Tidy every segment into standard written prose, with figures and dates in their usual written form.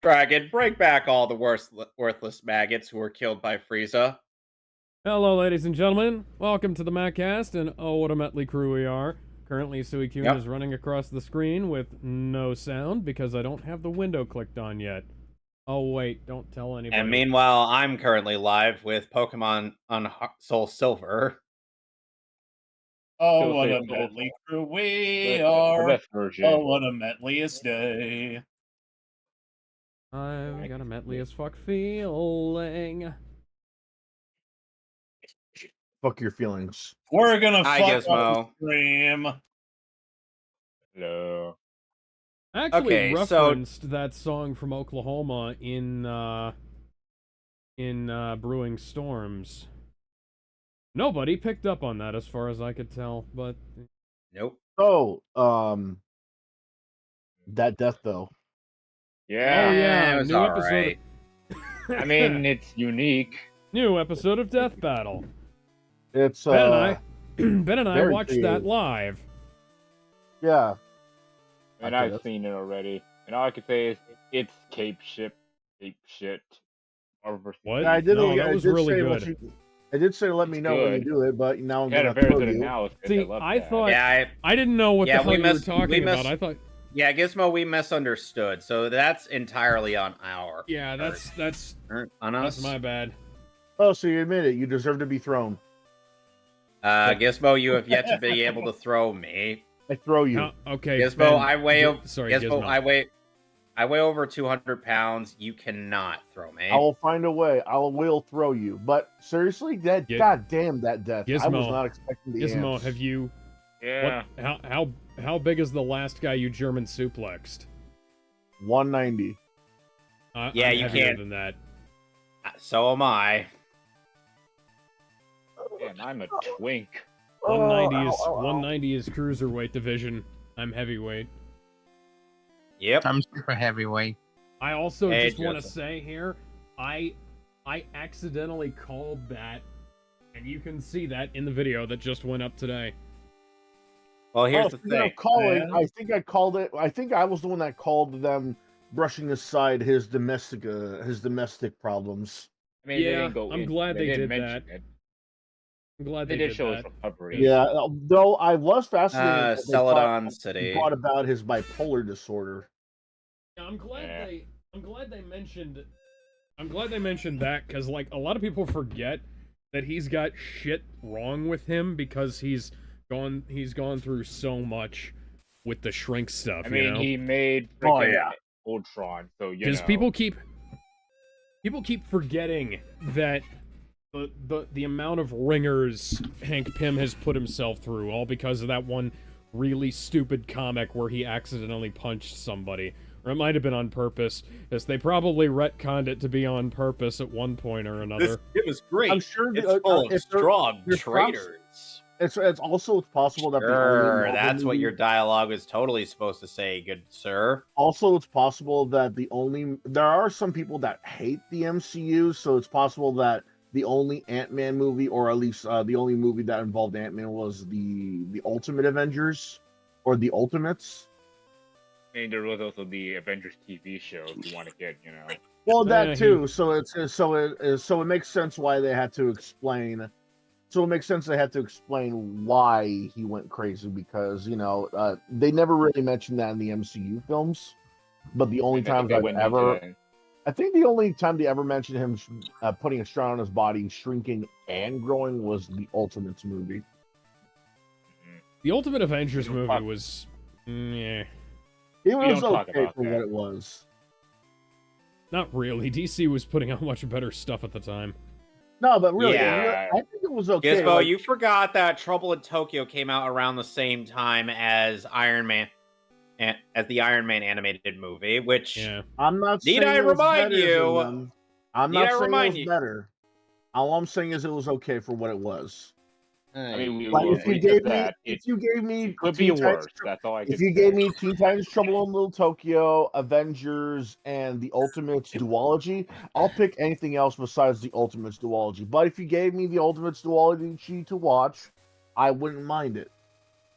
Dragon, bring back all the worthless maggots who were killed by Frieza. Hello, ladies and gentlemen. Welcome to the Mehcast, and oh, what a motley crew we are. Currently, Suicune is running across the screen with no sound because I don't have the window clicked on yet. Oh, wait, don't tell anybody. And meanwhile, I'm currently live with Pokemon on Soul Silver. Oh, what a motley crew we are. Oh, what a metliest day. I've got a metly as fuck feeling. Fuck your feelings. We're gonna Hi, fuck Gizmo. up the stream. Hello. I actually Okay, referenced that song from Oklahoma in Brewing Storms. Nobody picked up on that as far as I could tell, but... Nope. So, that death, though. Yeah. Oh, yeah, it was new episode. alright. I mean, it's unique. New episode of Death Battle. It's, Ben and I very watched that creative. live. Yeah. And Okay, I've that's- seen it already. And all I can say is, it's cape shit. What? I did, No, I that was did really say good. I did say let me It's know when you good. do it, but now I'm Yeah, gonna very throw good you. analysis. See, love I that. thought... Yeah, I didn't know what the hell you were talking about. I thought... Yeah, Gizmo, we misunderstood. So that's entirely on our... Yeah, that's on us. my bad. Oh, so you admit it. You deserve to be thrown. Gizmo, you have yet to be able to throw me. I throw you. No, okay, Gizmo, Ben, I weigh... sorry, Gizmo, Gizmo. I weigh over 200 pounds. You cannot throw me. I will find a way. I will throw you. But seriously, goddamn that death. I was Gizmo. not expecting the Gizmo, ants. have you... Yeah. How big is the last guy you German suplexed? 190. Yeah, I'm you heavier can't- than that. So am I. Man, I'm a twink. 190 is cruiserweight division. I'm heavyweight. Yep. I'm super heavyweight. I also Hey, just want to Joseph. say here, I accidentally called that, and you can see that in the video that just went up today. Well, here's the speaking of thing. calling, Yeah. I think I called it. I think I was the one that called them brushing aside his domestic problems. I mean, they Yeah, didn't go I'm in- glad they didn't did mention that. it. I'm glad They they did did show his that. recovery. Yeah, though I was fascinated. that they Celadon City. brought about his bipolar disorder. I'm glad Yeah. they mentioned that because like a lot of people forget that he's got shit wrong with him because he's gone through so much with the shrink stuff. I mean, you know? he made Oh, freaking yeah. Ultron, so you Because know. people keep forgetting that the amount of ringers Hank Pym has put himself through, all because of that one really stupid comic where he accidentally punched somebody. Or it might have been on purpose, as they probably retconned it to be on purpose at one point or another. It was great. I'm sure It's that, full of if there- strong there's props- traitors. It's also possible that the Sure, only Marvel that's what movie- your dialogue is totally supposed to say, good sir. Also, it's possible that there are some people that hate the MCU, so it's possible that the only Ant-Man movie, or at least the only movie that involved Ant-Man, was the Ultimate Avengers or the Ultimates. I mean, there was also the Avengers TV show, if you want to get, you know. Well, Yeah, that too. So it makes sense why they had to explain. So it makes sense they had to explain why he went crazy because they never really mentioned that in the MCU films. But the only times I've ever, I think the only time they ever mentioned him putting a strain on his body, shrinking and growing, was the Ultimates movie. The Ultimate Avengers We don't movie talk- was... yeah, It was don't talk okay about for that. what it was. not really. DC was putting out much better stuff at the time. No, but really, Yeah. I think it was okay. Gizmo, like- you forgot that Trouble in Tokyo came out around the same time as Iron Man, as the Iron Man animated movie, which Yeah. I'm not Need saying I it was remind better you? than them. I'm Need not I saying remind it was you? better. All I'm saying is it was okay for what it was. I mean, Like will if you leave gave it me, that. if you gave me, Could be Teen Titans worse. That's all I can if you say. gave me Teen Titans Trouble in Little Tokyo, Avengers, and the Ultimates duology, I'll pick anything else besides the Ultimates duology. But if you gave me the Ultimates duology to watch, I wouldn't mind it.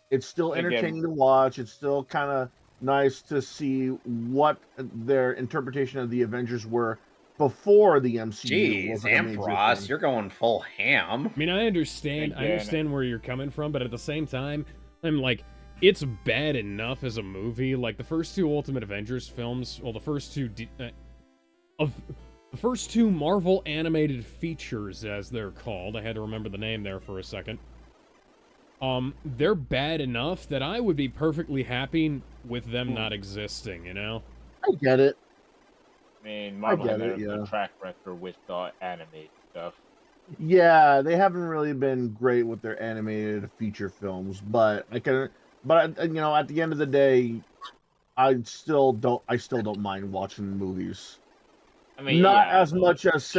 It's still Again- entertaining to watch. It's still kind of nice to see what their interpretation of the Avengers were before the MCU was Jeez, like a major Ambros, thing. you're going full ham. I mean, I understand. I Again. understand where you're coming from, but at the same time, I'm like, it's bad enough as a movie. Like the first two Ultimate Avengers films, well, the first two Marvel animated features, as they're called. I had to remember the name there for a second. They're bad enough that I would be perfectly happy with them not existing. You know? I get it. I mean, Marvel get has it, a yeah. track record with anime stuff. Yeah, they haven't really been great with their animated feature films, but at the end of the day, I still don't mind watching movies. I mean, Not yeah, as much as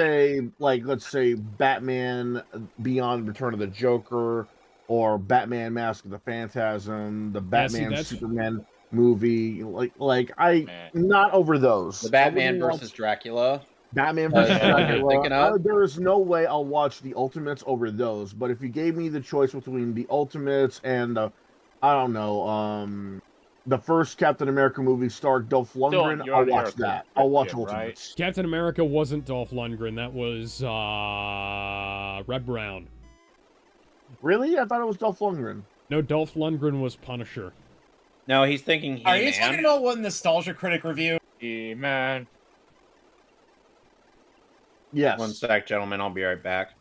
let's say Batman Beyond Return of the Joker or Batman Mask of the Phantasm, the Batman Superman movie. Not over those. The Batman versus Dracula. Batman versus Dracula. of? There is no way I'll watch the Ultimates over those. But if you gave me the choice between the Ultimates and the first Captain America movie starred Dolph Lundgren, I'll watch that. I'll watch Ultimates. Right? Captain America wasn't Dolph Lundgren. That was Reb Brown. Really? I thought it was Dolph Lundgren. No, Dolph Lundgren was Punisher. No, he's thinking He-Man. Are you talking about one Nostalgia Critic review? He-Man. Yes. One sec, gentlemen. I'll be right back.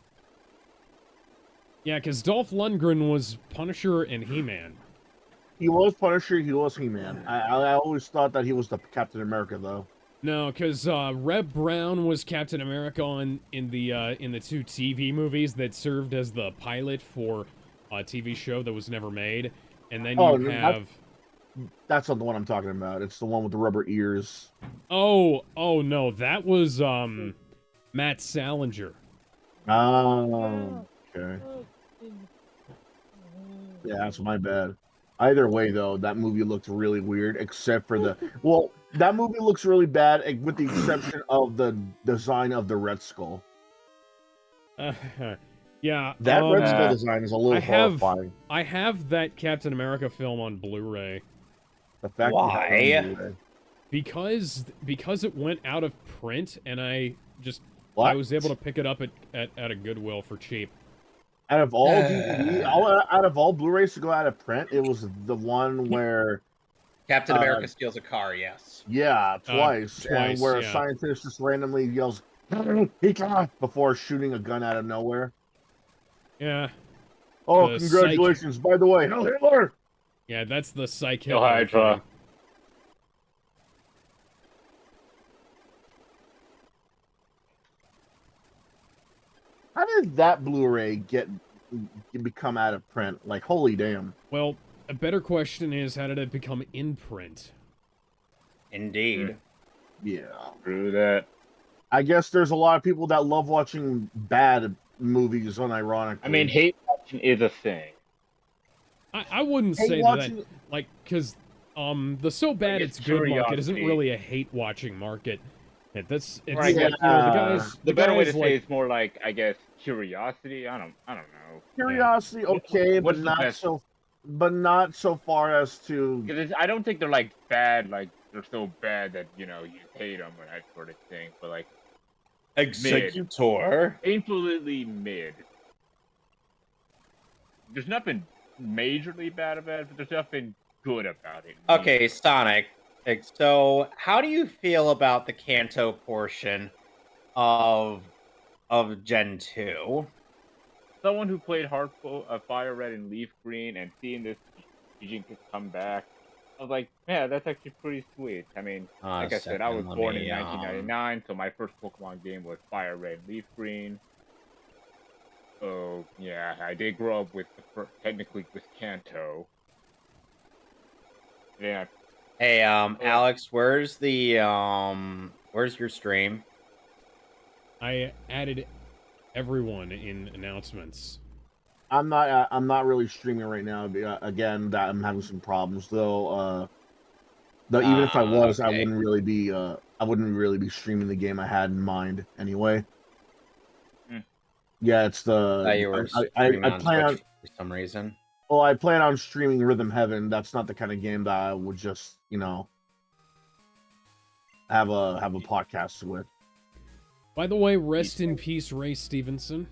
Yeah, because Dolph Lundgren was Punisher and He-Man. He was Punisher. He was He-Man. I always thought that he was the Captain America, though. No, because Reb Brown was Captain America in the two TV movies that served as the pilot for a TV show that was never made, and then you have. That's not the one I'm talking about. It's the one with the rubber ears. Oh no, that was Matt Salinger. Oh, okay. Yeah, that's my bad. Either way, though, that movie looked really weird, except for that movie looks really bad, with the exception of the design of the Red Skull. Yeah. That Red Skull design is a little horrifying. I have that Captain America film on Blu-ray. The fact Why? Because it went out of print, and I was able to pick it up at a Goodwill for cheap. Out of all DVD, out of all Blu-rays to go out of print, it was the one where Captain America steals a car. Yes. Yeah, twice, and where a scientist just randomly yells before shooting a gun out of nowhere. Yeah. Oh, congratulations! By the way, Hell Hitler. Yeah, that's the Psych Hitler. Hydra. How did that Blu-ray become out of print? Like, holy damn. Well, a better question is, how did it become in print? Indeed. Yeah. True that. I guess there's a lot of people that love watching bad movies, unironically. I mean, hate watching is a thing. I wouldn't say that, like, because the so bad it's good market isn't really a hate-watching market. It's like, you know, the better way to say it's more like, I guess, curiosity. I don't know. Curiosity, okay, but not so far as to. Because I don't think they're like bad, like they're so bad that you hate them or that sort of thing. But like, Executor, painfully mid. There's nothing majorly bad about it, but there's nothing good about it. Okay, Sonic. So, how do you feel about the Kanto portion of Gen 2? Someone who played Fire Red and Leaf Green and seeing this Eugene come back, I was like, yeah, that's actually pretty sweet. I mean, like I said, I was born in 1999, so my first Pokemon game was Fire Red and Leaf Green. So, yeah, I did grow up with, technically, with Kanto. Yeah. Hey, Alex, where's your stream? I added everyone in announcements. I'm not really streaming right now. Again, I'm having some problems though. Even if I was, okay. I wouldn't really be streaming the game I had in mind anyway. Yeah, it's the. You were I plan on for some reason. Well, I plan on streaming Rhythm Heaven. That's not the kind of game that I would just, have a podcast with. By the way, rest in peace, Ray Stevenson.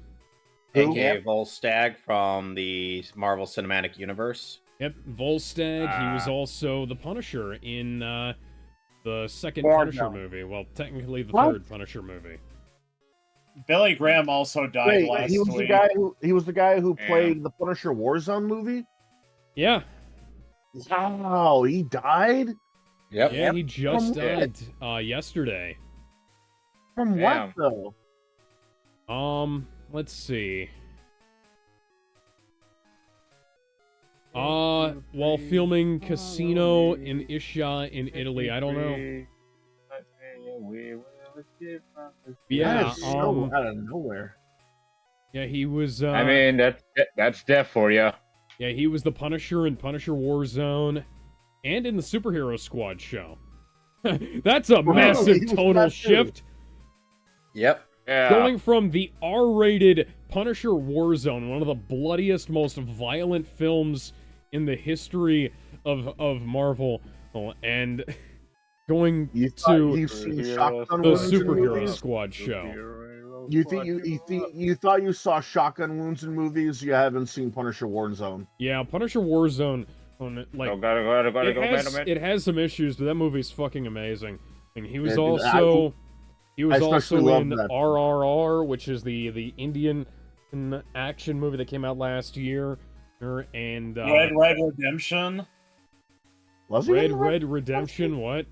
A.K.A. Volstagg from the Marvel Cinematic Universe. Yep, Volstagg. He was also the Punisher in the second Yeah, Punisher no. movie. Well, technically the What? third Punisher movie. Billy Graham also died last he was week. the guy who Yeah. played the Punisher Warzone movie. Yeah, Wow, he died Yep. yeah, he just From died yesterday. from Damn. what though? Let's see. While filming Casino in Ischia in Italy. I don't know. Yeah, That is so out of nowhere. yeah, he was. I mean, that's death for you. Yeah, he was the Punisher in Punisher Warzone, and in the Superhero Squad show. That's a Wow, massive he was tonal that too. shift. Yep. Yeah. Going from the R-rated Punisher Warzone, one of the bloodiest, most violent films in the history of Marvel, and going You've to seen Superhero Shotgun the Wounds in Superhero movies? Squad show. You thought you saw Shotgun Wounds in movies? You haven't seen Punisher Warzone. Yeah, Punisher Warzone, like, it has some issues, but that movie's fucking amazing. And he was Yeah, also I especially love in that. RRR, which is the Indian action movie that came out last year, and Red Redemption. Was he? in Red that? Redemption. What?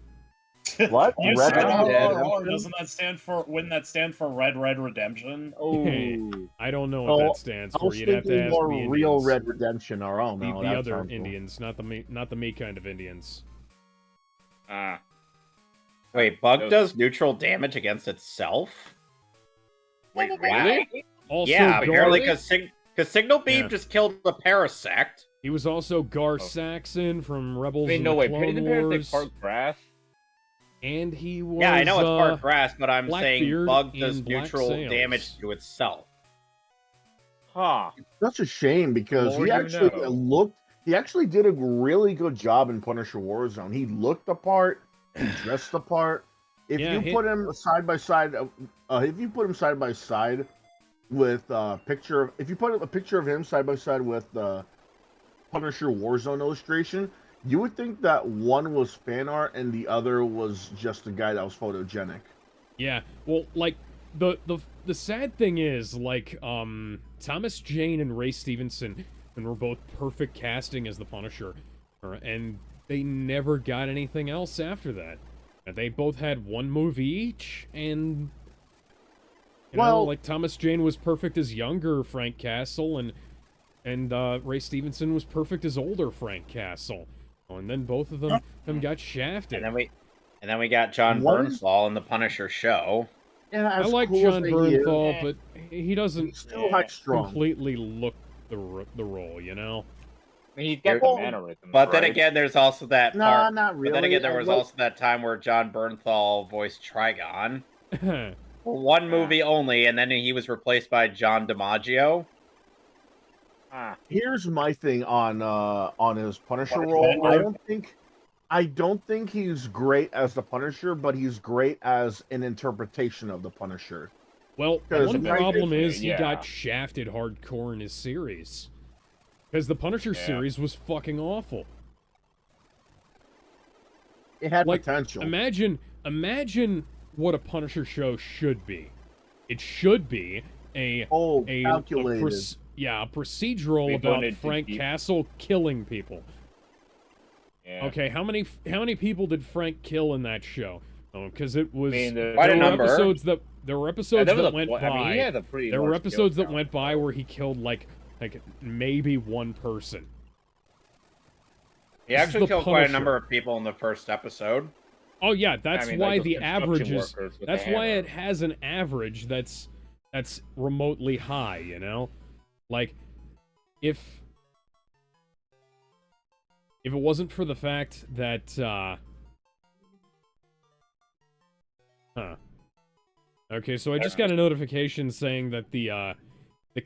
What? You Red said Redemption? RRR, doesn't that stand for? Wouldn't that stand for Red I Redemption? don't know what Oh, that stands I for. was You'd have to thinking ask more the Indians. real Red Redemption. Or oh no, the that other sounds cool. Indians, not the me kind of Indians. Wait, Bug does neutral damage against itself? Wait, really? Also, Yeah, apparently Gar- because Signal Beam Yeah. just killed the Parasect. he was also Gar Saxon from Rebels Wait, in no, the wait. Clone Isn't Paris Wars, like part grass? and he was. Yeah, I know it's part grass, but I'm saying Blackbeard Bug does in Black neutral Sails. damage to itself. Huh. Such a shame because More he you actually know. looked. He actually did a really good job in Punisher Warzone. He looked the part. He dressed the part. If Yeah, you put him side by side, if you put him side by side with if you put a picture of him side by side with the Punisher Warzone illustration, you would think that one was fan art and the other was just a guy that was photogenic. Yeah, well, like the sad thing is, like, Thomas Jane and Ray Stevenson were both perfect casting as the Punisher, and they never got anything else after that. And they both had one movie each, and like Thomas Jane was perfect as younger Frank Castle, and Ray Stevenson was perfect as older Frank Castle. And then both of them got shafted. And then we got John What is- Bernthal in the Punisher show. Yeah, I as like cool John as he is, Bernthal, but he doesn't he's still high strong. completely look the role, you know? I mean, he's got Well, the mannerisms. But then right? again, there's also that No, part. not But really. then again, there was Well, also that time where John Bernthal voiced Trigon for one movie only, and then he was replaced by John DiMaggio. Here's my thing on his Punisher What, role. Bender? I don't think he's great as the Punisher, but he's great as an interpretation of the Punisher. Well, Because one problem is he yeah. got shafted hardcore in his series. Because the Punisher Yeah. series was fucking awful. It had Like, potential. Imagine what a Punisher show should be. It should be a calculated. a procedural We about wanted to Frank keep- Castle killing people. Yeah. Okay, how many people did Frank kill in that show? Oh, because it was I mean, Quite a there were number. episodes that went by. I mean, he has a pretty There were large episodes kill that went by where he killed like maybe one person. He This is actually the killed quite a Punisher. number of people in the first episode. Oh yeah, that's I mean, why like the those construction average is. workers with That's the why hammer. it has an average that's remotely high. You know, like if it wasn't for the fact that Okay, so I just got a notification saying that the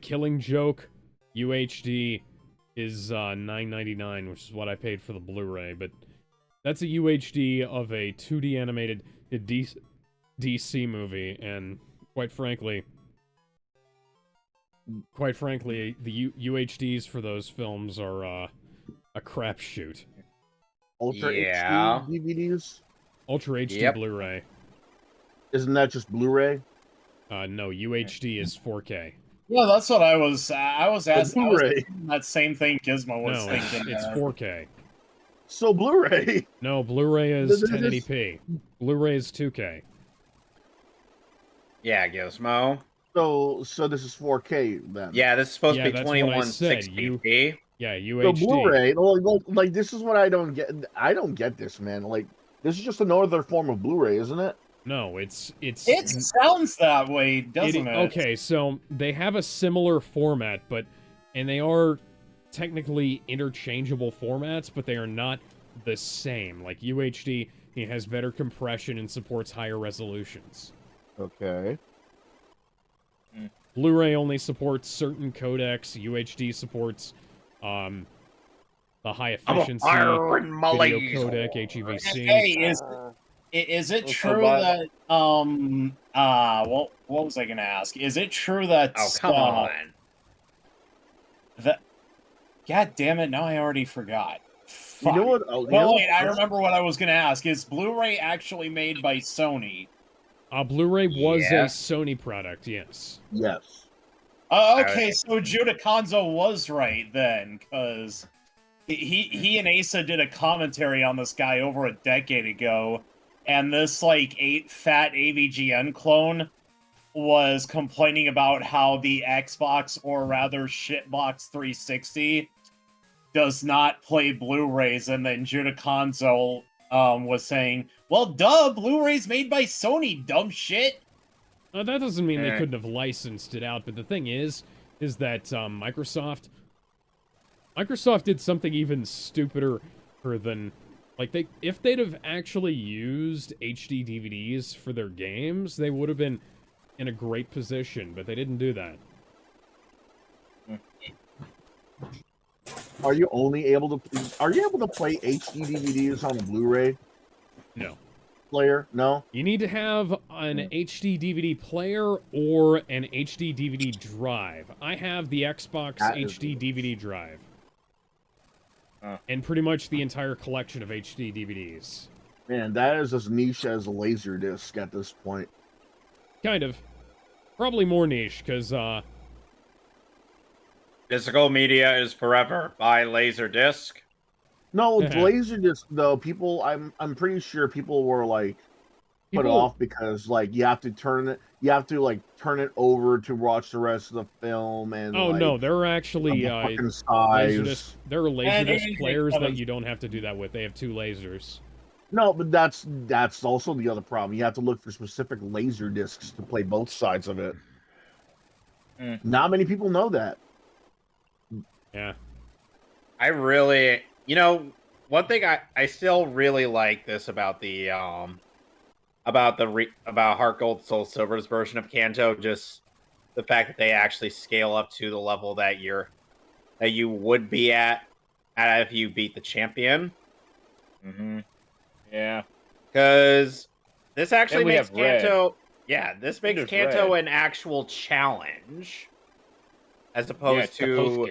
Killing Joke UHD is $9.99, which is what I paid for the Blu-ray. But that's a UHD of a 2D animated DC movie, and quite frankly, the UHDs for those films are a crapshoot. Ultra Yeah. HD DVDs? Ultra HD Yep. Blu-ray. Isn't that just Blu-ray? No, UHD is 4K. Yeah, that's what I was asking. I was Blu-ray. thinking that same thing Gizmo was No, thinking. it's 4K. So Blu-ray. No, Blu-ray is 1080p. Blu-ray is 2K. Yeah, Gizmo. So this is 4K then. Yeah, this is supposed Yeah, to be that's what I said. 2160p. Yeah, So UHD. Blu-ray, like this is what I don't get. I don't get this, man. Like this is just another form of Blu-ray, isn't it? No, it's It sounds that way, doesn't it? Okay, so they have a similar format, and they are technically interchangeable formats, but they are not the same. Like UHD, it has better compression and supports higher resolutions. Okay. Blu-ray only supports certain codecs. UHD supports the high efficiency video codec, HEVC. Hey, is it true that what was I gonna ask? Is it true that Oh, come on. that God damn it, now I already forgot. Fuck. You know what? Wait, I remember what I was gonna ask. Is Blu-ray actually made by Sony? Blu-ray was Yeah. a Sony product, yes. Yes. Okay, so Judah Konzo was right then, because he and Asa did a commentary on this guy over a decade ago, and this like fat AVGN clone was complaining about how the Xbox, or rather Shitbox 360, does not play Blu-rays, and then Judah Konzo was saying, well, duh, Blu-ray's made by Sony, dumb shit. That doesn't mean they couldn't have licensed it out, but the thing is that Microsoft did something even stupider than, like, if they'd have actually used HD DVDs for their games, they would have been in a great position, but they didn't do that. Are you able to play HD DVDs on a Blu-ray No. player? No. You need to have an HD DVD player or an HD DVD drive. I have the Xbox HD DVD drive. And pretty much the entire collection of HD DVDs. Man, that is as niche as a Laserdisc at this point. Kind of. Probably more niche, because, Physical media is forever. Buy Laserdisc. No, Laserdisc though, I'm pretty sure people were like put off because like you have to turn it over to watch the rest of the film, and no, there are actually there are Laserdisc players that you don't have to do that with. They have two lasers. No, but that's also the other problem. You have to look for specific laser discs to play both sides of it. Not many people know that. Yeah. I really, one thing I still really like this about the about Heart Gold Soul Silver's version of Kanto, just the fact that they actually scale up to the level that you would be at if you beat the champion. Mm-hmm. Yeah. Because this actually makes Kanto. Red. Yeah, this makes Kanto an actual challenge, as opposed to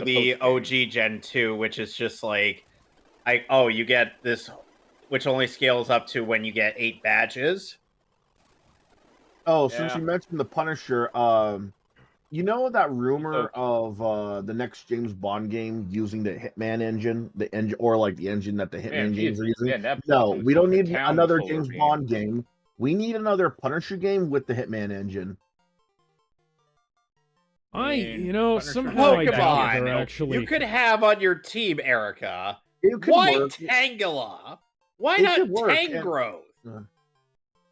the OG Gen 2, which is just like, you get this, which only scales up to when you get 8 badges. Oh, since you mentioned the Punisher, you know that rumor of the next James Bond game using the Hitman engine, the engine that the Hitman games are using? No, we don't need another James Bond game. We need another Punisher game with the Hitman engine. Somehow I doubt they're actually... You could have on your team, Erica, Why Tangela? Why not Tangrowth?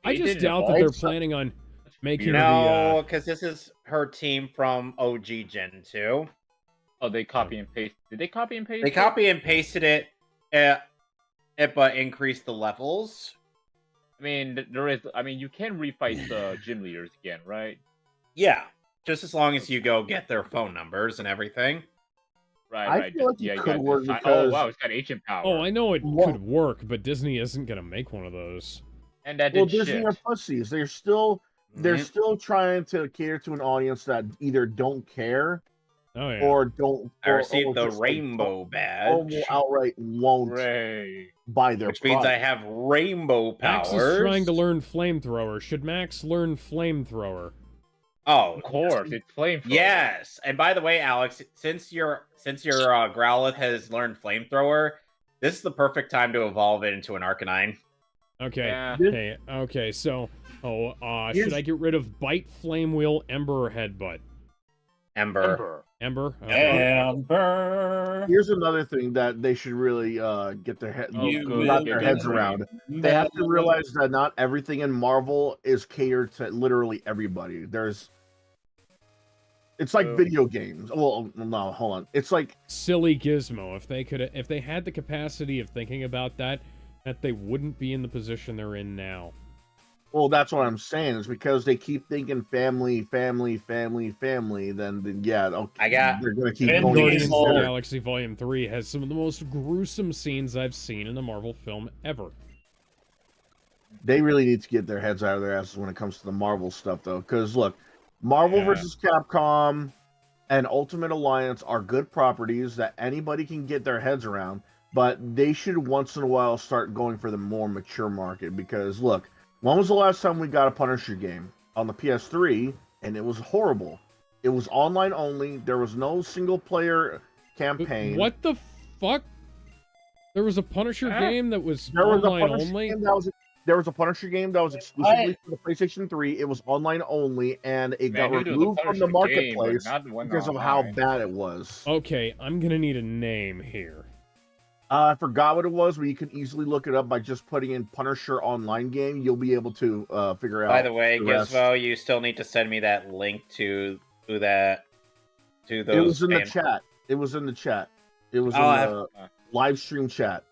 I just doubt that they're planning on making because this is her team from OG Gen 2. Oh, they copy and paste. Did they copy and paste? They copy and pasted it, but increased the levels. I mean, you can refight the gym leaders again, right? Yeah, just as long as you go get their phone numbers and everything. Right. I feel like Yeah, it you could got work the because wow, it's got ancient power. Oh, I know it Well- could work, but Disney isn't gonna make one of those. And that well, did Disney shit. are pussies. They're still trying to cater to an audience that either don't care Oh yeah. or don't. I received or the just, like, rainbow or badge, outright won't Right. buy their which means I product. have rainbow Max powers. is trying to learn flamethrower. Should Max learn flamethrower? Oh, Of course, it's flamethrower. yes. And by the way, Alex, since your Growlithe has learned flamethrower, this is the perfect time to evolve it into an Arcanine. Okay. Yeah. Hey. Okay. So, should I get rid of Bite, Flame Wheel, Ember, or Headbutt? Ember. Ember. Okay. Amber. Here's another thing that they should really get their heads around. They have to realize that not everything in Marvel is catered to literally everybody. It's like video games. Well, no, hold on. It's like Silly Gizmo. If they had the capacity of thinking about that they wouldn't be in the position they're in now. well, that's what I'm saying. Is because they keep thinking family. Then yeah, okay, they're gonna keep Vin going. Guardians of the Diesel. Galaxy Volume 3 has some of the most gruesome scenes I've seen in a Marvel film ever. They really need to get their heads out of their asses when it comes to the Marvel stuff, though. Because look, Marvel versus Capcom and Ultimate Alliance are good properties that anybody can get their heads around, but they should once in a while start going for the more mature market. Because look, when was the last time we got a Punisher game on the PS3? And it was horrible. It was online only. There was no single player campaign. What the fuck? There was a Punisher game that was There was online a Punisher only? game that was There was a Punisher game that was exclusively for the PlayStation 3. It was online only, and it got removed from the marketplace because of how bad it was. Okay, I'm gonna need a name here. I forgot what it was, but you can easily look it up by just putting in Punisher online game. You'll be able to figure out. By the way, rest. Gizmo, you still need to send me that link to that. To those. It was in the chat. It was in the chat. It was in the live stream chat.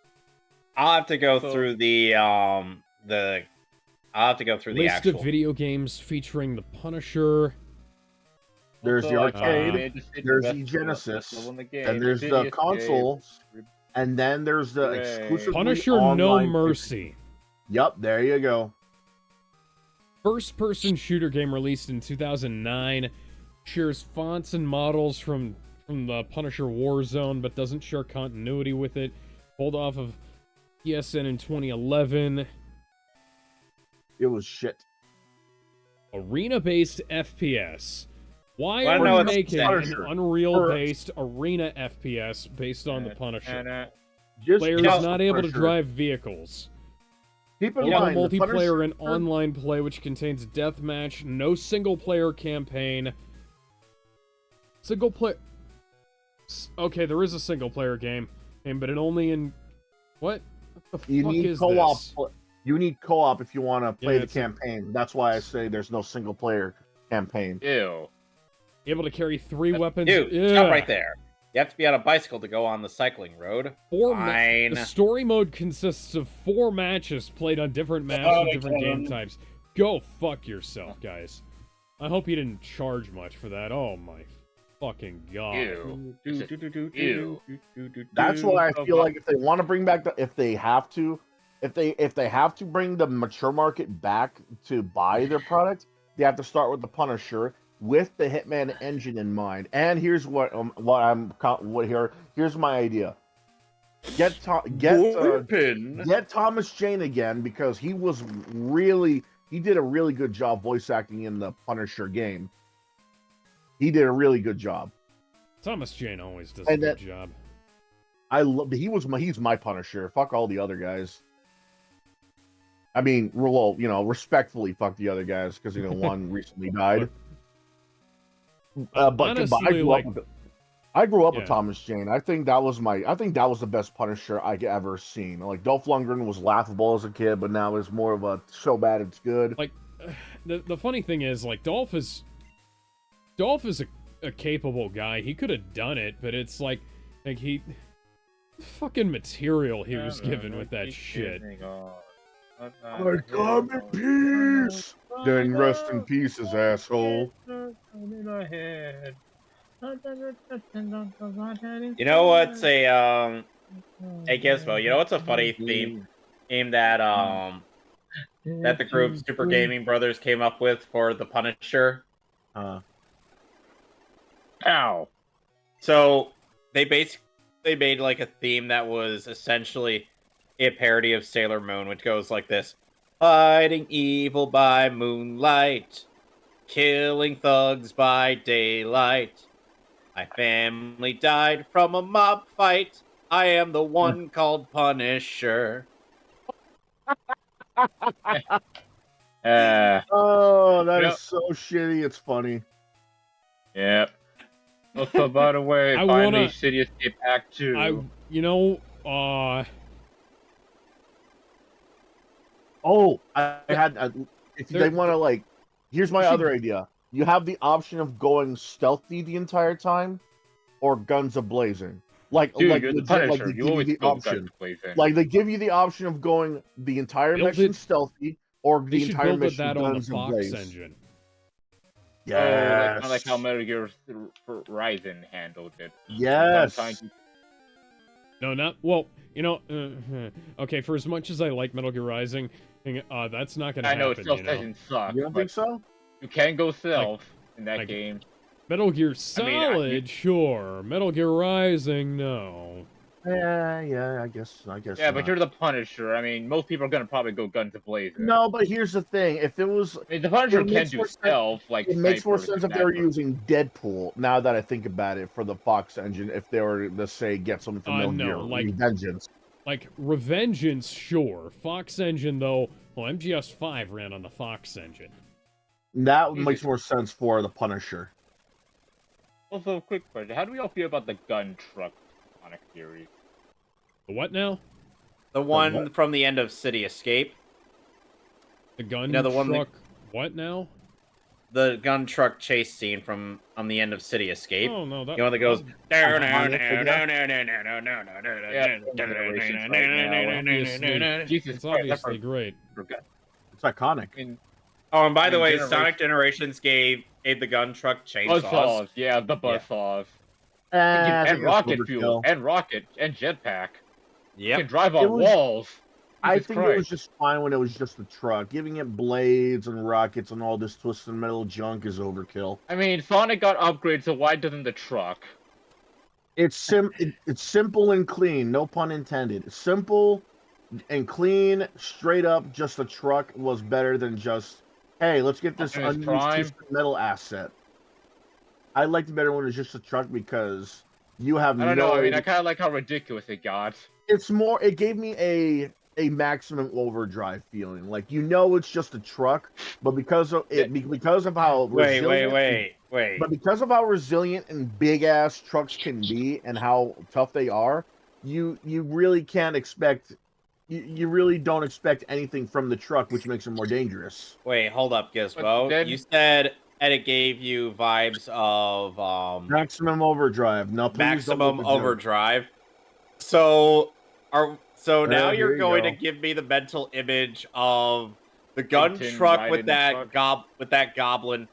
I'll have to go through the I'll have to go through the list of video games featuring the Punisher. There's the arcade, there's the Genesis, and there's the console, and then there's the exclusive Punisher online No Mercy. Yep, there you go. First-person shooter game released in 2009. Shares fonts and models from the Punisher Warzone, but doesn't share continuity with it. Pulled off of PSN in 2011. It was shit. Arena-based FPS. Why Well, are no, we it's making an Punisher. Unreal-based Arena FPS based on the Punisher? Just Players not able to drive vehicles. Keep in Open mind, the multiplayer Punisher- and online play, which contains deathmatch, no single-player campaign. Single-player... Okay, there is a single-player game, but it only in... What? What the You fuck need is co-op. this? You need co-op if you want to play Yeah, the it's- campaign. That's why I say there's no single-player campaign. Ew. Able to carry 3 weapons. Dude, Ugh. stop right there. You have to be on a bicycle to go on the cycling road. Fine. The story mode consists of 4 matches played on different maps with different game types. Go fuck yourself, guys. I hope you didn't charge much for that. Oh my fucking god. Ew. Ew. That's why I feel like if they want to bring back if they have to bring the mature market back to buy their product, they have to start with the Punisher with the Hitman engine in mind. And here's here's my idea. Get Thomas Jane again, because he did a really good job voice acting in the Punisher game. He did a really good job. Thomas Jane always does a good job. He's my Punisher. Fuck all the other guys. I mean, well, respectfully, fuck the other guys, because one recently died. But honestly, I grew up with Thomas Jane. I think that was the best Punisher I ever seen. Like, Dolph Lundgren was laughable as a kid, but now it's more of a so bad it's good. Like, the funny thing is, like, Dolph is a capable guy. He could have done it, but it's like he fucking material he was given with that shit. I come in peace. Then rest in peace, his asshole. You know what's a Hey Gizmo, you know what's a funny theme that the group Super Gaming Brothers came up with for the Punisher? Ow. So they made like a theme that was essentially a parody of Sailor Moon, which goes like this: fighting evil by moonlight, killing thugs by daylight. My family died from a mob fight. I am the one called Punisher. Oh, that is so shitty. It's funny. Yep. Also, by the way, finally City Escape Act 2. If they want to, like, here's my other idea. You have the option of going stealthy the entire time, or guns a-blazing. Dude, like you're the legit, Punisher. like they You give you always the go option. guns blazing. Like they give you the option of going the entire mission stealthy, or the entire mission that on the guns Fox ablaze. engine. Yes. Like how Metal Gear Rising handled it. Yes. No, not well. Okay. For as much as I like Metal Gear Rising, that's not gonna happen. I know stealth doesn't suck. You don't think so? You can go stealth in that game. Metal Gear Solid, sure. Metal Gear Rising, no. Yeah, I guess. Yeah, but you're the Punisher. I mean, most people are gonna probably go guns a-blazing. No, but here's the thing: if it was, the Punisher can do stealth, like it makes more sense if they were using Deadpool. Now that I think about it, for the Fox engine, if they were to say get something from Metal Gear, Revengeance. Like Revengeance, sure. Fox engine though. Well, MGS5 ran on the Fox engine. That makes more sense for the Punisher. Also, quick question: how do we all feel about the gun truck Sonic series? The what now? The one from the end of City Escape. The gun truck. What now? The gun truck chase scene from on the end of City Escape. Oh no, that goes. It's obviously great. It's iconic. Oh, and by the way, Sonic Generations gave the gun truck chainsaws. Yeah, the buzzsaws. And rocket fuel, and rocket, and jetpack. Yeah, you can drive on walls. I think it was just fine when it was just a truck. Giving it blades and rockets and all this twisted metal junk is overkill. I mean, Sonic got upgrades, so why doesn't the truck? It's simple and clean, no pun intended. Simple and clean, straight up, just a truck was better than just, hey, let's get this unused twisted metal asset. I liked it better when it was just a truck because you have I don't know, I mean, I kind of like how ridiculous it got. It's more, it gave me a maximum overdrive feeling. Like, it's just a truck, but because of how resilient... Wait. But because of how resilient and big-ass trucks can be and how tough they are, you really can't expect... You really don't expect anything from the truck, which makes it more dangerous. Wait, hold up, Gizmo. You said... And it gave you vibes of Maximum Overdrive. No, Maximum Overdrive. So now you're going to give me the mental image of the gun truck with that goblin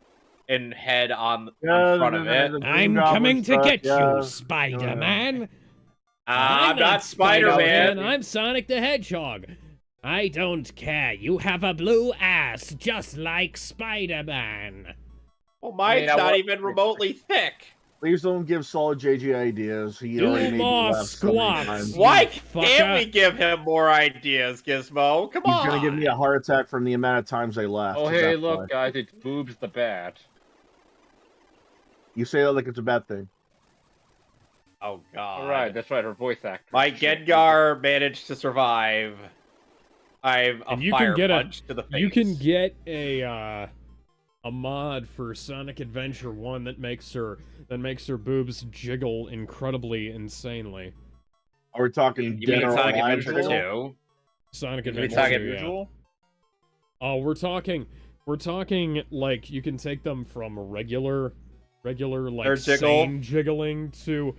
and head on front of it. I'm coming to get you, Spider-Man. I'm not Spider-Man. I'm Sonic the Hedgehog. I don't care. You have a blue ass just like Spider-Man. Well, mine's not even remotely thick. Please don't give Solid JJ ideas. He already made more squats. Why can't we give him more ideas, Gizmo? Come on. He's gonna give me a heart attack from the amount of times I laughed. Oh, hey, look, guys, it's Boobs the Bat. You say that like it's a bad thing. Oh, God. All right, that's right, her voice actor. My Gengar managed to survive. I've a fire punch to the face. You can get a mod for Sonic Adventure 1 that makes her boobs jiggle incredibly insanely. Are we talking Sonic Adventure 2? Sonic Adventure 2, yeah. Oh, we're talking like you can take them from regular like sane jiggling to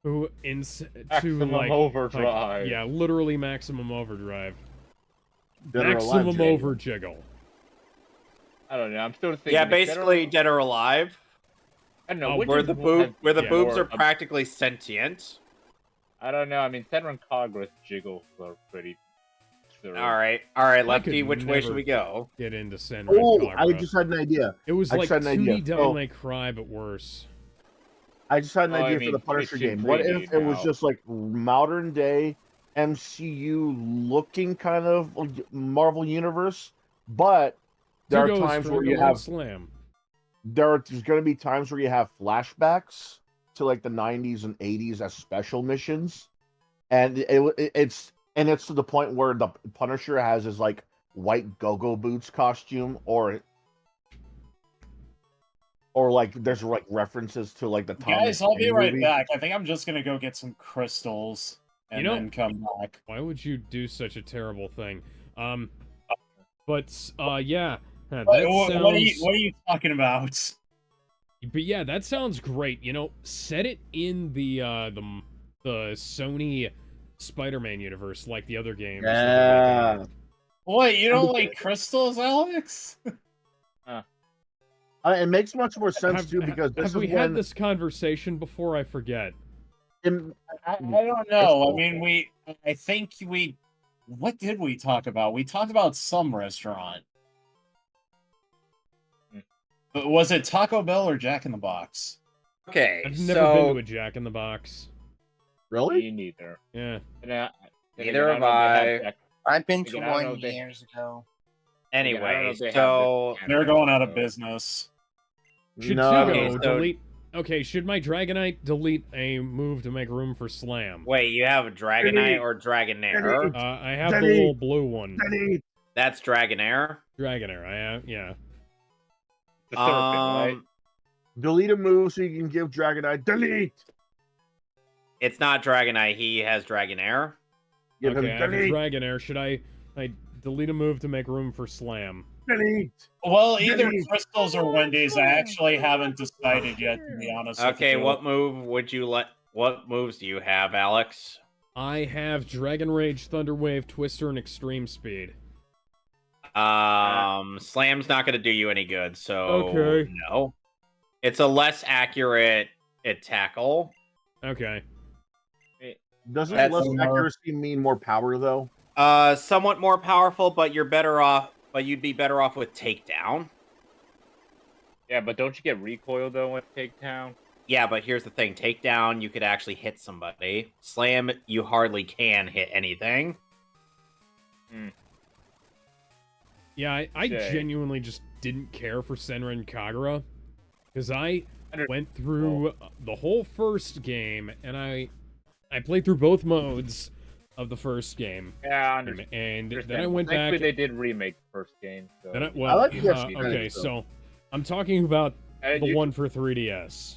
maximum overdrive. Yeah, literally maximum overdrive. Maximum overjiggle. I don't know. I'm still thinking. Yeah, basically Dead or Alive. I don't know. where the boobs are practically sentient. I don't know. I mean, Senran Kagura's jiggles are pretty. All right, Lefty. Which way should we go? Get into Senran Oh, I Kagura. just had an idea. It was like 2D Devil Oh. May Cry, but worse. I just had an idea for the it's Punisher in game. What if 3D it was now. just like modern day MCU looking kind of Marvel universe, but there are times where you have Slam. there's going to be times where you have flashbacks to like the 90s and 80s as special missions, and it's to the point where the Punisher has his like white go-go boots costume, or like there's like references to like the Guys, I'll be right back. I think I'm just gonna go get some crystals and then come back. Why would you do such a terrible thing? But yeah, that sounds... What are you talking about? But yeah, that sounds great. Set it in the Sony Spider-Man universe like the other games. Yeah. What, you don't like crystals, Alex? It makes much more sense too, because have we had this conversation before? I forget. I don't know. I mean, I think what did we talk about? We talked about some restaurant. But was it Taco Bell or Jack in the Box? Okay, I've never been to a Jack in the Box. Really? Me neither. Yeah. Neither have I. I've been to one years ago. Anyway, so they're going out of business. Should Tugo delete? Okay, should my Dragonite delete a move to make room for Slam? Wait, you have a Dragonite or Dragonair? I have the little blue one. That's Dragonair? Dragonair, I have, yeah. The serpent, right? Delete a move so you can give Dragonite. Delete! It's not Dragonite, he has Dragonair. Give okay, him I have a delete. Dragonair. Should I delete a move to make room for Slam? Delete! Well, either Crystals or Wendy's. I actually haven't decided yet, to be honest. Okay, what moves do you have, Alex? I have Dragon Rage, Thunder Wave, Twister, and Extreme Speed. Slam's not going to do you any good, so no. It's a less accurate tackle. Okay. Doesn't less accuracy mean more power, though? Somewhat more powerful, but you're better off. But you'd be better off with takedown. Yeah, but don't you get recoil though with takedown? Yeah, but here's the thing: takedown, you could actually hit somebody. Slam, you hardly can hit anything. Yeah, I genuinely just didn't care for Senran Kagura, because I went through the whole first game, and I played through both modes of the first game. Yeah, and then I went back. They did remake the first game. So. Then okay, so I'm talking about the one for 3DS.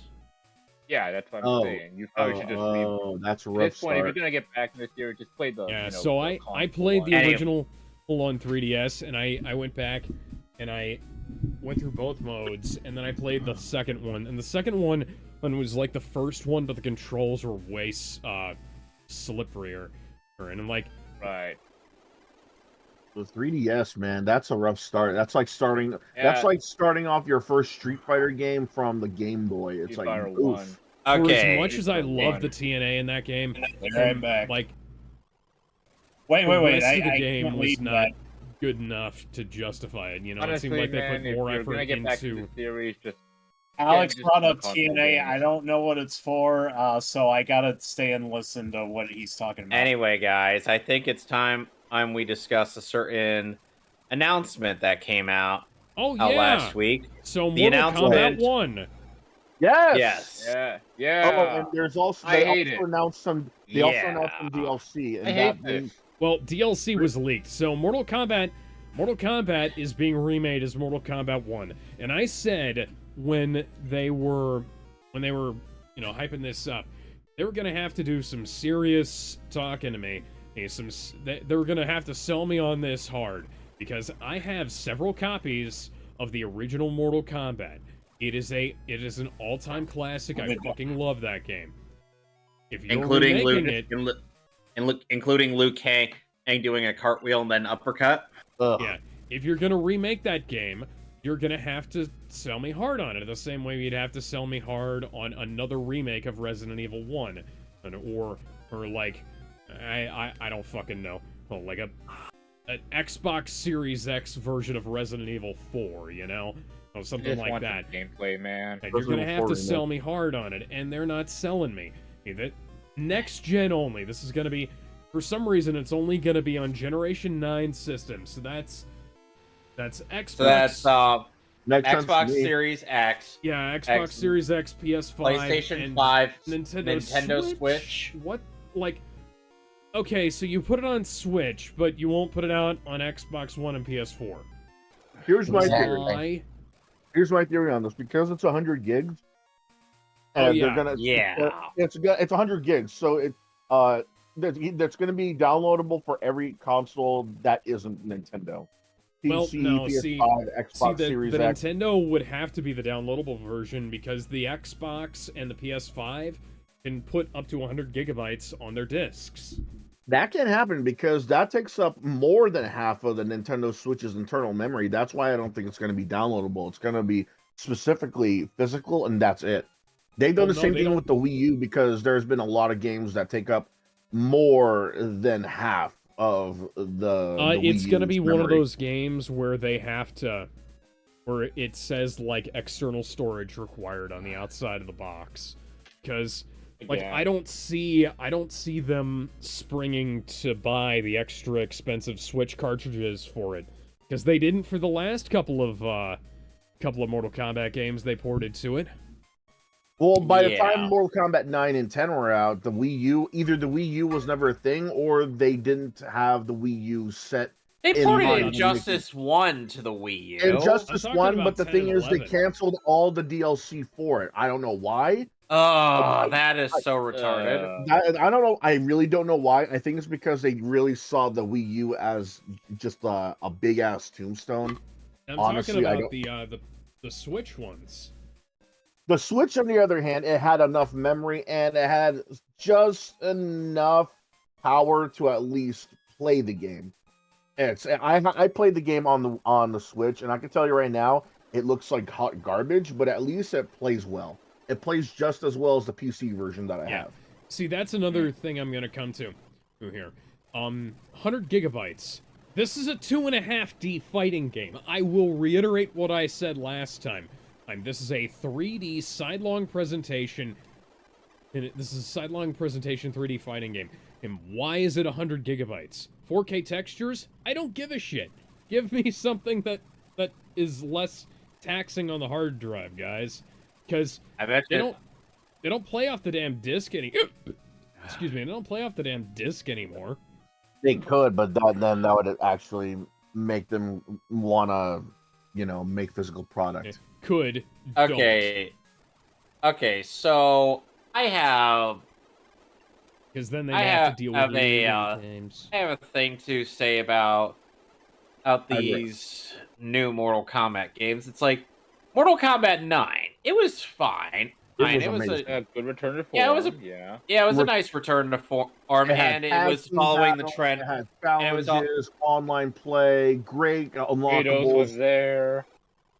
Yeah, that's what I'm saying. You probably should just remake. Oh, that's a rough At this point, start. if you're gonna get back in this year, just play the. Yeah, so I played the original full-on 3DS, and I went back and I went through both modes, and then I played the second one, and the second one was like the first one, but the controls were way slipperier. And I'm like, right. The 3DS, man, that's a rough start. That's like starting. Yeah. That's like starting off your first Street Fighter game from the Game Boy. It's like, oof. Okay. For as much as I love the TNA in that game, right back. Like, wait. The rest of the game was not good enough to justify it. Honestly, it seemed like they put more effort into the series. Just Alex brought up TNA. I don't know what it's for, so I gotta stay and listen to what he's talking about. Anyway, guys, I think it's time we discuss a certain announcement that came out. Last week. So Mortal Kombat 1. Yes. Yeah. Oh, and there's also they also announced some DLC. And I hate this. Well, DLC was leaked. So Mortal Kombat is being remade as Mortal Kombat 1. And I said when they were hyping this up, they were gonna have to do some serious talking to me. They were gonna have to sell me on this hard, because I have several copies of the original Mortal Kombat. It is an all-time classic. I fucking love that game. If you're including Liu Kang doing a cartwheel and then uppercut. Yeah, if you're gonna remake that game, you're gonna have to sell me hard on it, the same way you'd have to sell me hard on another remake of Resident Evil 1, or like, I don't fucking know, like an Xbox Series X version of Resident Evil 4, you know, or something like that. Gameplay, man. And you're gonna have to sell me hard on it, and they're not selling me. That next gen only. This is gonna be, for some reason, it's only gonna be on Generation 9 systems. So that's Xbox. So that's Next Xbox Series X. Yeah, Xbox Series X, PS5, PlayStation and 5, Nintendo Switch. What? Like, okay, so you put it on Switch, but you won't put it out on Xbox One and PS4. Here's my theory. Why? Here's my theory on this. Because it's 100 gigs. Oh, They're gonna, it's 100 gigs, so that's going to be downloadable for every console that isn't Nintendo. PC, PS5, Xbox Series the X. Nintendo would have to be the downloadable version because the Xbox and the PS5 can put up to 100 gigabytes on their discs. That can happen because that takes up more than half of the Nintendo Switch's internal memory. That's why I don't think it's going to be downloadable. It's going to be specifically physical, and that's it. They've done the same thing with the Wii U because there's been a lot of games that take up more than half of the it's going to be one of those games where they have to, where it says like external storage required on the outside of the box, because like I don't see them springing to buy the extra expensive Switch cartridges for it, because they didn't for the last couple of Mortal Kombat games they ported to it. Well, by the time Mortal Kombat 9 and 10 were out, the Wii U, either the Wii U was never a thing, or they didn't have the Wii U set. They ported Injustice 1 to the Wii U. Injustice 1, but the thing is, they canceled all the DLC for it. I don't know why. Oh, that is so retarded. I don't know. I really don't know why. I think it's because they really saw the Wii U as just a big-ass tombstone. I'm talking about the Switch ones. The Switch, on the other hand, it had enough memory and it had just enough power to at least play the game. I played the game on the Switch, and I can tell you right now, it looks like hot garbage, but at least it plays well. It plays just as well as the PC version that I have. See, that's another thing I'm gonna come to here. 100 gigabytes. This is a 2.5D fighting game. I will reiterate what I said last time. This is a 3D sidelong presentation. And this is a sidelong presentation 3D fighting game. And why is it 100 gigabytes? 4K textures? I don't give a shit. Give me something that is less taxing on the hard drive, guys. Because they don't play off the damn disc Excuse me, they don't play off the damn disc anymore. They could, but then that would actually make them wanna, make physical product. Could. Okay, so I have... Because then they have to deal with games. I have a thing to say about these new Mortal Kombat games. It's like, Mortal Kombat 9, it was fine. It was a good return to form. Yeah, it was a nice return to form, and it was following the trend. It had challenges, online play, great unlockables. Kratos was there.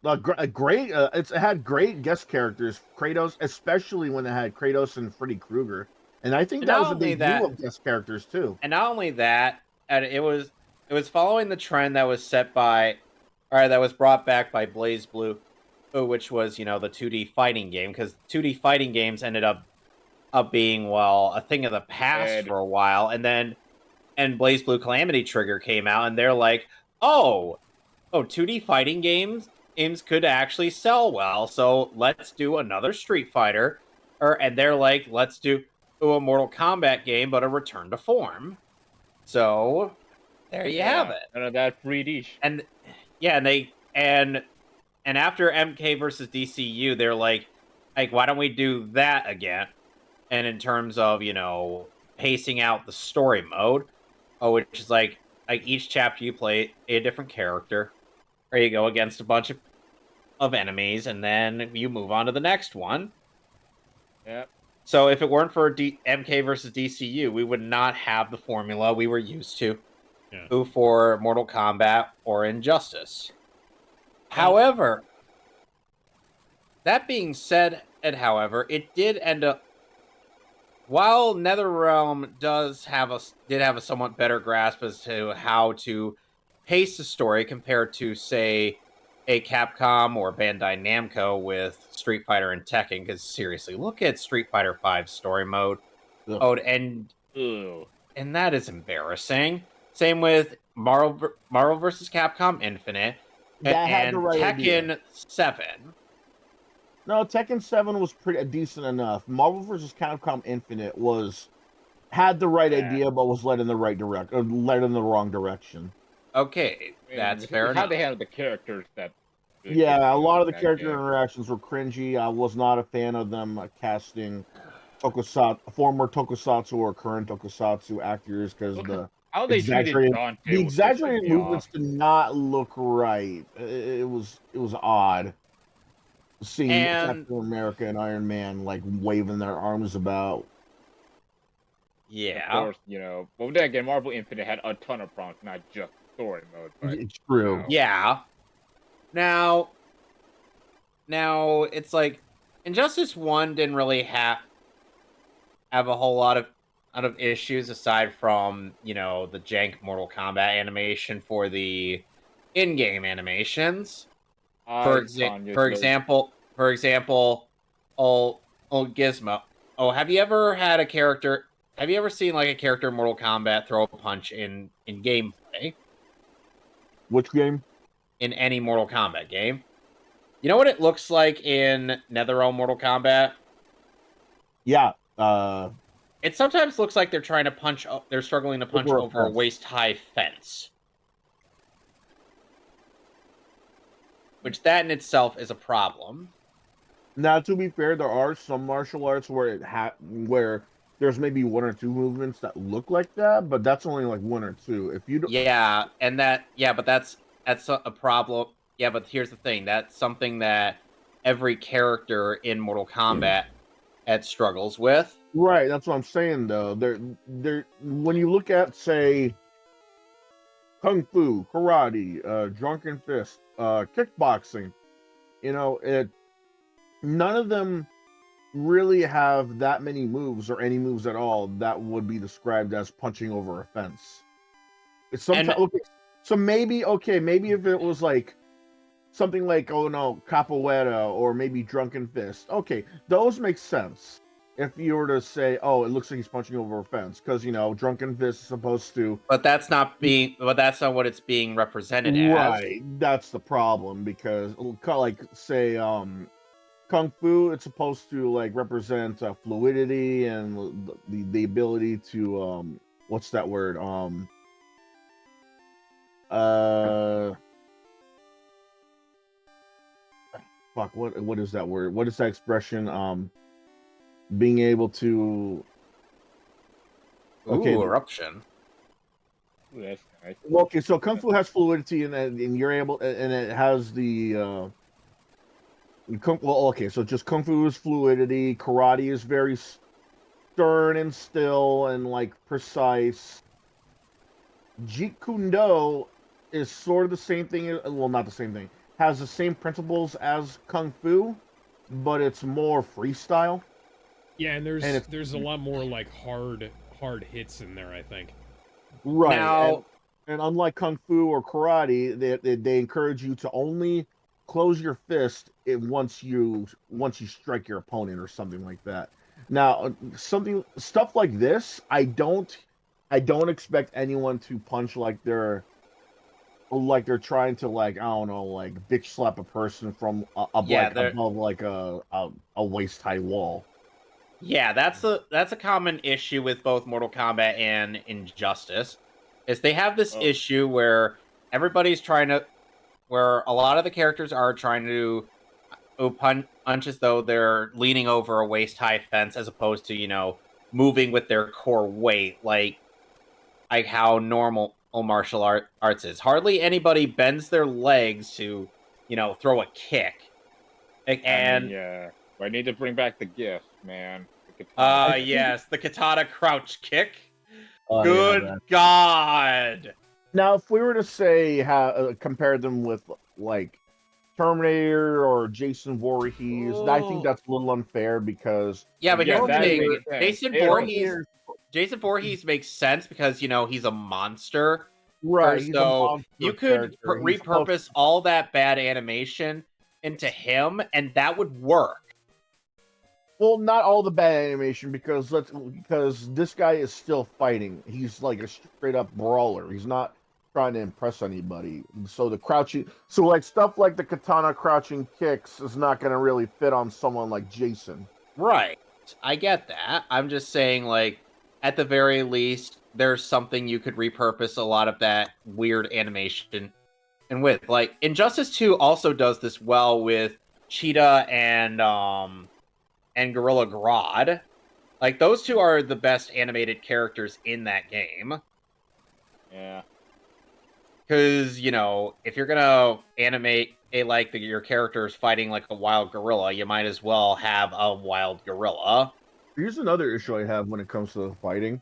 It had great guest characters. Kratos, especially when it had Kratos and Freddy Krueger, and I think that was a debut of guest characters too. And not only that, it was following the trend that was that was brought back by BlazBlue, which was, the 2D fighting game, because 2D fighting games ended up being, a thing of the past for a while, and BlazBlue Calamity Trigger came out, and they're like, 2D fighting games could actually sell well, so let's do another Street Fighter, and they're like, let's do a Mortal Kombat game, but a return to form. So there you have it. That 3D. And after MK versus DCU, they're like, why don't we do that again? And in terms of, pacing out the story mode, which is like each chapter you play a different character, or you go against a bunch of enemies, and then you move on to the next one. Yep. So if it weren't for MK versus DCU, we would not have the formula we were used to for Mortal Kombat or Injustice. However, that being said, and however, it did end up. While NetherRealm did have a somewhat better grasp as to how to pace the story compared to, say, a Capcom or Bandai Namco with Street Fighter and Tekken, because seriously, look at Street Fighter V story mode. Ugh. Oh, and that is embarrassing. Same with Marvel vs. Capcom Infinite That had and the right Tekken idea. 7. No, Tekken 7 was pretty decent enough. Marvel vs. Capcom Infinite had the right idea, but was led in the wrong direction. Okay, that's fair enough. How they handled the characters that. Yeah, a lot of the character interactions were cringy. I was not a fan of them casting former Tokusatsu or current Tokusatsu actors because the how they treated Dante the exaggerated movements did not look right. It was odd. Seeing Captain America and Iron Man like waving their arms about. Yeah. Of course, well, then again, Marvel Infinite had a ton of problems, not just story mode. But, it's true. Yeah. Now, it's like Injustice 1 didn't really have a whole lot of issues aside from, the jank Mortal Kombat animation for the in-game animations. For example, old Gizmo. Oh, have you ever seen like a character in Mortal Kombat throw a punch in gameplay? Which game? In any Mortal Kombat game. You know what it looks like in NetherRealm Mortal Kombat? Yeah. It sometimes looks like they're struggling to punch over a waist-high fence. Which that in itself is a problem. Now, to be fair, there are some martial arts where there's maybe one or two movements that look like that, but that's only like one or two. If you don't... but that's a problem. Yeah, but here's the thing: that's something that every character in Mortal Kombat struggles with. Right, that's what I'm saying. Though, when you look at, say, Kung Fu, Karate, Drunken Fist, kickboxing, none of them really have that many moves or any moves at all that would be described as punching over a fence. It's sometimes so maybe if it was like something like capoeira or maybe Drunken Fist, okay, those make sense. If you were to say, oh, it looks like he's punching over a fence, because Drunken Fist is supposed to. But that's not what it's being represented as. Right, that's the problem, because like say Kung Fu, it's supposed to like represent fluidity and the ability to what's that word? Fuck, what is that word? What is that expression? Being able to. Okay, eruption. Ooh, that's nice. Okay, so Kung Fu has fluidity, and you're able, and it has the. So just Kung Fu is fluidity. Karate is very stern and still and like precise. Jeet Kune Do is sort of the same thing. Well, not the same thing. Has the same principles as Kung Fu, but it's more freestyle. Yeah, and there's a lot more like hard hits in there, I think. Right. Now, and unlike Kung Fu or Karate, they encourage you to only close your fist once you strike your opponent or something like that. Now, stuff like this, I don't expect anyone to punch like they're trying to like, I don't know, like bitch slap a person from above like a waist high wall. Yeah, that's a common issue with both Mortal Kombat and Injustice, is they have this issue where where a lot of the characters are trying to punch as though they're leaning over a waist-high fence, as opposed to, moving with their core weight, like how normal martial arts is. Hardly anybody bends their legs to, throw a kick. And I need to bring back the gift, man. Yes, the katana crouch kick. Oh, Good God! Now, if we were to say compare them with like Terminator or Jason Voorhees. I think that's a little unfair because yeah, but here's the thing: Terminator, Jason Voorhees makes sense because he's a monster, right? He's so you could repurpose all that bad animation into him, and that would work. Well, not all the bad animation because this guy is still fighting. He's like a straight up brawler. He's not trying to impress anybody. So the crouching, so like stuff like the katana crouching kicks is not going to really fit on someone like Jason. Right. I get that. I'm just saying, like, at the very least, there's something you could repurpose a lot of that weird animation. And with, like, Injustice 2 also does this well with Cheetah and Gorilla Grodd. Like, those two are the best animated characters in that game. Yeah. Because, if you're gonna animate your characters fighting like a wild gorilla, you might as well have a wild gorilla. Here's another issue I have when it comes to the fighting.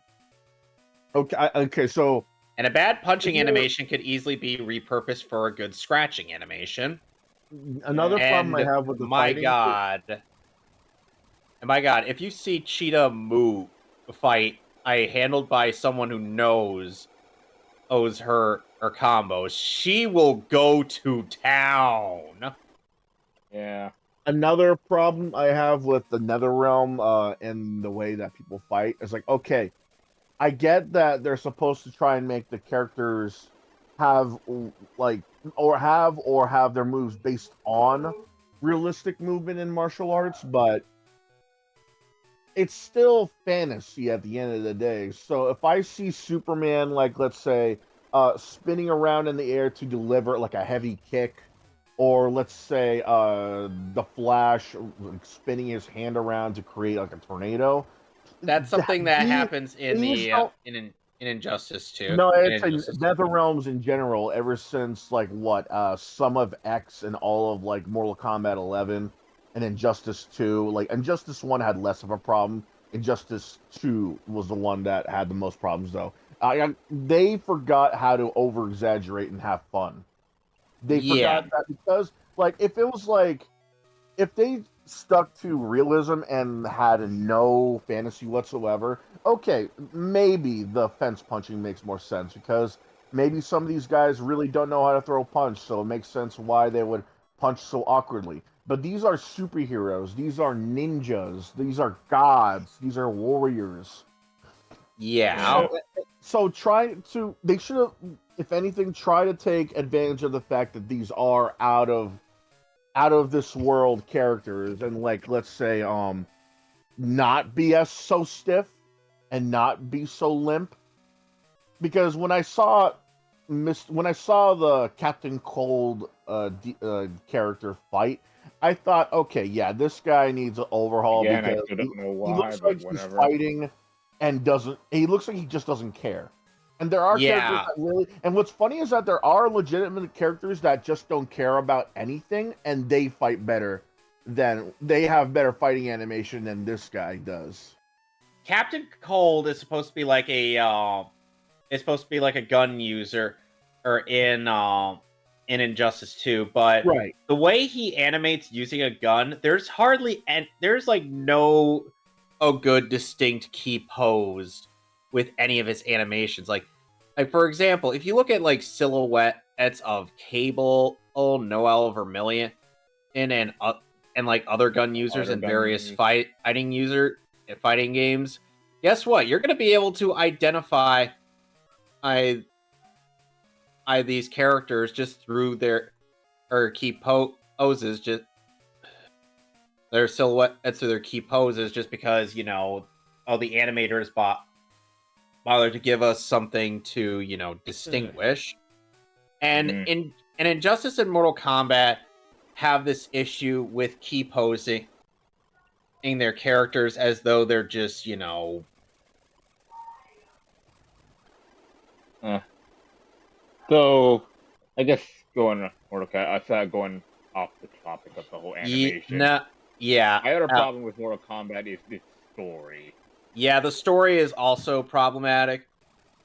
Okay, so... And a bad punching animation could easily be repurposed for a good scratching animation. Another problem I have with the fighting... My God, if you see Cheetah fight, handled by someone who knows her combos, she will go to town. Yeah. Another problem I have with the NetherRealm and the way that people fight is like, okay, I get that they're supposed to try and make the characters have their moves based on realistic movement in martial arts, but it's still fantasy at the end of the day. So if I see Superman, like, let's say, spinning around in the air to deliver like a heavy kick, or let's say the Flash spinning his hand around to create like a tornado. That's something that happens in in Injustice 2. No, it's in NetherRealms in general. Ever since like Sum of X and all of like Mortal Kombat 11 and Injustice 2. Like Injustice 1 had less of a problem. Injustice 2 was the one that had the most problems though. They forgot how to over exaggerate and have fun. They forgot that because like if they stuck to realism and had no fantasy whatsoever, okay, maybe the fence punching makes more sense because maybe some of these guys really don't know how to throw a punch, so it makes sense why they would punch so awkwardly. But these are superheroes, these are ninjas, these are gods, these are warriors. Yeah. So they should have, if anything, try to take advantage of the fact that these are out of this world characters and like let's say not be as so stiff and not be so limp. Because when I saw the Captain Cold character fight, I thought, okay, yeah, this guy needs an overhaul because I don't know why, he looks like he's fighting and he looks like he just doesn't care. And there are characters that really, and what's funny is that there are legitimate characters that just don't care about anything and they fight better they have better fighting animation than this guy does. Captain Cold is supposed to be like a gun user or in Injustice 2, but right. The way he animates using a gun, there's like no good distinct key pose with any of his animations. Like for example, if you look at like silhouettes of Cable, Noel Vermillion, and like other gun users in various fighting games, guess what? You're gonna be able to identify these characters just through their key poses, just their silhouettes or their key poses, just because the animators bother to give us something to distinguish. And in Injustice and Mortal Kombat have this issue with key posing in their characters as though they're just So, I guess going Mortal Kombat, I thought going off the topic of the whole animation. Yeah. My other problem with Mortal Kombat is the story. Yeah, the story is also problematic.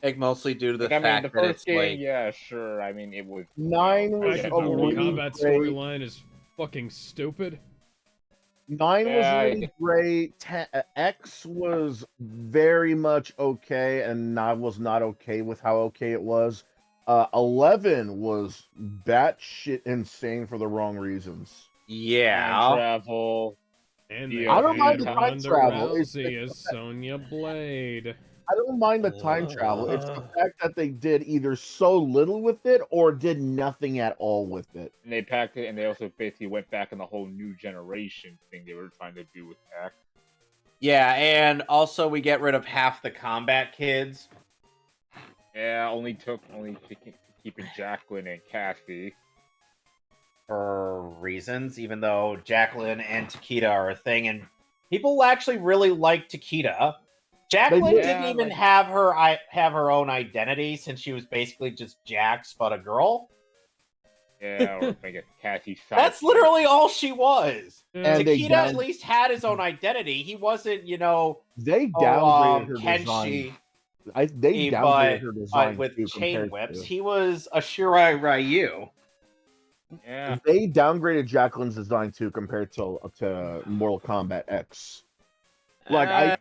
Like mostly due to the Like, I mean, fact the that first it's game, like yeah, sure. I mean, it was 9 you know, was Fact yeah, that the Mortal really Kombat great. storyline is fucking stupid. 9 was Yeah, really great. X was very much okay, and I was not okay with how okay it was. 11 was batshit insane for the wrong reasons. time Yeah. travel. And Yeah, they I don't mind made the time Ronda travel. Rousey as Sonya Blade. I don't mind the time travel. It's the fact that they did either so little with it or did nothing at all with it. And they packed it, and they also basically went back on the whole new generation thing they were trying to do with X. Yeah, and also we get rid of half the combat kids. Yeah, only keeping Jacqueline and Cassie. For reasons, even though Jacqueline and Takeda are a thing, and people actually really like Takeda. Jacqueline didn't even have her own identity since she was basically just Jax but a girl. Yeah, or I guess Cassie. That's literally all she was. And Takeda at least had his own identity. He wasn't, they downgraded her Kenshi. design. They downgraded her design but with too, chain whips, he was a Shirai Ryu. Yeah. They downgraded Jacqueline's design too compared to Mortal Kombat X. Not really.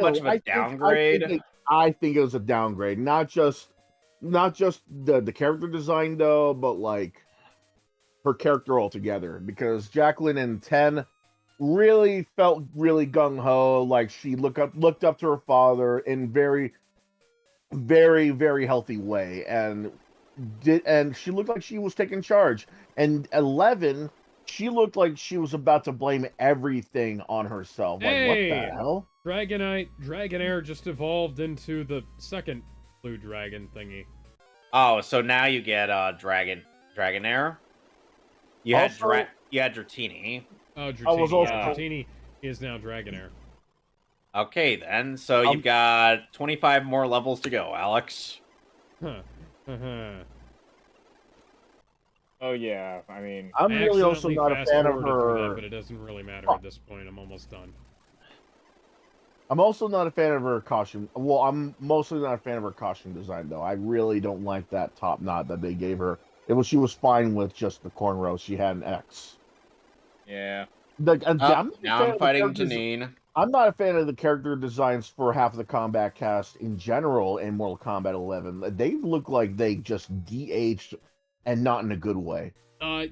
Much of a downgrade. I think it was a downgrade. Not just the character design though, but like her character altogether. Because Jacqueline in 10 really felt really gung ho, like she looked up to her father in very, very, very healthy way, and she looked like she was taking charge. And 11, she looked like she was about to blame everything on herself. Like, what the hell? Dragonair just evolved into the second blue dragon thingy. Oh, so now you get Dragonair. You had Dratini. Oh, Dratini is now Dragonair. Okay, then. So you've got 25 more levels to go, Alex. Huh. Oh yeah, I mean, I'm really also not a fan of her. That, but it doesn't really matter at this point. I'm almost done. I'm also not a fan of her costume. Well, I'm mostly not a fan of her costume design, though. I really don't like that top knot that they gave her. She was fine with just the cornrows. She had an X. Yeah. Now I'm fighting Janine. I'm not a fan of the character designs for half of the combat cast in general in Mortal Kombat 11. They look like they just de-aged, and not in a good way. The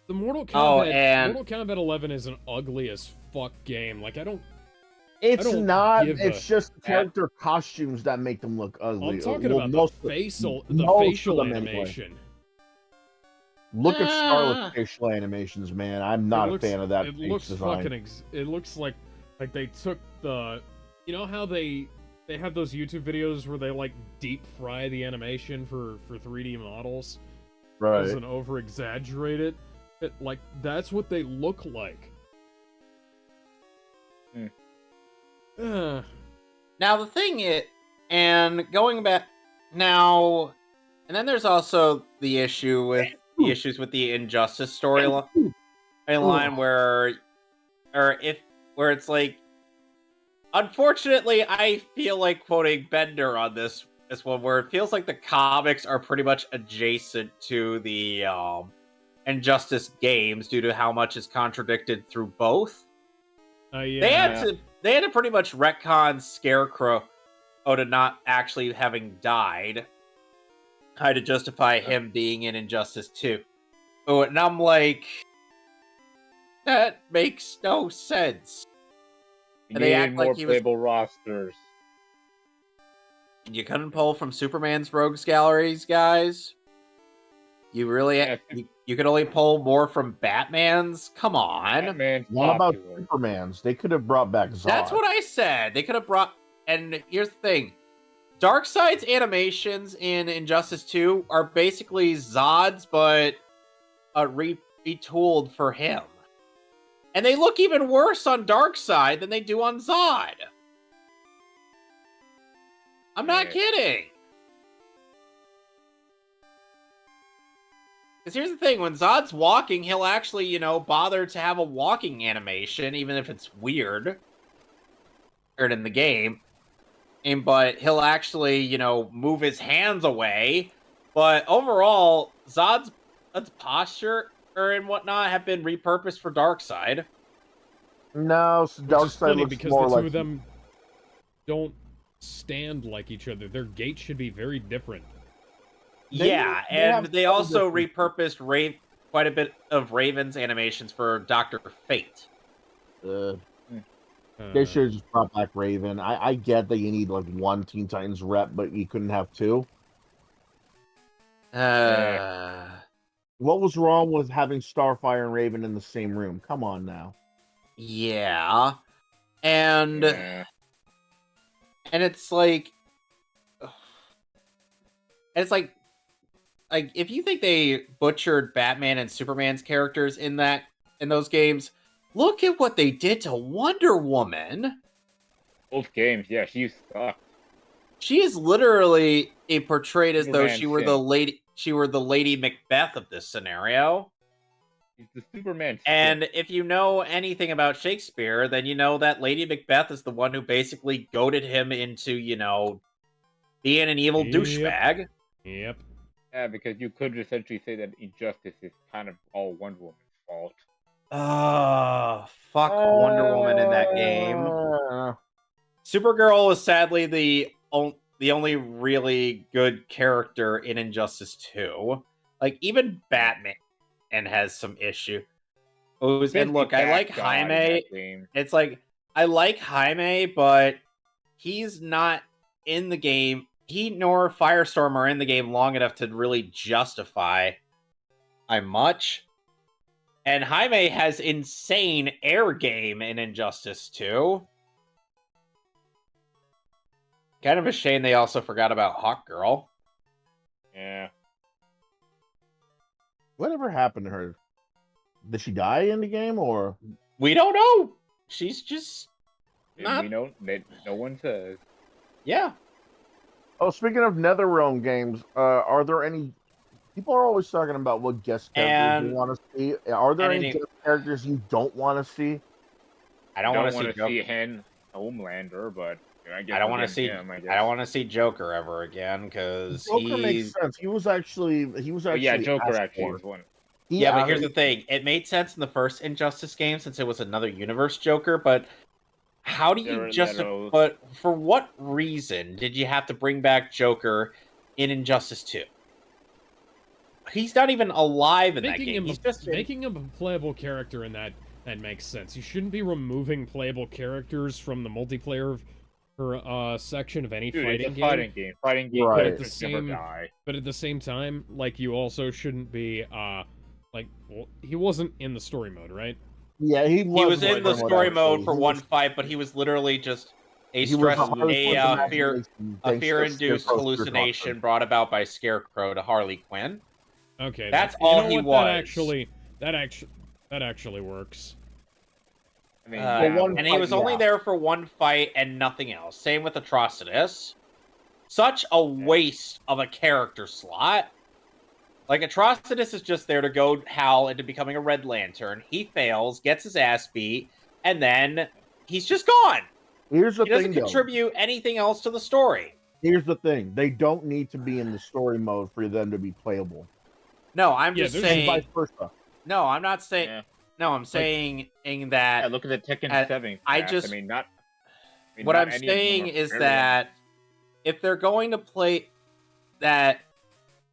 Mortal Kombat 11 is an ugly as fuck game. Like, It's not. It's just character costumes that make them look ugly. I'm talking about the facial animation. Anyway. Look at Scarlet's facial animations, man. I'm not a fan of that. It looks design. It looks like they took the. You know how they have those YouTube videos where they like deep fry the animation for 3D models, right? And over exaggerate it. Like that's what they look like. Now the thing is, and going back now, and then there's also the issue with issues with the Injustice storyline where it's like, unfortunately, I feel like quoting Bender on this one, where it feels like the comics are pretty much adjacent to the Injustice games due to how much is contradicted through both. Yeah. They had to pretty much retcon Scarecrow to not actually having died. Had to justify him being in Injustice 2. Oh, and I'm like, that makes no sense. And they act like playable rosters. You couldn't pull from Superman's rogues galleries, guys. You really you could only pull more from Batman's? Come on. What about Superman's? They could have brought back Zod. That's what I said. They could have brought... And here's the thing. Darkseid's animations in Injustice 2 are basically Zod's, but retooled for him. And they look even worse on Darkseid than they do on Zod. I'm not kidding. Because here's the thing, when Zod's walking, he'll actually, bother to have a walking animation, even if it's weird in the game. but he'll actually, move his hands away. But overall, Zod's posture and whatnot have been repurposed for Darkseid. No, Darkseid looks because more the two like of them don't stand like each other. Their gait should be very different. They also repurposed quite a bit of Raven's animations for Dr. Fate. They should have just brought back Raven. I get that you need like one Teen Titans rep, but you couldn't have two. What was wrong with having Starfire and Raven in the same room? Come on now. Yeah. And it's like if you think they butchered Batman and Superman's characters in those games, look at what they did to Wonder Woman. Both games, yeah, she sucked. She is literally portrayed as though she were the Lady Macbeth of this scenario. She's the Superman. And if you know anything about Shakespeare, then you know that Lady Macbeth is the one who basically goaded him into, being an evil douchebag. Yep. Yeah, because you could essentially say that injustice is kind of all Wonder Woman's fault. Fuck Wonder Woman in that game. Supergirl is sadly the only really good character in Injustice 2. Like, even Batman has some issue. And look, I like Jaime. It's like, I like Jaime, but he's not in the game. He nor Firestorm are in the game long enough to really justify much. And Jaime has insane air game in Injustice 2. Kind of a shame they also forgot about Hawkgirl. Yeah. Whatever happened to her? Did she die in the game, or? We don't know. She's just not... We don't. No one says. Yeah. Oh, speaking of NetherRealm games, are there any... People are always talking about what guest characters you want to see. Are there any guest characters you don't want to see? I don't want to see Homelander, but I don't want to see him. I don't want to see Joker ever again because Joker makes sense. He was actually. Yeah, Joker actually is one. Yeah, but here's the thing: it made sense in the first Injustice game since it was another universe Joker. But how do you justify? But for what reason did you have to bring back Joker in Injustice 2? He's not even alive in that game. Making him a playable character in that makes sense. You shouldn't be removing playable characters from the multiplayer section of any fighting game. Fighting game. Right. But at the same time, like, you also shouldn't be he wasn't in the story mode, right? Yeah, he was in the story mode for one fight, but he was literally just a fear-induced hallucination brought about by Scarecrow to Harley Quinn. Okay, that's all he was. That actually works. I mean, and he was only there for one fight and nothing else. Same with Atrocitus. Such a waste of a character slot. Like, Atrocitus is just there to goad Hal into becoming a Red Lantern. He fails, gets his ass beat, and then he's just gone. He doesn't contribute anything else to the story. Here's the thing. They don't need to be in the story mode for them to be playable. No, I'm just saying... Vice versa. No, I'm not saying... Yeah. No, I'm saying that... Yeah, look at the Tekken 7. What I'm saying is that if they're going to play that...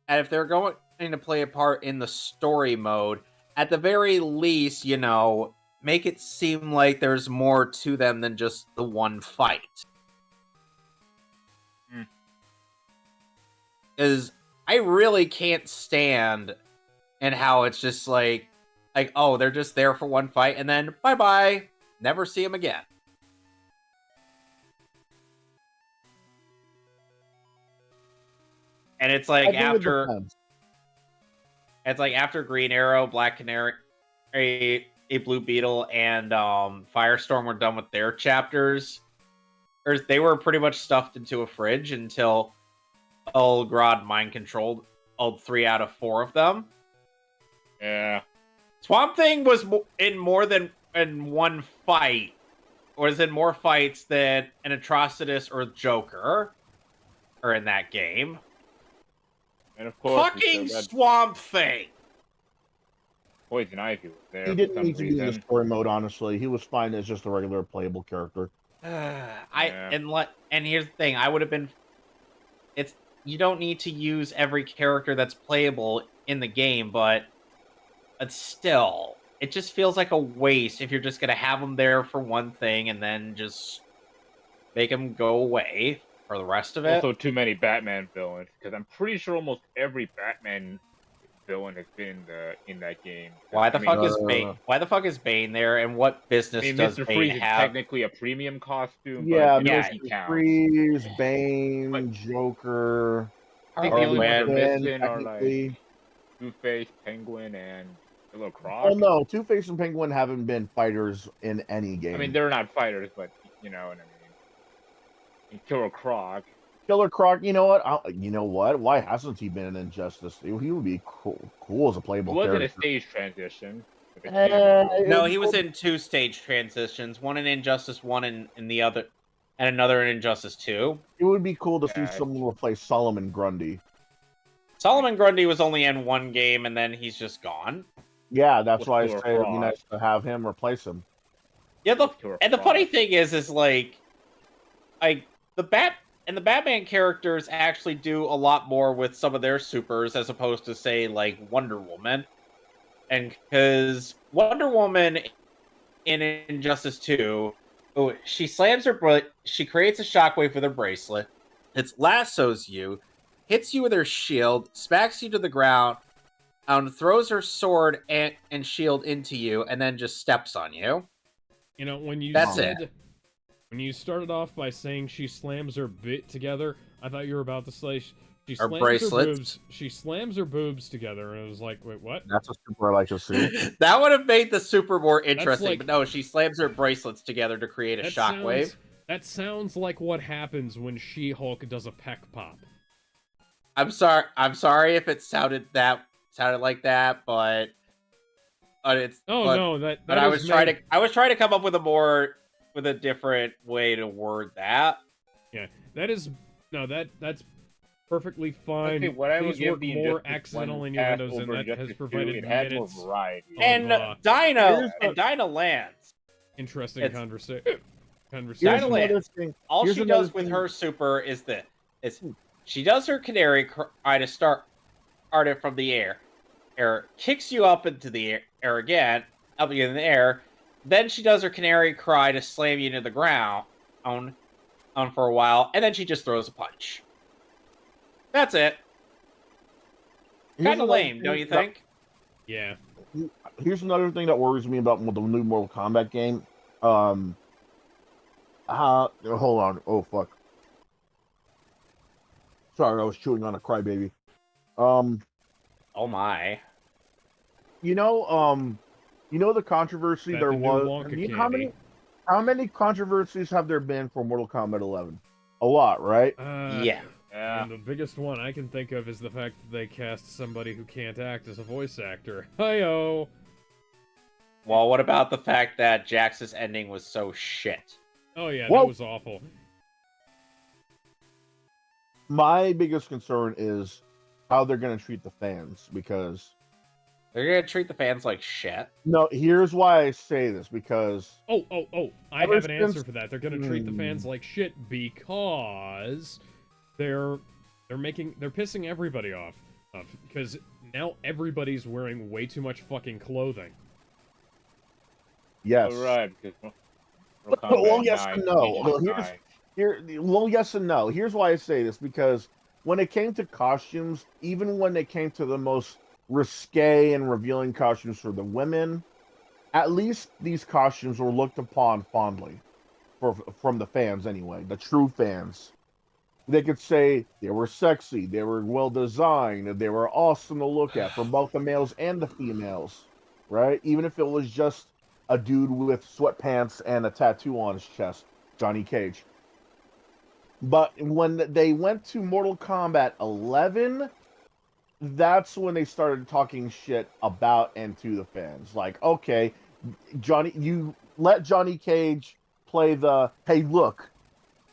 And if they're going to play a part in the story mode, at the very least, make it seem like there's more to them than just the one fight. Because I really can't stand and how it's just like, oh, they're just there for one fight and then bye-bye, never see them again. And it's like after Green Arrow, Black Canary, a Blue Beetle, and Firestorm were done with their chapters, they were pretty much stuffed into a fridge until Grodd mind controlled all 3 out of 4 of them. Yeah. Swamp Thing was in more than one fight was in more fights than an Atrocitus or Joker are in that game. And of course, fucking Swamp Thing. Poison Ivy was there. He didn't need to be in the story mode. Honestly, he was fine as just a regular playable character. And here's the thing: I would have been. You don't need to use every character that's playable in the game, but still, it just feels like a waste if you're just gonna have them there for one thing and then just make them go away for the rest of it. Also, too many Batman villains, because I'm pretty sure almost every Batman villain has been in that game. Why the fuck is Bane? Why the fuck is Bane there? And what business does Mr. Bane Freeze have? Is technically a premium costume. Yeah, but, Mr. he counts. Freeze, Bane, Joker. I think the only ones Harley they're missing are like Two-Face, Penguin, and Killer Croc. Oh no, Two-Face and Penguin haven't been fighters in any game. I mean, they're not fighters, but you know what I mean. And Killer Croc. Killer Croc, you know what? Why hasn't he been in Injustice? He would be cool as a playable character. He wasn't a stage transition. No, he was in 2 stage transitions. One in Injustice 1 and the other, and another in Injustice 2. It would be cool to see someone replace Solomon Grundy. Solomon Grundy was only in 1 game, and then he's just gone. Yeah, that's why I say it'd be nice to have him replace him. Yeah, the funny thing is like the Batman characters actually do a lot more with some of their supers as opposed to, say, like Wonder Woman. And because Wonder Woman in Injustice 2, she slams she creates a shockwave with her bracelet, it lassos you, hits you with her shield, smacks you to the ground, throws her sword and shield into you, and then just steps on you. You know, when you when you started off by saying she slams her bit together, I thought you were about to say she slams her boobs together, and I was like, wait, what? That's a super I like to see. That would have made the super more interesting, but no, she slams her bracelets together to create a shockwave. That sounds like what happens when She-Hulk does a peck pop. I'm sorry if it sounded like that, but it's no. I was trying to come up with a different way to word that. Yeah, that's perfectly fine. Okay, what I would give work more accidental innuendos, and that has provided minutes more variety. And Dinah lands. Interesting conversation. Dinah lands. All she does with her super is she does her canary cry to start it from the air. Kicks you up into the air again, up in the air. Then she does her canary cry to slam you into the ground on for a while, and then she just throws a punch. That's it. Kind of lame, don't you think? Yeah. Here's another thing that worries me about the new Mortal Kombat game. Hold on. Oh fuck. Sorry, I was chewing on a crybaby. Oh my. You know the controversy there was. How many controversies have there been for Mortal Kombat 11? A lot, right? Yeah. And the biggest one I can think of is the fact that they cast somebody who can't act as a voice actor. Hi-yo! Well, what about the fact that Jax's ending was so shit? Oh yeah, that was awful. My biggest concern is how they're going to treat the fans, because they're going to treat the fans like shit. No, here's why I say this, because I have an answer for that. They're going to treat the fans like shit because they're pissing everybody off, because now everybody's wearing way too much fucking clothing. Yes. All right. Well, yes and no. Yes and no. Here's why I say this, because when it came to costumes, even when it came to the most risque and revealing costumes for the women, at least these costumes were looked upon fondly from the fans anyway, the true fans. They could say they were sexy, they were well designed, they were awesome to look at for both the males and the females, right? Even if it was just a dude with sweatpants and a tattoo on his chest, Johnny Cage. But when they went to Mortal Kombat 11, that's when they started talking shit about and to the fans. Like, okay, Johnny, you let Johnny Cage play the "Hey, look"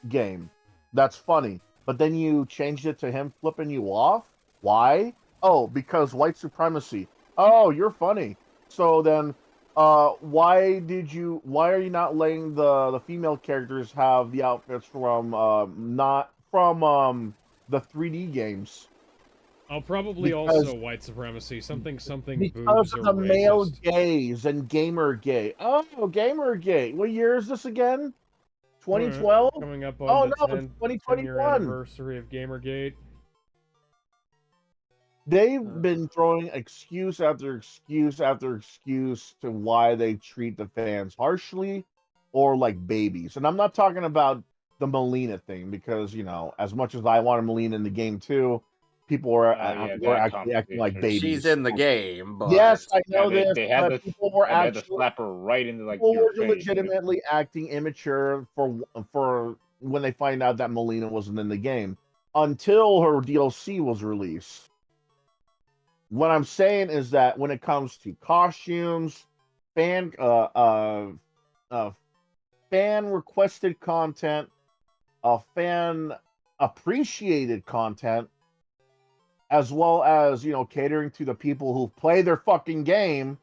game. That's funny. But then you changed it to him flipping you off. Why? Oh, because white supremacy. Oh, you're funny. So then, why are you not letting the female characters have the outfits from not from the 3D games? Oh, probably also white supremacy. Something Because boobs of or the male racist. gays and gamer gay. Oh, gamer gay. What year is this again? 2012? Coming up on Oh the no, 10th, it's 10-year 2021. anniversary of Gamergate. They've been throwing excuse after excuse after excuse to why they treat the fans harshly or like babies. And I'm not talking about the Melina thing because, as much as I wanted Melina in the game too, people were actually acting like babies. She's in the game, but yes, I know they, this, they had but to, people were and they had to actually slap her right into like people your were face. legitimately acting immature for when they find out that Melina wasn't in the game until her DLC was released. What I'm saying is that when it comes to costumes, fan fan requested content, fan appreciated content, as well as catering to the people who play their fucking game.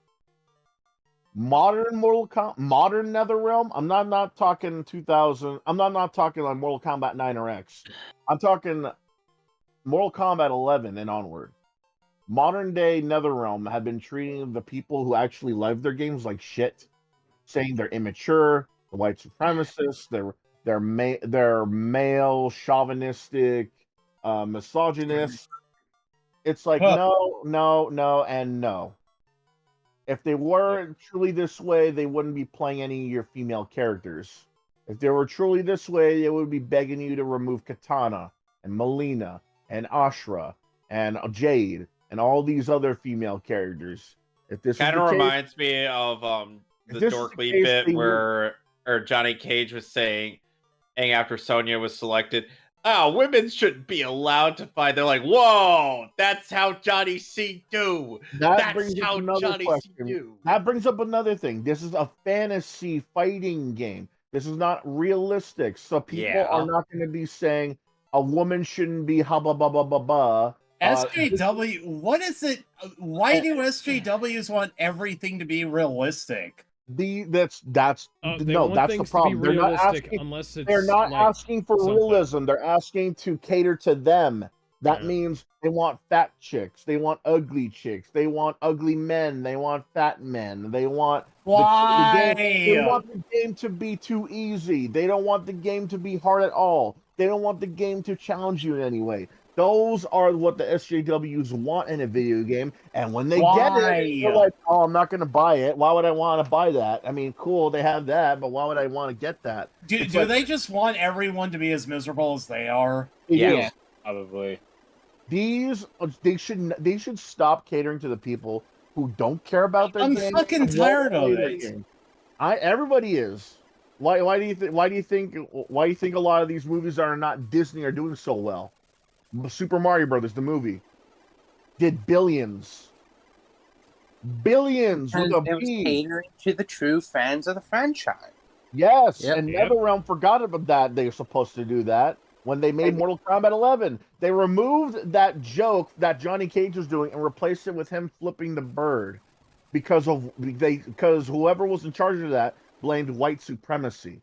Modern modern NetherRealm. I'm not talking 2000. I'm not talking like Mortal Kombat 9 or X. I'm talking Mortal Kombat 11 and onward. Modern day NetherRealm had been treating the people who actually love their games like shit, saying they're immature, the white supremacists, they're male chauvinistic, misogynist. It's like no, and no. If they were truly this way, they wouldn't be playing any of your female characters. If they were truly this way, they would be begging you to remove Katana and Melina and Ashra and Jade and all these other female characters. If this kind of reminds me of the Dorkly bit where Johnny Cage was saying, and after Sonya was selected, women shouldn't be allowed to fight. They're like, whoa, that's how Johnny C do. That brings up another thing. This is a fantasy fighting game. This is not realistic. So people are not going to be saying a woman shouldn't be ha ba ba ba ba ba. SJW, what is it? Why do SJWs want everything to be realistic? That's the problem. They're not asking for realism. They're asking to cater to them. That means they want fat chicks. They want ugly chicks. They want ugly men. They want fat men. They want they want the game to be too easy. They don't want the game to be hard at all. They don't want the game to challenge you in any way. Those are what the SJWs want in a video game, and when they get it, they're like, "Oh, I'm not going to buy it. Why would I want to buy that? I mean, cool, they have that, but why would I want to get that?" Do they just want everyone to be as miserable as they are? Yeah, probably. They should stop catering to the people who don't care about their game. I'm fucking tired of it. Everybody is. Why do you think a lot of these movies that are not Disney are doing so well? Super Mario Brothers, the movie, did billions with a B. Catering to the true fans of the franchise. Yes, and NetherRealm forgot about that. They were supposed to do that when they made Mortal Kombat 11. They removed that joke that Johnny Cage was doing and replaced it with him flipping the bird because whoever was in charge of that blamed white supremacy.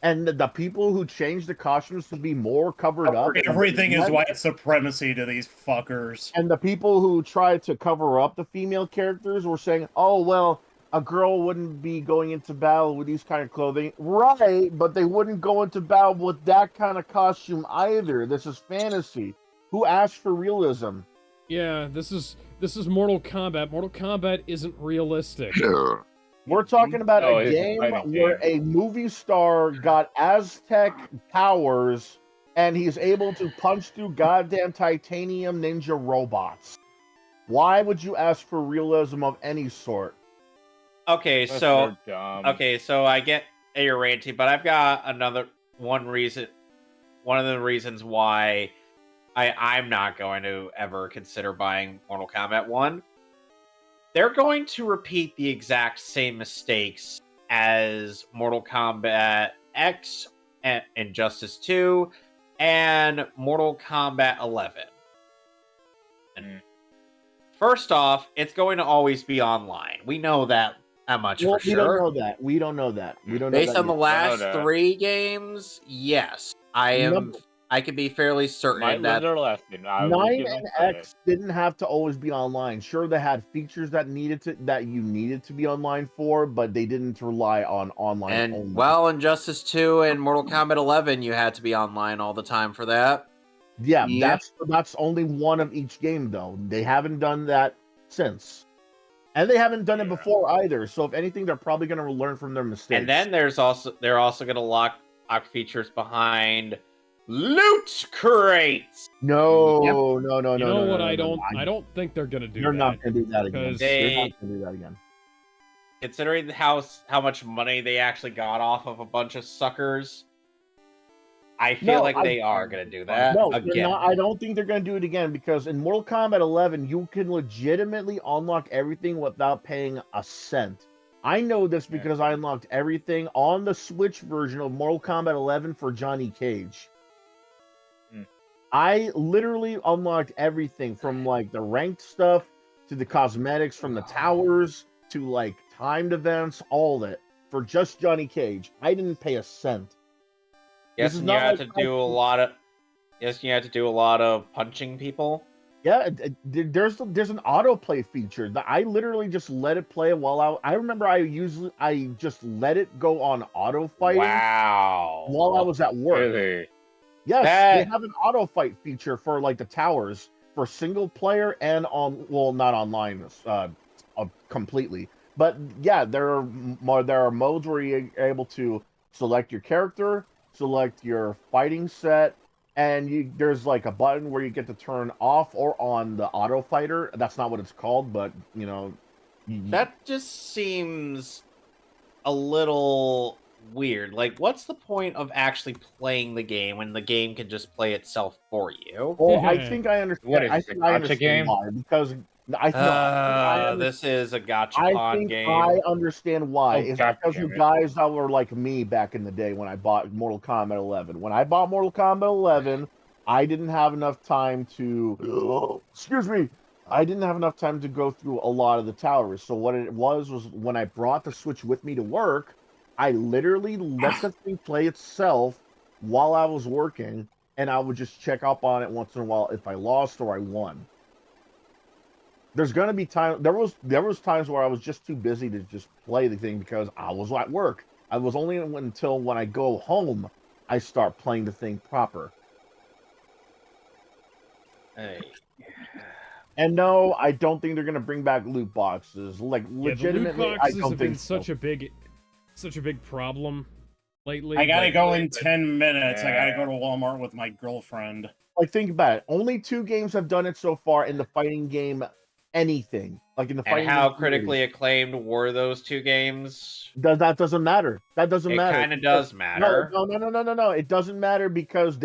And the people who changed the costumes to be more covered up. Everything is white supremacy to these fuckers. And the people who tried to cover up the female characters were saying, oh, well, a girl wouldn't be going into battle with these kind of clothing. Right, but they wouldn't go into battle with that kind of costume either. This is fantasy. Who asked for realism? Yeah, this is Mortal Kombat. Mortal Kombat isn't realistic. Sure. We're talking about a game where a movie star got Aztec powers and he's able to punch through goddamn titanium ninja robots. Why would you ask for realism of any sort? Okay, so I get you're ranting, but I've got one of the reasons why I'm not going to ever consider buying Mortal Kombat 1. They're going to repeat the exact same mistakes as Mortal Kombat X, and Injustice 2, and Mortal Kombat 11. And first off, it's going to always be online. We know that much for sure. We don't know that. We don't know that. We don't know Based that on the yet. last 3 games, yes. I can be fairly certain that 9 and X didn't have to always be online. Sure, they had features that you needed to be online for, but they didn't rely on online and only. well, Injustice 2 and Mortal Kombat 11, you had to be online all the time for that. Yeah, that's only one of each game though. They haven't done that since. And they haven't done it before either. So if anything, they're probably going to learn from their mistakes. And then they're also going to lock features behind loot crates. No. You know what? I don't think they're gonna do that. They're not gonna do that again. They're not gonna do that again. Considering how much money they actually got off of a bunch of suckers, I feel they are gonna do that again. I don't think they're gonna do it again because in Mortal Kombat 11, you can legitimately unlock everything without paying a cent. I know this because I unlocked everything on the Switch version of Mortal Kombat 11 for Johnny Cage. I literally unlocked everything from like the ranked stuff to the cosmetics from the towers to like timed events, all of it for just Johnny Cage. I didn't pay a cent. Yes, and you had to do a lot of. Yes, you had to do a lot of punching people. Yeah, there's an autoplay feature that I literally just let it play while I remember I just let it go on auto fighting. Wow. While I was at work. Really? Yes, they have an auto fight feature for like the towers for single player and not online completely. But yeah, there are modes where you're able to select your character, select your fighting set, and there's like a button where you get to turn off or on the auto fighter. That's not what it's called, but that just seems a little weird. Like, what's the point of actually playing the game when the game can just play itself for you? Well, I think I understand. What is this, a gacha game? Why, because this is a gachapon game. I understand why. It's because you guys that were like me back in the day when I bought Mortal Kombat 11. When I bought Mortal Kombat 11, I didn't have enough time to. Excuse me. I didn't have enough time to go through a lot of the towers. So what it was when I brought the Switch with me to work, I literally let the thing play itself while I was working, and I would just check up on it once in a while if I lost or I won. There's gonna be time. There was times where I was just too busy to just play the thing because I was at work. I was only until when I go home I start playing the thing proper. Hey. And no, I don't think they're gonna bring back loot boxes. Like legitimately, loot boxes I don't have think been such a big problem lately. I gotta go in 10 minutes. I gotta go to Walmart with my girlfriend. Like, think about it. Only 2 games have done it so far in the fighting game. Anything like in the fighting. And how critically acclaimed were those 2 games? That doesn't matter. That doesn't matter. It kind of does matter. No. It doesn't matter because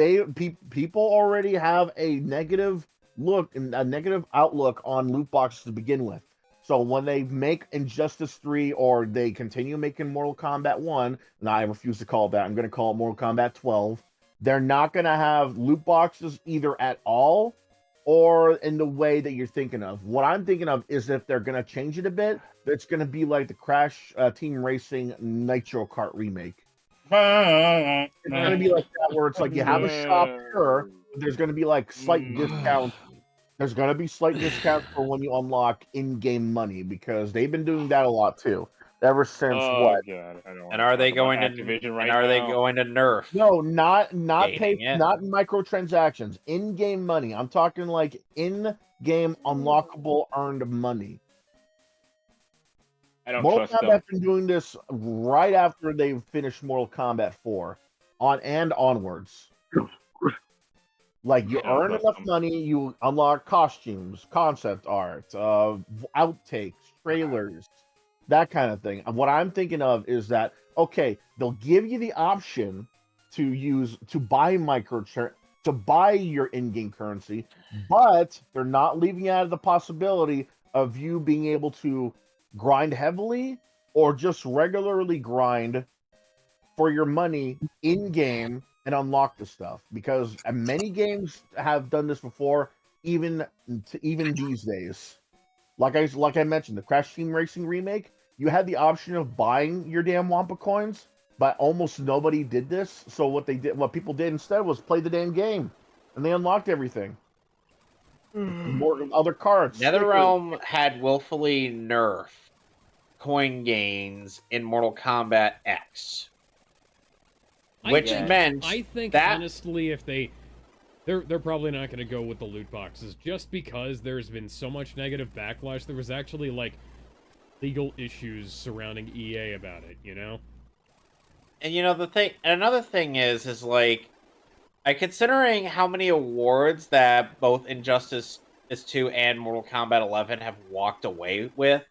people already have a negative look and a negative outlook on loot boxes to begin with. So when they make Injustice 3 or they continue making Mortal Kombat 1, and I refuse to call it that, I'm going to call it Mortal Kombat 12, they're not going to have loot boxes either at all or in the way that you're thinking of. What I'm thinking of is if they're going to change it a bit, it's going to be like the Crash Team Racing Nitro Kart remake. It's going to be like that where it's like you have a shop, sure, but there's going to be like slight discounts. There's going to be slight discounts for when you unlock in-game money because they've been doing that a lot too. Ever since what? God, and are they going to Activision right now? They going to nerf? No, not microtransactions. In-game money. I'm talking like in-game unlockable earned money. I don't Mortal trust Kombat's been doing this right after they finished Mortal Kombat 4, and onwards. Like you earn enough money, you unlock costumes, concept art, outtakes, trailers. That kind of thing. And what I'm thinking of is that, okay, they'll give you the option to buy your in-game currency, but they're not leaving out of the possibility of you being able to grind heavily or just regularly grind for your money in game and unlock the stuff, because many games have done this before, even these days. Like I mentioned, the Crash Team Racing remake, you had the option of buying your damn Wampa coins, but almost nobody did this. So what people did instead was play the damn game, and they unlocked everything. More other cards. NetherRealm had willfully nerfed coin gains in Mortal Kombat X, which meant I think that honestly, if they're probably not going to go with the loot boxes, just because there's been so much negative backlash. There was actually like legal issues surrounding EA about it, you know. And another thing is like, considering how many awards that both Injustice 2 and Mortal Kombat 11 have walked away with,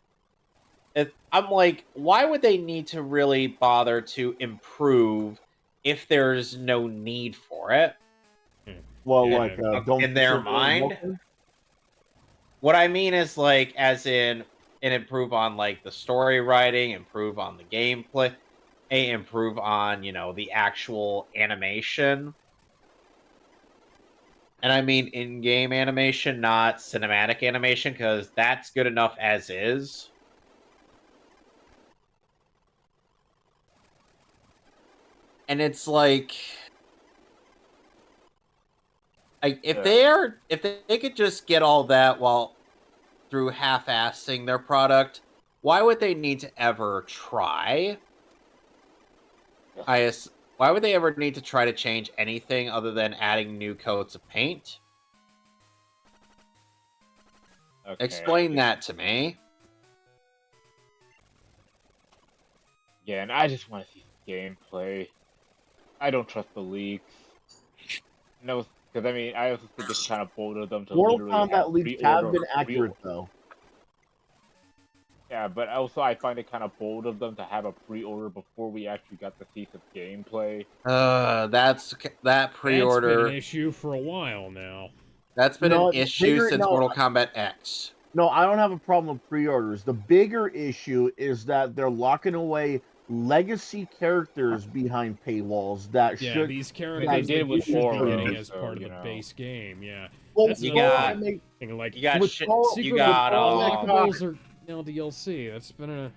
I'm like, why would they need to really bother to improve if there's no need for it? Well, Yeah. like In their mind. What I mean is like, as in improve on like the story writing, improve on the gameplay, improve on the actual animation. And I mean in-game animation, not cinematic animation, because that's good enough as is. And it's like, if they could just get all that while through half-assing their product, why would they need to ever try? Why would they ever need to try to change anything other than adding new coats of paint? Okay. Explain that to me. Yeah, and I just want to see gameplay. I don't trust the leaks. No, because I mean, I also think it's kind of bold of them to Mortal literally Kombat leaks have been accurate, though. Yeah, but also I find it kind of bold of them to have a pre-order before we actually got to see some gameplay. That pre-order. That's been an issue for a while now. That's been an issue since Mortal Kombat X. No, I don't have a problem with pre-orders. The bigger issue is that they're locking away legacy characters behind paywalls that should. These characters they did with should be Goro, getting as so, part of the base game. Yeah, Well, that's you another got- thing. Like, You got with shit. Goro- You Secret got collectibles are now DLC. That's been a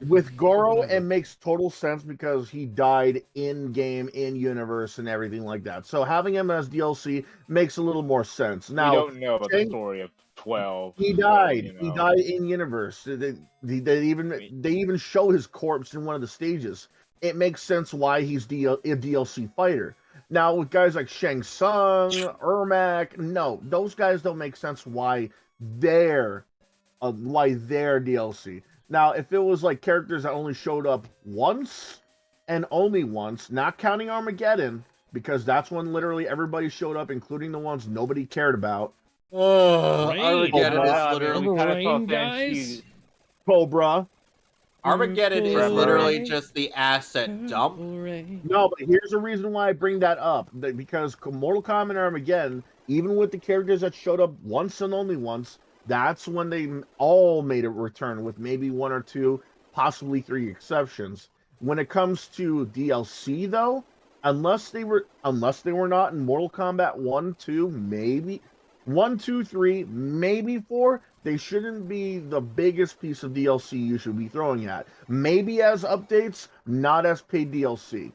with Goro, Whatever. it makes total sense because he died in game, in universe, and everything like that. So having him as DLC makes a little more sense. Now, we don't know about the Shang- story of 12. He so, died. you know. He died in universe. They even show his corpse in one of the stages. It makes sense why he's a DLC fighter. Now with guys like Shang Tsung, Ermac, no, those guys don't make sense why they're DLC. Now if it was like characters that only showed up once and only once, not counting Armageddon, because that's when literally everybody showed up, including the ones nobody cared about. Armageddon is Remember literally Rain, guys? Cobra. Armageddon is Purple literally Rain. just the asset dump. No, but here's the reason why I bring that up. Because Mortal Kombat and Armageddon, even with the characters that showed up once and only once, that's when they all made a return, with maybe one or two, possibly three exceptions. When it comes to DLC, though, unless they were not in Mortal Kombat 1, 2, maybe 1, 2, 3, maybe 4, they shouldn't be the biggest piece of DLC you should be throwing at. Maybe as updates, not as paid DLC.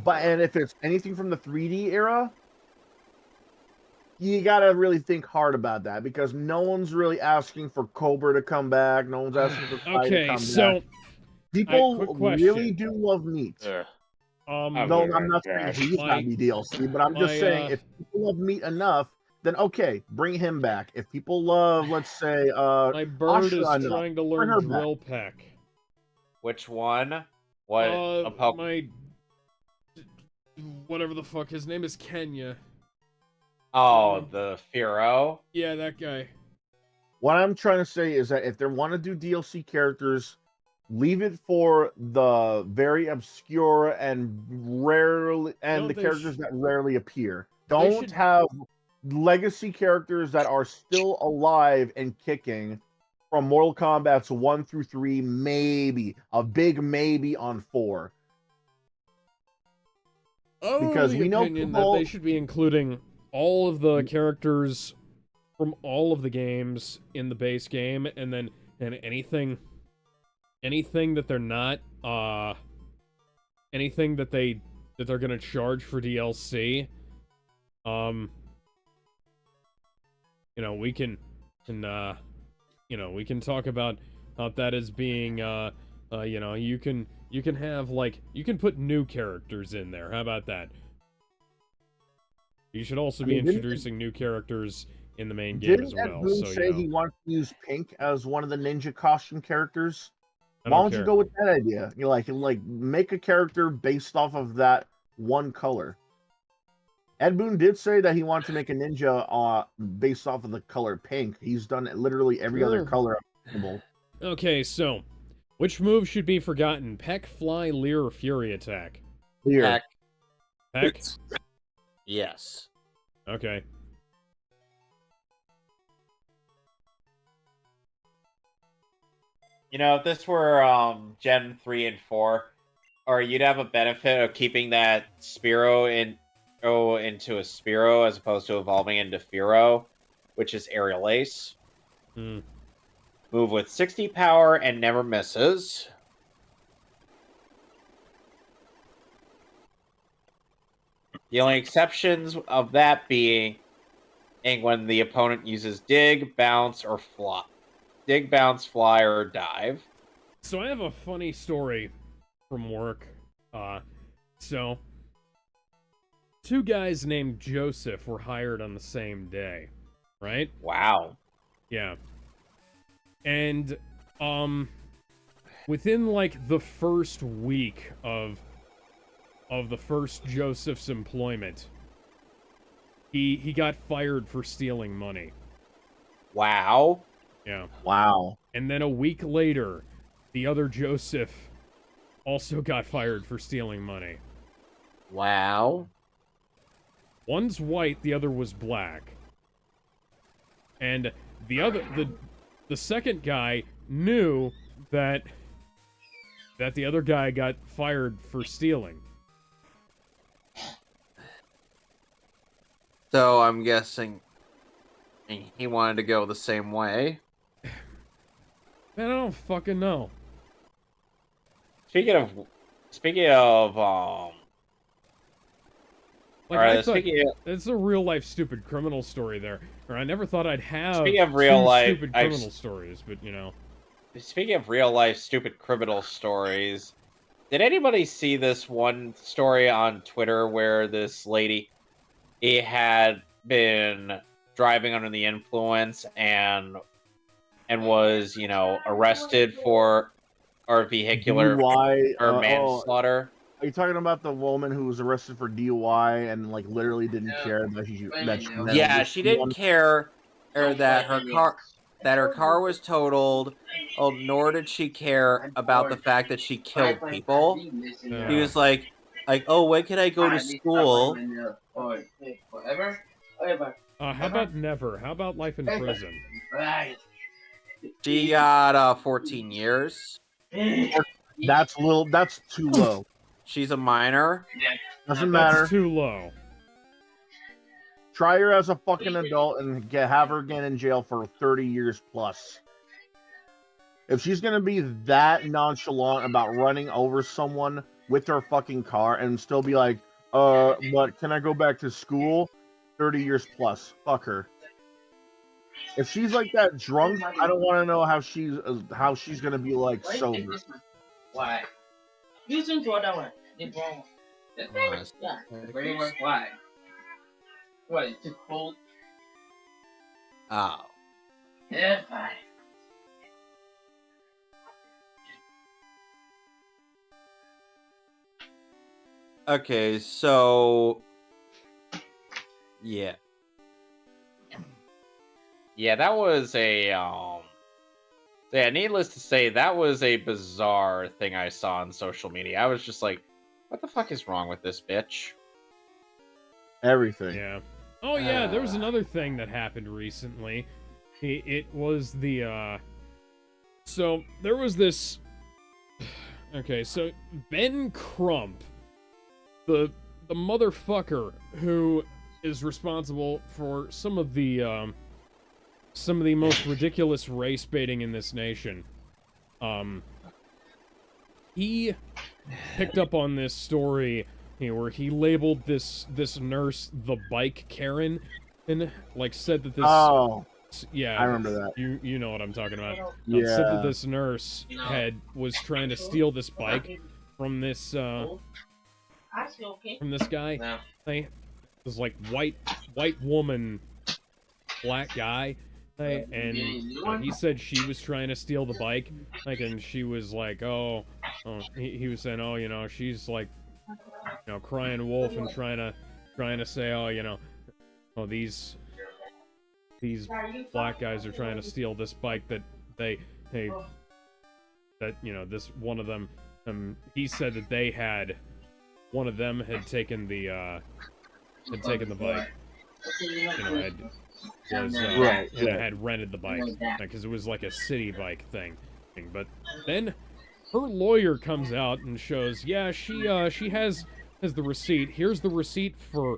And if it's anything from the 3D era, you gotta really think hard about that, because no one's really asking for Cobra to come back. No one's asking for Kai to come back. People really do love meat. No, I'm not saying he's gotta be DLC, but I'm just saying if people love meat enough, then okay, bring him back. If people love, let's say, my bird is Asha trying to bring learn her drill peck. Which one? What? Whatever the fuck his name is, Kenya. Oh, the Firo. Yeah, that guy. What I'm trying to say is that if they want to do DLC characters, leave it for the very obscure and the characters that rarely appear. Don't have legacy characters that are still alive and kicking from Mortal Kombat's 1 through 3, maybe a big maybe on 4. Because we know opinion people... that they should be including all of the characters from all of the games in the base game, and then anything that they're not anything that they're gonna charge for DLC. You know, we can we can talk about that as being you know, you can have, like, you can put new characters in there. How about that? You should also be introducing new characters in the main game as well. Didn't say he wants to use Pink as one of the ninja costume characters? Why don't you go with that idea? You like make a character based off of that one color. Ed Boon did say that he wanted to make a ninja based off of the color pink. He's done literally every other color available. Okay, so which move should be forgotten? Peck, Fly, Leer, or Fury Attack? Leer. Peck. Peck? Yes. Okay. You know, if this were Gen 3 and 4, or you'd have a benefit of keeping that Spearow into a Spearow as opposed to evolving into Fearow, which is Aerial Ace. Hmm. Move with 60 power and never misses. The only exceptions of that being when the opponent uses Dig, Bounce, or Fly. Dig, Bounce, Fly, or Dive. So I have a funny story from work. So two guys named Joseph were hired on the same day, right? Wow. Yeah. And within like the first week of the first Joseph's employment, he got fired for stealing money. Wow. Yeah. Wow. And then a week later, the other Joseph also got fired for stealing money. Wow. One's white, the other was black. And the second guy knew that the other guy got fired for stealing. So I'm guessing he wanted to go the same way. Man, I don't fucking know. Speaking of like, it's a real life stupid criminal story there. Or I never thought I'd have speaking of real life stupid criminal stories, but you know. Speaking of real life stupid criminal stories, did anybody see this one story on Twitter where this lady had been driving under the influence and was, you know, arrested for vehicular or manslaughter? Are you talking about the woman who was arrested for DUI and like literally didn't care that she didn't care that her car was totaled. Oh, nor did she care about the fact that she killed people. He was like, oh, when can I go to school? How about never? How about life in prison? She got 14 years. That's too low. She's a minor. Doesn't matter. That's too low. Try her as a fucking adult and have her get in jail for 30 years plus. If she's gonna be that nonchalant about running over someone with her fucking car and still be like, but can I go back to school? 30 years plus. Fuck her. If she's like that drunk, I don't want to know how she's gonna be like sober. Why? Listen to other one. The brown one. Yeah, the green one. Why? What? It's too cold. Oh. Yeah, fine. Okay, so yeah, that was a yeah. Needless to say, that was a bizarre thing I saw on social media. I was just like, "What the fuck is wrong with this bitch?" Everything. Yeah. Oh yeah, there was another thing that happened recently. It was the So there was this. Okay, so Ben Crump, the motherfucker who is responsible for some of the most ridiculous race baiting in this nation. He picked up on this story where he labeled this nurse the bike Karen, and like said that this. Oh, yeah, I remember that. You know what I'm talking about. Yeah. Said that this nurse was trying to steal this bike from this guy. It was like white woman, black guy. And he said she was trying to steal the bike, like, and she was like, he was saying, she's like, crying wolf and trying to say, these black guys are trying to steal this bike that this one of them, he said that one of them had taken the bike, had rented the bike, because it was like a city bike thing. But then her lawyer comes out and shows, she has the receipt. Here's the receipt for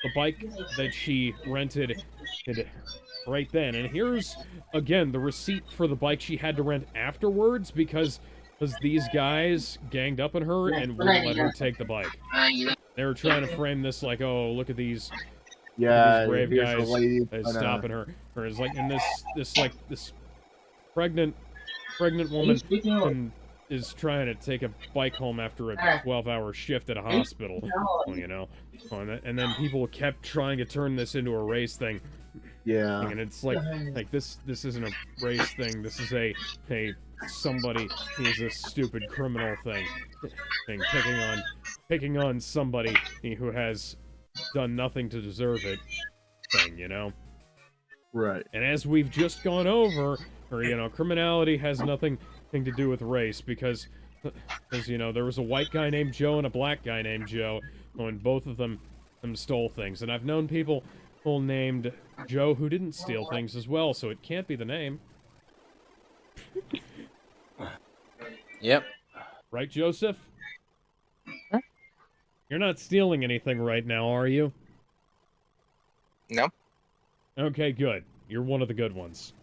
the bike that she rented right then, and here's again the receipt for the bike she had to rent afterwards because these guys ganged up on her and wouldn't let her take the bike. They were trying to frame this like, oh, look at these. Yeah, brave guys that's stopping her. Or is like, and this pregnant woman is trying to take a bike home after a 12-hour shift at a hospital. And then people kept trying to turn this into a race thing. Yeah. And it's like this isn't a race thing. This is a somebody who's a stupid criminal thing, picking on somebody who has done nothing to deserve it thing, Right. And as we've just gone over, criminality has nothing to do with race because there was a white guy named Joe and a black guy named Joe, and both of them stole things. And I've known people named Joe who didn't steal things as well, so it can't be the name. Yep. Right, Joseph? You're not stealing anything right now, are you? No. Okay, good. You're one of the good ones.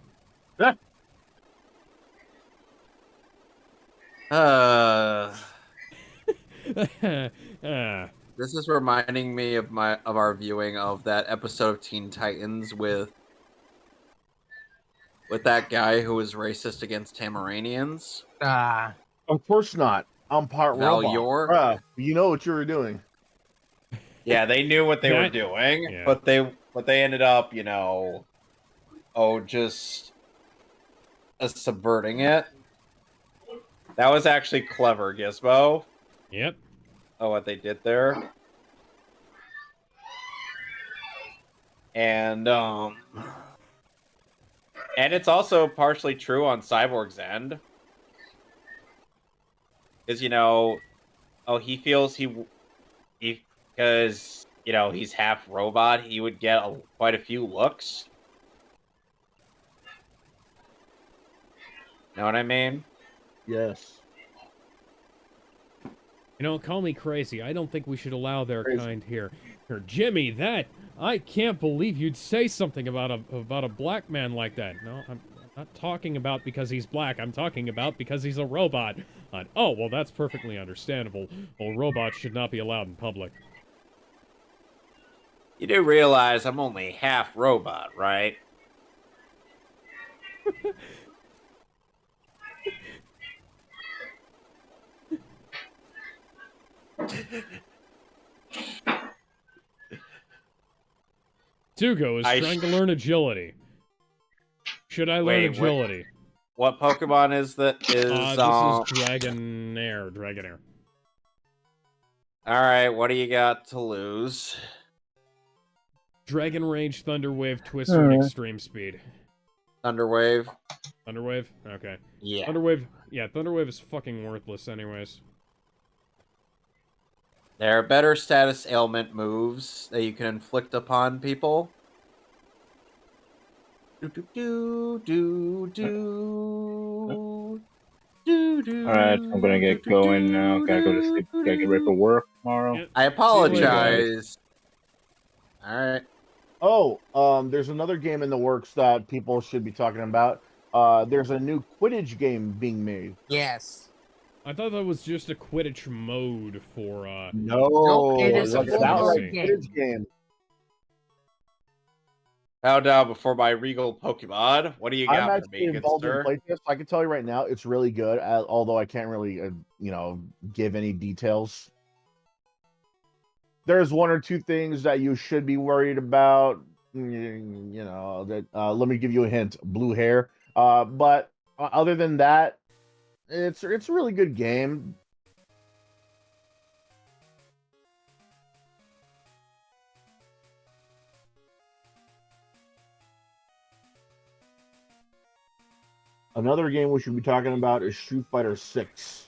This is reminding me of our viewing of that episode of Teen Titans with that guy who was racist against Tamaranians. Of course not. I'm part Val robot. Yor? You know what you were doing. Yeah, they knew what they were doing, but they ended up, just subverting it. That was actually clever, Gizmo. Yep. Oh, what they did there. And it's also partially true on Cyborg's end. Because, he feels because, he's half robot, he would get quite a few looks. Know what I mean? Yes. Call me crazy. I don't think we should allow their kind here. Jimmy, I can't believe you'd say something about a black man like that. No, I'm not talking about because he's black. I'm talking about because he's a robot. Oh, well, that's perfectly understandable. Well, robots should not be allowed in public. You do realize I'm only half robot, right? Tugo is trying to learn agility. Should I learn agility? What Pokemon is that? This is Dragonair. Alright, what do you got to lose? Dragon Rage, Thunder Wave, Twister, and Extreme Speed. Thunderwave? Thunderwave? Okay. Yeah. Thunderwave is fucking worthless anyways. There are better status ailment moves that you can inflict upon people. Do. Alright, I'm gonna get going now. Gotta go to sleep. Gotta get ready for work tomorrow. Yep. I apologize. All right. Oh, there's another game in the works that people should be talking about. There's a new Quidditch game being made. Yes. I thought that was just a Quidditch mode for No, it is a like full an outright game. Quidditch game. Bow down before my regal Pokemon. What do you I'm got for actually me, good involved in sir? playtest. I can tell you right now, it's really good. Although I can't really, give any details. There's one or two things that you should be worried about. Let me give you a hint: blue hair. But other than that, it's a really good game. Another game we should be talking about is Street Fighter 6.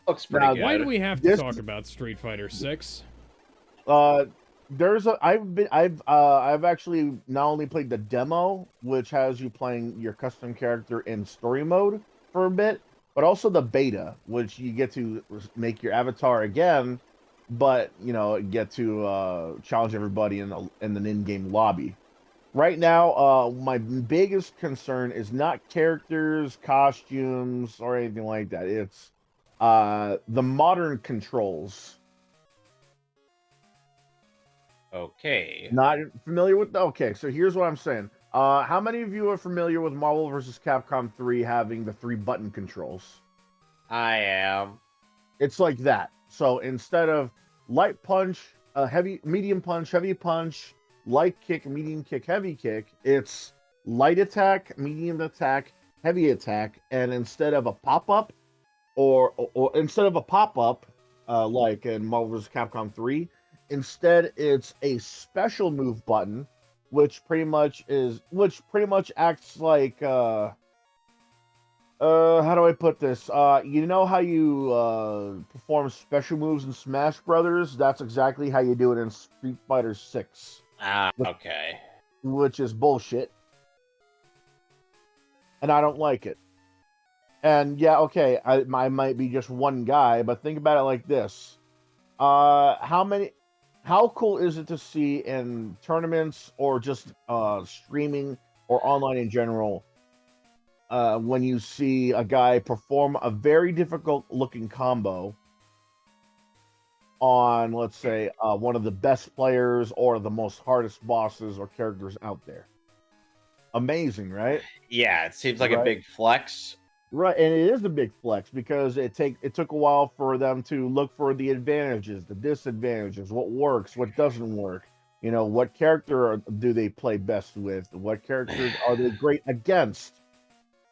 Looks pretty good. Why do we have to talk about Street Fighter 6? I've actually not only played the demo, which has you playing your custom character in story mode for a bit, but also the beta, which you get to make your avatar again, but get to challenge everybody in an in-game lobby. Right now, my biggest concern is not characters, costumes, or anything like that. It's the modern controls. Okay. Not familiar with okay, so here's what I'm saying. How many of you are familiar with Marvel vs. Capcom 3 having the 3-button controls? I am. It's like that. So instead of light punch, medium punch, heavy punch, light kick, medium kick, heavy kick, it's light attack, medium attack, heavy attack, and instead of a pop-up or instead of a pop-up like in Marvel vs. Capcom 3, instead it's a special move button, which pretty much acts like how do I put this? You know how you perform special moves in Smash Brothers? That's exactly how you do it in Street Fighter 6. Okay. Which is bullshit. And I don't like it. And yeah, okay, I might be just one guy, but think about it like this. How cool is it to see in tournaments or just streaming or online in general when you see a guy perform a very difficult looking combo on, let's say, one of the best players or the most hardest bosses or characters out there? Amazing, right? Yeah, it seems like a big flex. Right, and it is a big flex because it took a while for them to look for the advantages, the disadvantages, what works, what doesn't work. What character do they play best with? What characters are they great against?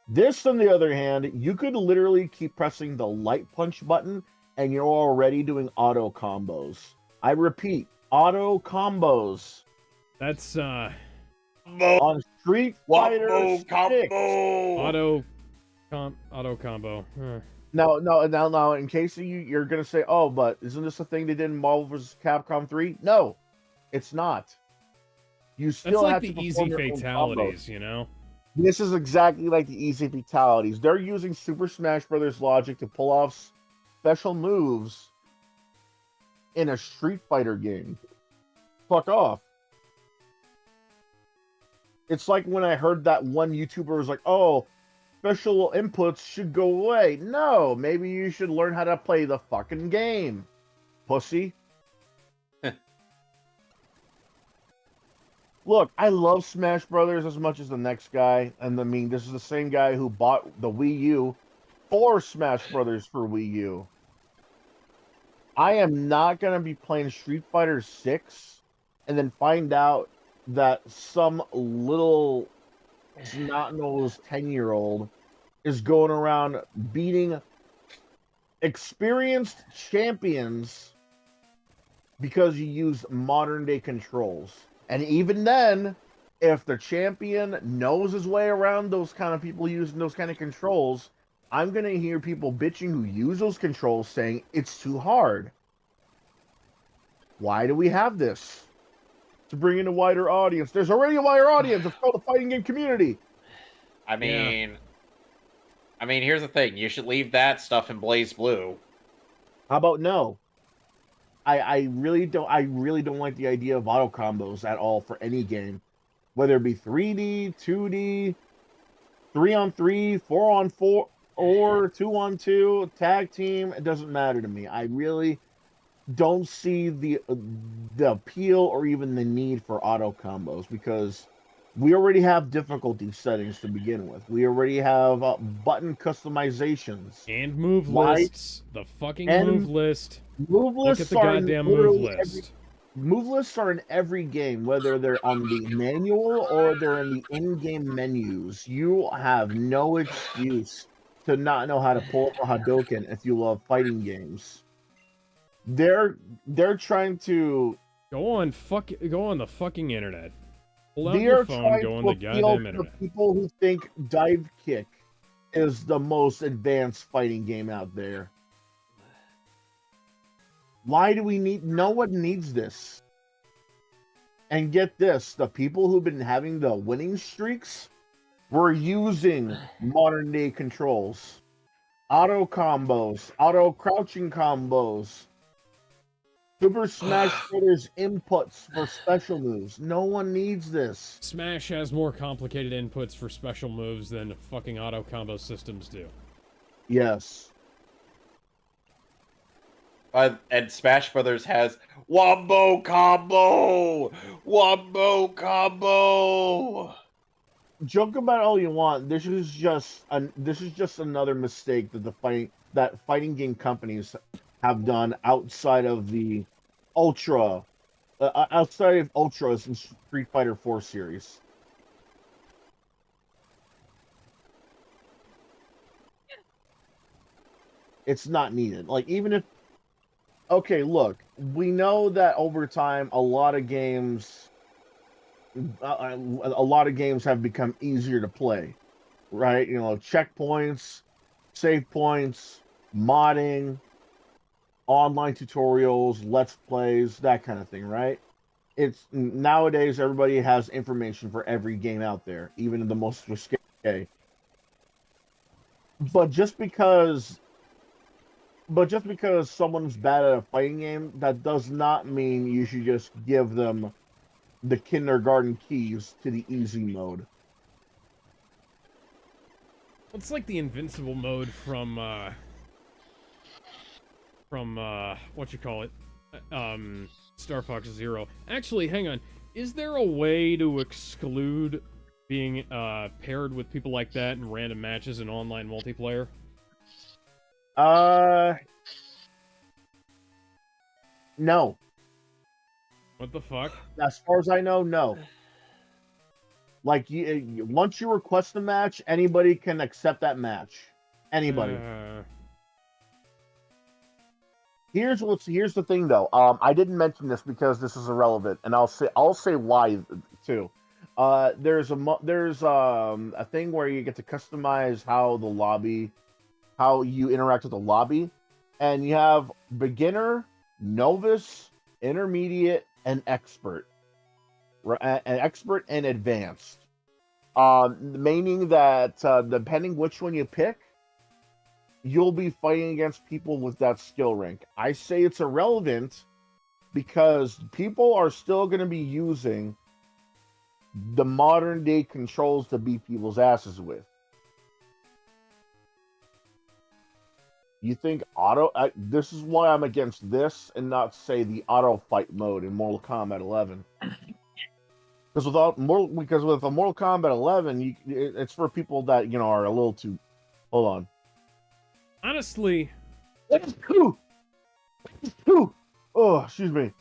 This, on the other hand, you could literally keep pressing the light punch button and you're already doing auto combos. I repeat, auto combos. That's on Street Fighter 6. Auto combo. Huh. Now, in case you're gonna say, oh, but isn't this a thing they did in Marvel vs. Capcom 3? No, it's not. You still That's have like to the easy perform your own fatalities, combos. This is exactly like the easy fatalities. They're using Super Smash Brothers logic to pull off special moves in a Street Fighter game. Fuck off. It's like when I heard that one YouTuber was like, oh, special inputs should go away. No, maybe you should learn how to play the fucking game, pussy. Look, I love Smash Brothers as much as the next guy. And I mean, this is the same guy who bought the Wii U for Smash Brothers for Wii U. I am not going to be playing Street Fighter 6 and then find out that some little snot-nosed 10-year-old is going around beating experienced champions because you use modern-day controls. And even then, if the champion knows his way around those kind of people using those kind of controls, I'm going to hear people bitching who use those controls saying it's too hard. Why do we have this? To bring in a wider audience. There's already a wider audience. It's called the fighting game community. I mean, I mean, here's the thing: you should leave that stuff in Blaze Blue. How about no? I really don't like the idea of auto combos at all for any game, whether it be 3D, 2D, 3-on-3, 4-on-4, or 2-on-2, tag team. It doesn't matter to me. I really don't see the appeal or even the need for auto combos because we already have difficulty settings to begin with. We already have button customizations and move lists. The fucking move list. Move Look at the goddamn move list. Move lists are in every game, whether they're on the manual or they're in the in-game menus. You have no excuse to not know how to pull up a Hadouken if you love fighting games. They're trying to go on the fucking internet. Pull out they your are phone, trying go on to the goddamn appeal to internet. people who think dive kick is the most advanced fighting game out there. Why do we need? No one needs this. And get this, the people who've been having the winning streaks were using modern day controls. Auto combos, auto crouching combos, Super Smash Bros. Inputs for special moves. No one needs this. Smash has more complicated inputs for special moves than fucking auto combo systems do. Yes. And Smash Brothers has Wombo Combo! Wombo Combo! Joke about it all you want. This is just another mistake that fighting game companies have done outside of the outside of Ultras and Street Fighter 4 series. It's not needed. Like, even if okay, look, we know that over time a lot of games have become easier to play, right? You know, checkpoints, save points, modding, online tutorials, let's plays, that kind of thing, right? It's nowadays everybody has information for every game out there, even the most risque. But just because someone's bad at a fighting game, that does not mean you should just give them the kindergarten keys to the easy mode. It's like the invincible mode from what you call it, Star Fox Zero. Actually, hang on. Is there a way to exclude being paired with people like that in random matches in online multiplayer? No. What the fuck? As far as I know, no. Like, once you request a match, anybody can accept that match. Anybody. Here's the thing, though. I didn't mention this because this is irrelevant, and I'll say why too. There's a thing where you get to customize how you interact with the lobby, and you have beginner, novice, intermediate, and expert. An expert and advanced. Meaning that depending which one you pick, you'll be fighting against people with that skill rank. I say it's irrelevant because people are still going to be using the modern day controls to beat people's asses with. You think this is why I'm against this and not, say, the auto fight mode in Mortal Kombat 11. Because with a Mortal Kombat 11, it's for people that are a little too. Hold on. Honestly, oh, excuse me.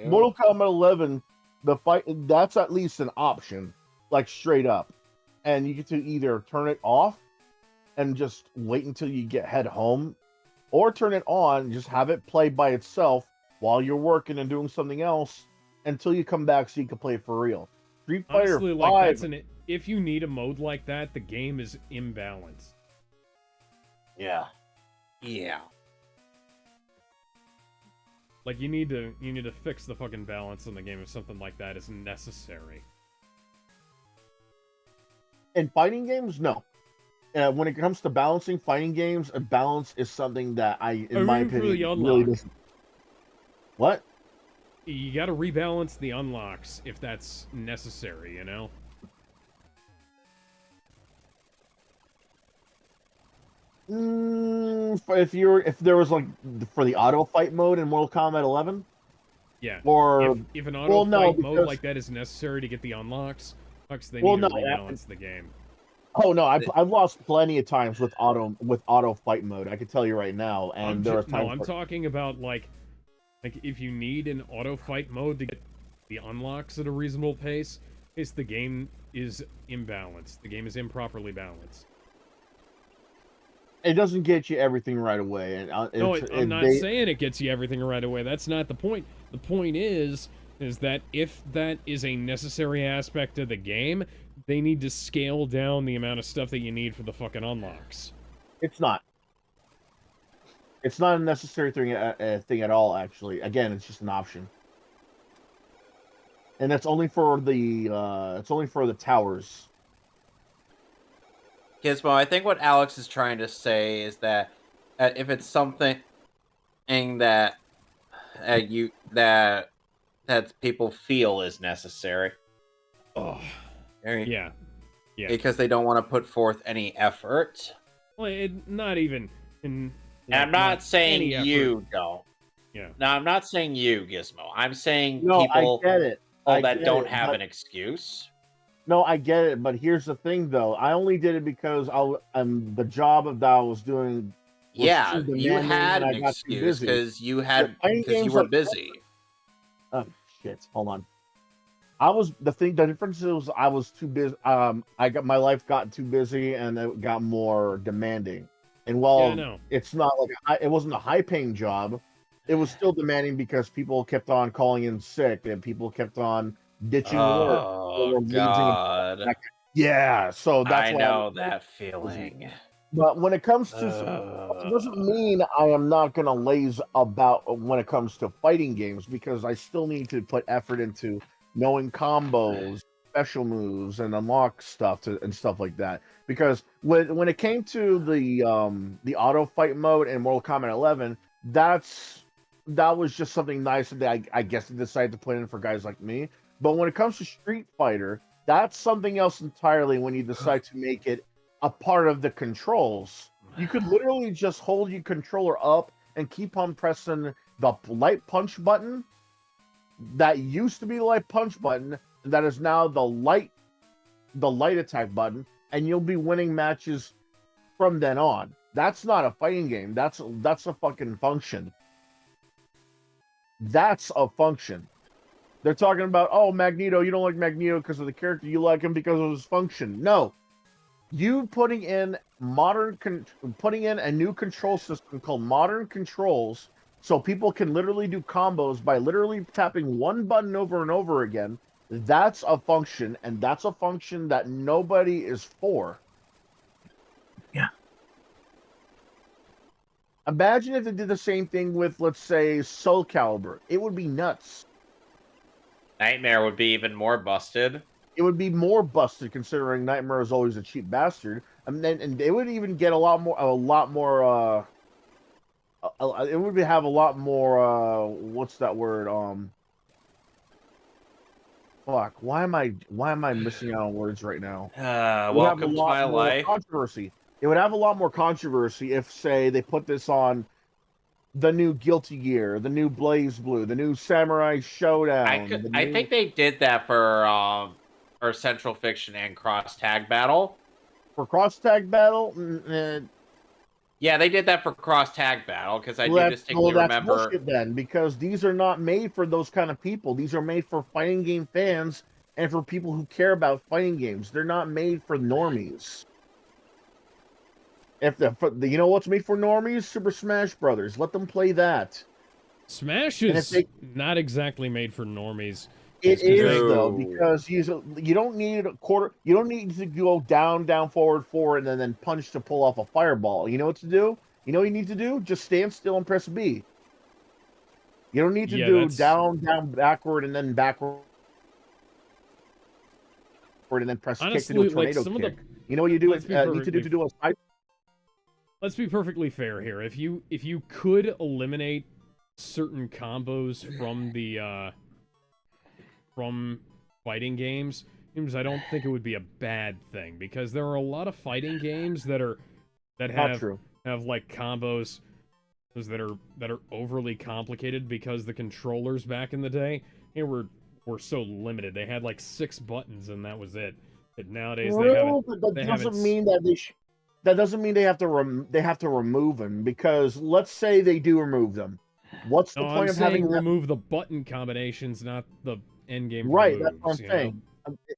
Mortal Kombat 11, the fight, that's at least an option, like straight up, and you get to either turn it off and just wait until you head home, or turn it on and just have it play by itself while you're working and doing something else until you come back so you can play for real. Street Fighter honestly, 5. Like, if you need a mode like that, the game is imbalanced. Yeah. Like, you need to fix the fucking balance in the game if something like that is necessary. In fighting games, no. when it comes to balancing fighting games, a balance is something that in my mean for the opinion, really unlock. doesn't. What? You gotta rebalance the unlocks if that's necessary, you know? If there was like for the auto fight mode in Mortal Kombat 11, Yeah. or if an auto no, fight because, mode like that is necessary to get the unlocks, they well, need to no, rebalance the game. Oh no, I've lost plenty of times with auto fight mode. I can tell you right now, and there are times. No, I'm talking about like if you need an auto fight mode to get the unlocks at a reasonable pace, the game is imbalanced. The game is improperly balanced. It doesn't get you everything right away, and no, I'm not saying it gets you everything right away. That's not the point. The point is that if that is a necessary aspect of the game, they need to scale down the amount of stuff that you need for the fucking unlocks. It's not. It's not a necessary thing at all. Actually, again, it's just an option, and that's only for the towers. Gizmo, I think what Alex is trying to say is that if it's something that that people feel is necessary. Oh, yeah. Because they don't want to put forth any effort. Well, not even. I'm not saying you don't. Yeah. No, I'm not saying you, Gizmo. I'm saying No, people I get it. that don't have an excuse. No, I get it, but here's the thing, though. I only did it because the job that I was doing. Yeah, you had an excuse because you were busy. Oh shit! Hold on. The difference was I was too busy. My life got too busy and it got more demanding. And while it's not like it wasn't a high-paying job, it was still demanding because people kept on calling in sick and people kept on ditching work. Oh God! Yeah, so that's why I know that feeling. But when it comes to, it doesn't mean I am not going to laze about when it comes to fighting games, because I still need to put effort into knowing combos, special moves, and unlock stuff and stuff like that. Because when it came to the auto fight mode in Mortal Kombat 11, that was just something nice that I guess they decided to put in for guys like me. But when it comes to Street Fighter, that's something else entirely. When you decide to make it a part of the controls, you could literally just hold your controller up and keep on pressing the light punch button that used to be the light punch button, that is now the light attack button, and you'll be winning matches from then on. That's not a fighting game. That's a fucking function. That's a function. They're talking about, oh, Magneto, you don't like Magneto because of the character, you like him because of his function. No. You putting in a new control system called Modern Controls, so people can literally do combos by literally tapping one button over and over again. That's a function, and that's a function that nobody is for. Yeah. Imagine if they did the same thing with, let's say, Soul Calibur. It would be nuts. Nightmare would be even more busted. It would be more busted, considering Nightmare is always a cheap bastard, and they would even get a lot more. It would have a lot more. What's that word? Fuck. Why am I missing out on words right now? Welcome to my life. Controversy. It would have a lot more controversy if, say, they put this on the new Guilty Gear, the new Blaze Blue, the new Samurai Showdown. I think they did that for Central Fiction and Cross Tag Battle. For Cross Tag Battle? Yeah, they did that for Cross Tag Battle, because I do distinctly remember. That's bullshit then, because these are not made for those kind of people. These are made for fighting game fans and for people who care about fighting games. They're not made for normies. You know what's made for normies? Super Smash Brothers. Let them play that. Smash is not exactly made for normies. It is though, because you don't need a quarter. You don't need to go down, forward, and then punch to pull off a fireball. You know what to do? You know what you need to do? Just stand still and press B. You don't need to do down, backward, and then backward, and then press kick to do a tornado kick. You know what you do? Need to do a side. Let's be perfectly fair here. If you could eliminate certain combos from fighting games, I don't think it would be a bad thing, because there are a lot of fighting games that have like combos that are overly complicated because the controllers back in the day were so limited. They had like 6 buttons and that was it. But nowadays they have it. That doesn't mean that that doesn't mean they have to remove them, because let's say they do remove them. What's the point of having remove the button combinations, not the end game? Right, that's what I'm saying.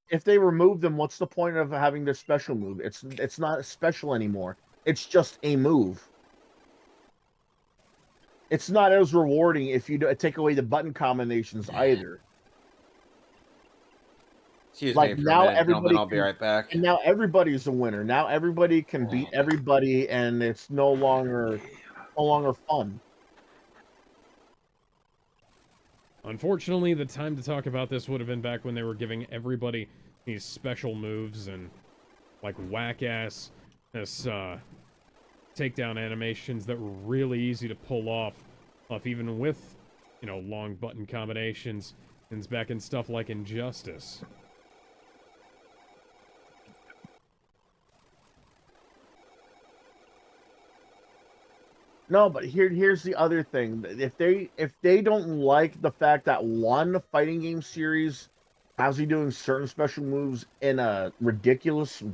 If they remove them, what's the point of having their special move? It's not special anymore. It's just a move. It's not as rewarding if you take away the button combinations either. Excuse me for a minute, gentlemen, I'll be right back. And now everybody's a winner. Now everybody can beat everybody, and it's no longer fun. Unfortunately, the time to talk about this would have been back when they were giving everybody these special moves and like whack-ass takedown animations that were really easy to pull off even with, long button combinations, and back in stuff like Injustice. No, but here's the other thing. If they don't like the fact that one fighting game series has you doing certain special moves in a ridiculous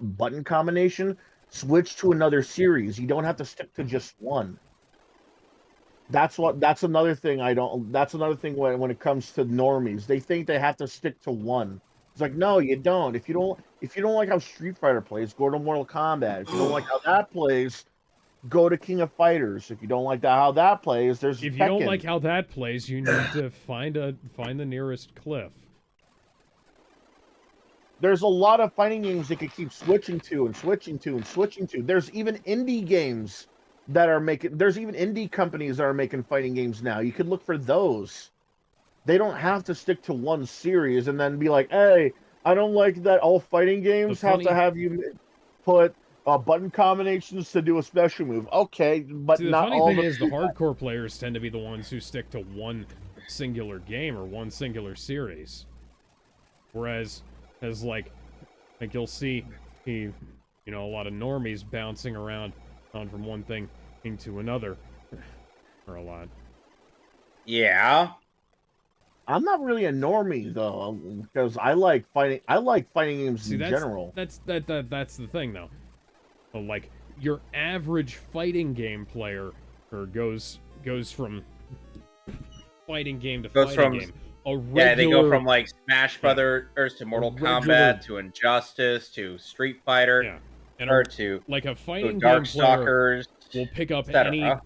button combination, switch to another series. You don't have to stick to just one. That's another thing that's another thing when it comes to normies. They think they have to stick to one. It's like, no, you don't. If you don't like how Street Fighter plays, go to Mortal Kombat. If you don't like how that plays, go to King of Fighters. If you don't like how that plays, there's If Tekken. You don't like how that plays, you need to find the nearest cliff. There's a lot of fighting games they could keep switching to and switching to and switching to. There's even indie games that are there's even indie companies that are making fighting games now. You could look for those. They don't have to stick to one series and then be like, hey, I don't like that all fighting games have to have you put button combinations to do a special move. Okay, but the not funny all thing is the hardcore players tend to be the ones who stick to one singular game or one singular series. Whereas like you'll see a lot of normies bouncing around from one thing into another or a lot. Yeah. I'm not really a normie though, because I like fighting games in general. That's the thing though. Like your average fighting game player goes from fighting game to fighting game. They go from like Smash Brothers to Mortal Kombat to Injustice to Street Fighter, or to like a fighting Dark game player Stalkers. Will pick up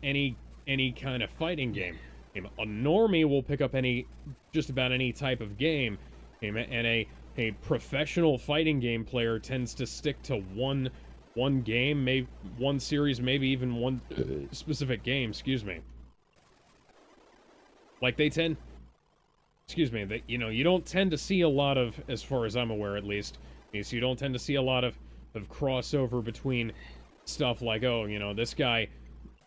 any kind of fighting game. A normie will pick up just about any type of game, and a professional fighting game player tends to stick to one game, maybe one series, maybe even one specific game. Excuse me. Like they tend. Excuse me. That you don't tend to see a lot of, as far as I'm aware, at least. So you don't tend to see a lot of crossover between stuff like, this guy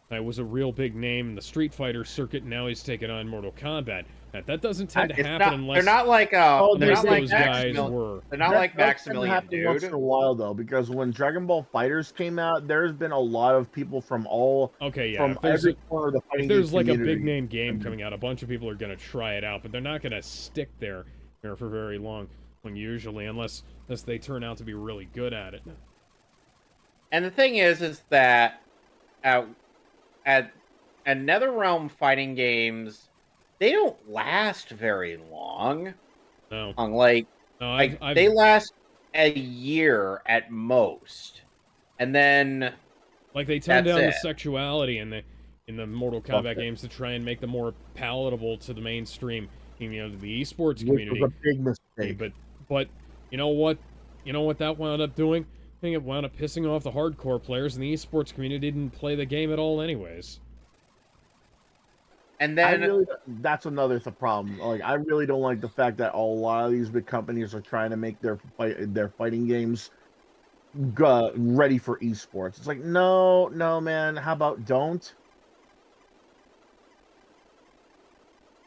was a real big name in the Street Fighter circuit, and now he's taking on Mortal Kombat. That doesn't tend to happen unless they're not like those guys were. They're not like Maximilian, dude. Once in a while though, because when Dragon Ball Fighters came out, there's been a lot of people from all from every corner of the fighting game community. If there's like a big name game coming out, a bunch of people are gonna try it out, but they're not gonna stick there for very long. Usually, unless they turn out to be really good at it. And the thing is that at NetherRealm fighting games, they don't last very long. No. They last a year at most, and then like they tone down the sexuality in the Mortal Kombat games to try and make them more palatable to the mainstream, to the esports community. Which was a big mistake. But you know what? You know what that wound up doing? I think it wound up pissing off the hardcore players, and the esports community didn't play the game at all anyways. And then that's another problem. Like, I really don't like the fact that a lot of these big companies are trying to make their fighting games ready for esports. It's like, no, man. How about don't?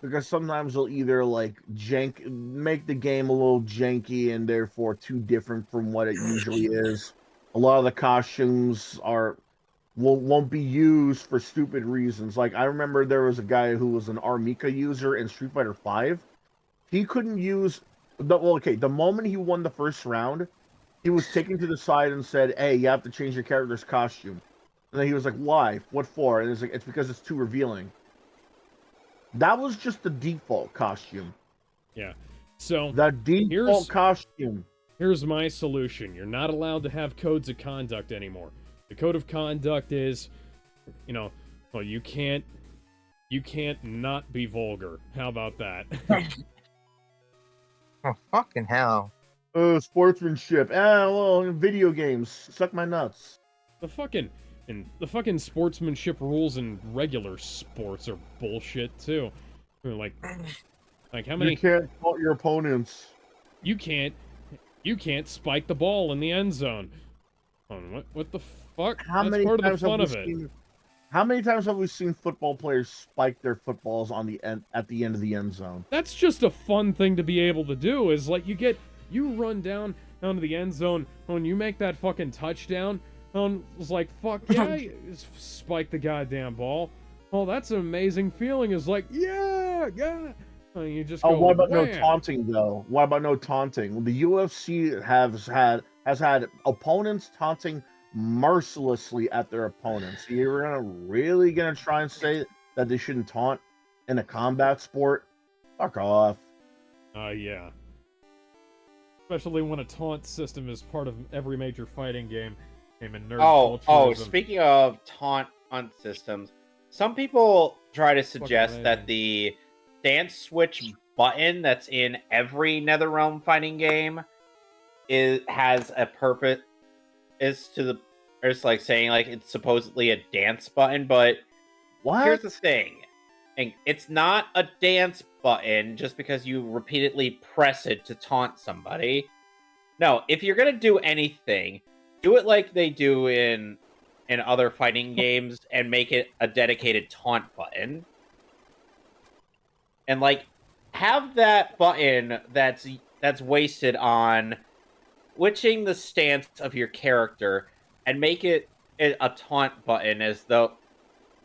Because sometimes they'll either like make the game a little janky and therefore too different from what it usually is. A lot of the costumes won't be used for stupid reasons. Like I remember there was a guy who was an Armika user in Street Fighter V. He couldn't use the moment he won the first round, he was taken to the side and said, "Hey, you have to change your character's costume." And then he was like, "Why? What for?" And it's like, "It's because it's too revealing." That was just the default costume. Yeah. So the default costume. Here's my solution. You're not allowed to have codes of conduct anymore. The code of conduct is, well, you can't not be vulgar. How about that? Oh, fucking hell. Sportsmanship. Well, video games. Suck my nuts. The fucking sportsmanship rules in regular sports are bullshit too. Like how many? You can't fault your opponents. You can't spike the ball in the end zone. What the fuck? That's part of the fun of it. How many times have we seen football players spike their footballs at the end of the end zone? That's just a fun thing to be able to do. Is like you run down to the end zone when you make that fucking touchdown. It's like, fuck yeah, spike the goddamn ball. Oh, that's an amazing feeling. It's like, yeah. And you just go, what about wham. no taunting though? What about no taunting? The UFC has had opponents taunting mercilessly at their opponents. You're really gonna try and say that they shouldn't taunt in a combat sport? Fuck off. Yeah. Especially when a taunt system is part of every major fighting game. Speaking of taunt systems, some people try to suggest that the stance switch button that's in every NetherRealm fighting game has a purpose. It's like saying like it's supposedly a dance button, but here's the thing. And it's not a dance button just because you repeatedly press it to taunt somebody. No, if you're gonna do anything, do it like they do in other fighting games and make it a dedicated taunt button. And like have that button that's wasted on switching the stance of your character and make it a taunt button as though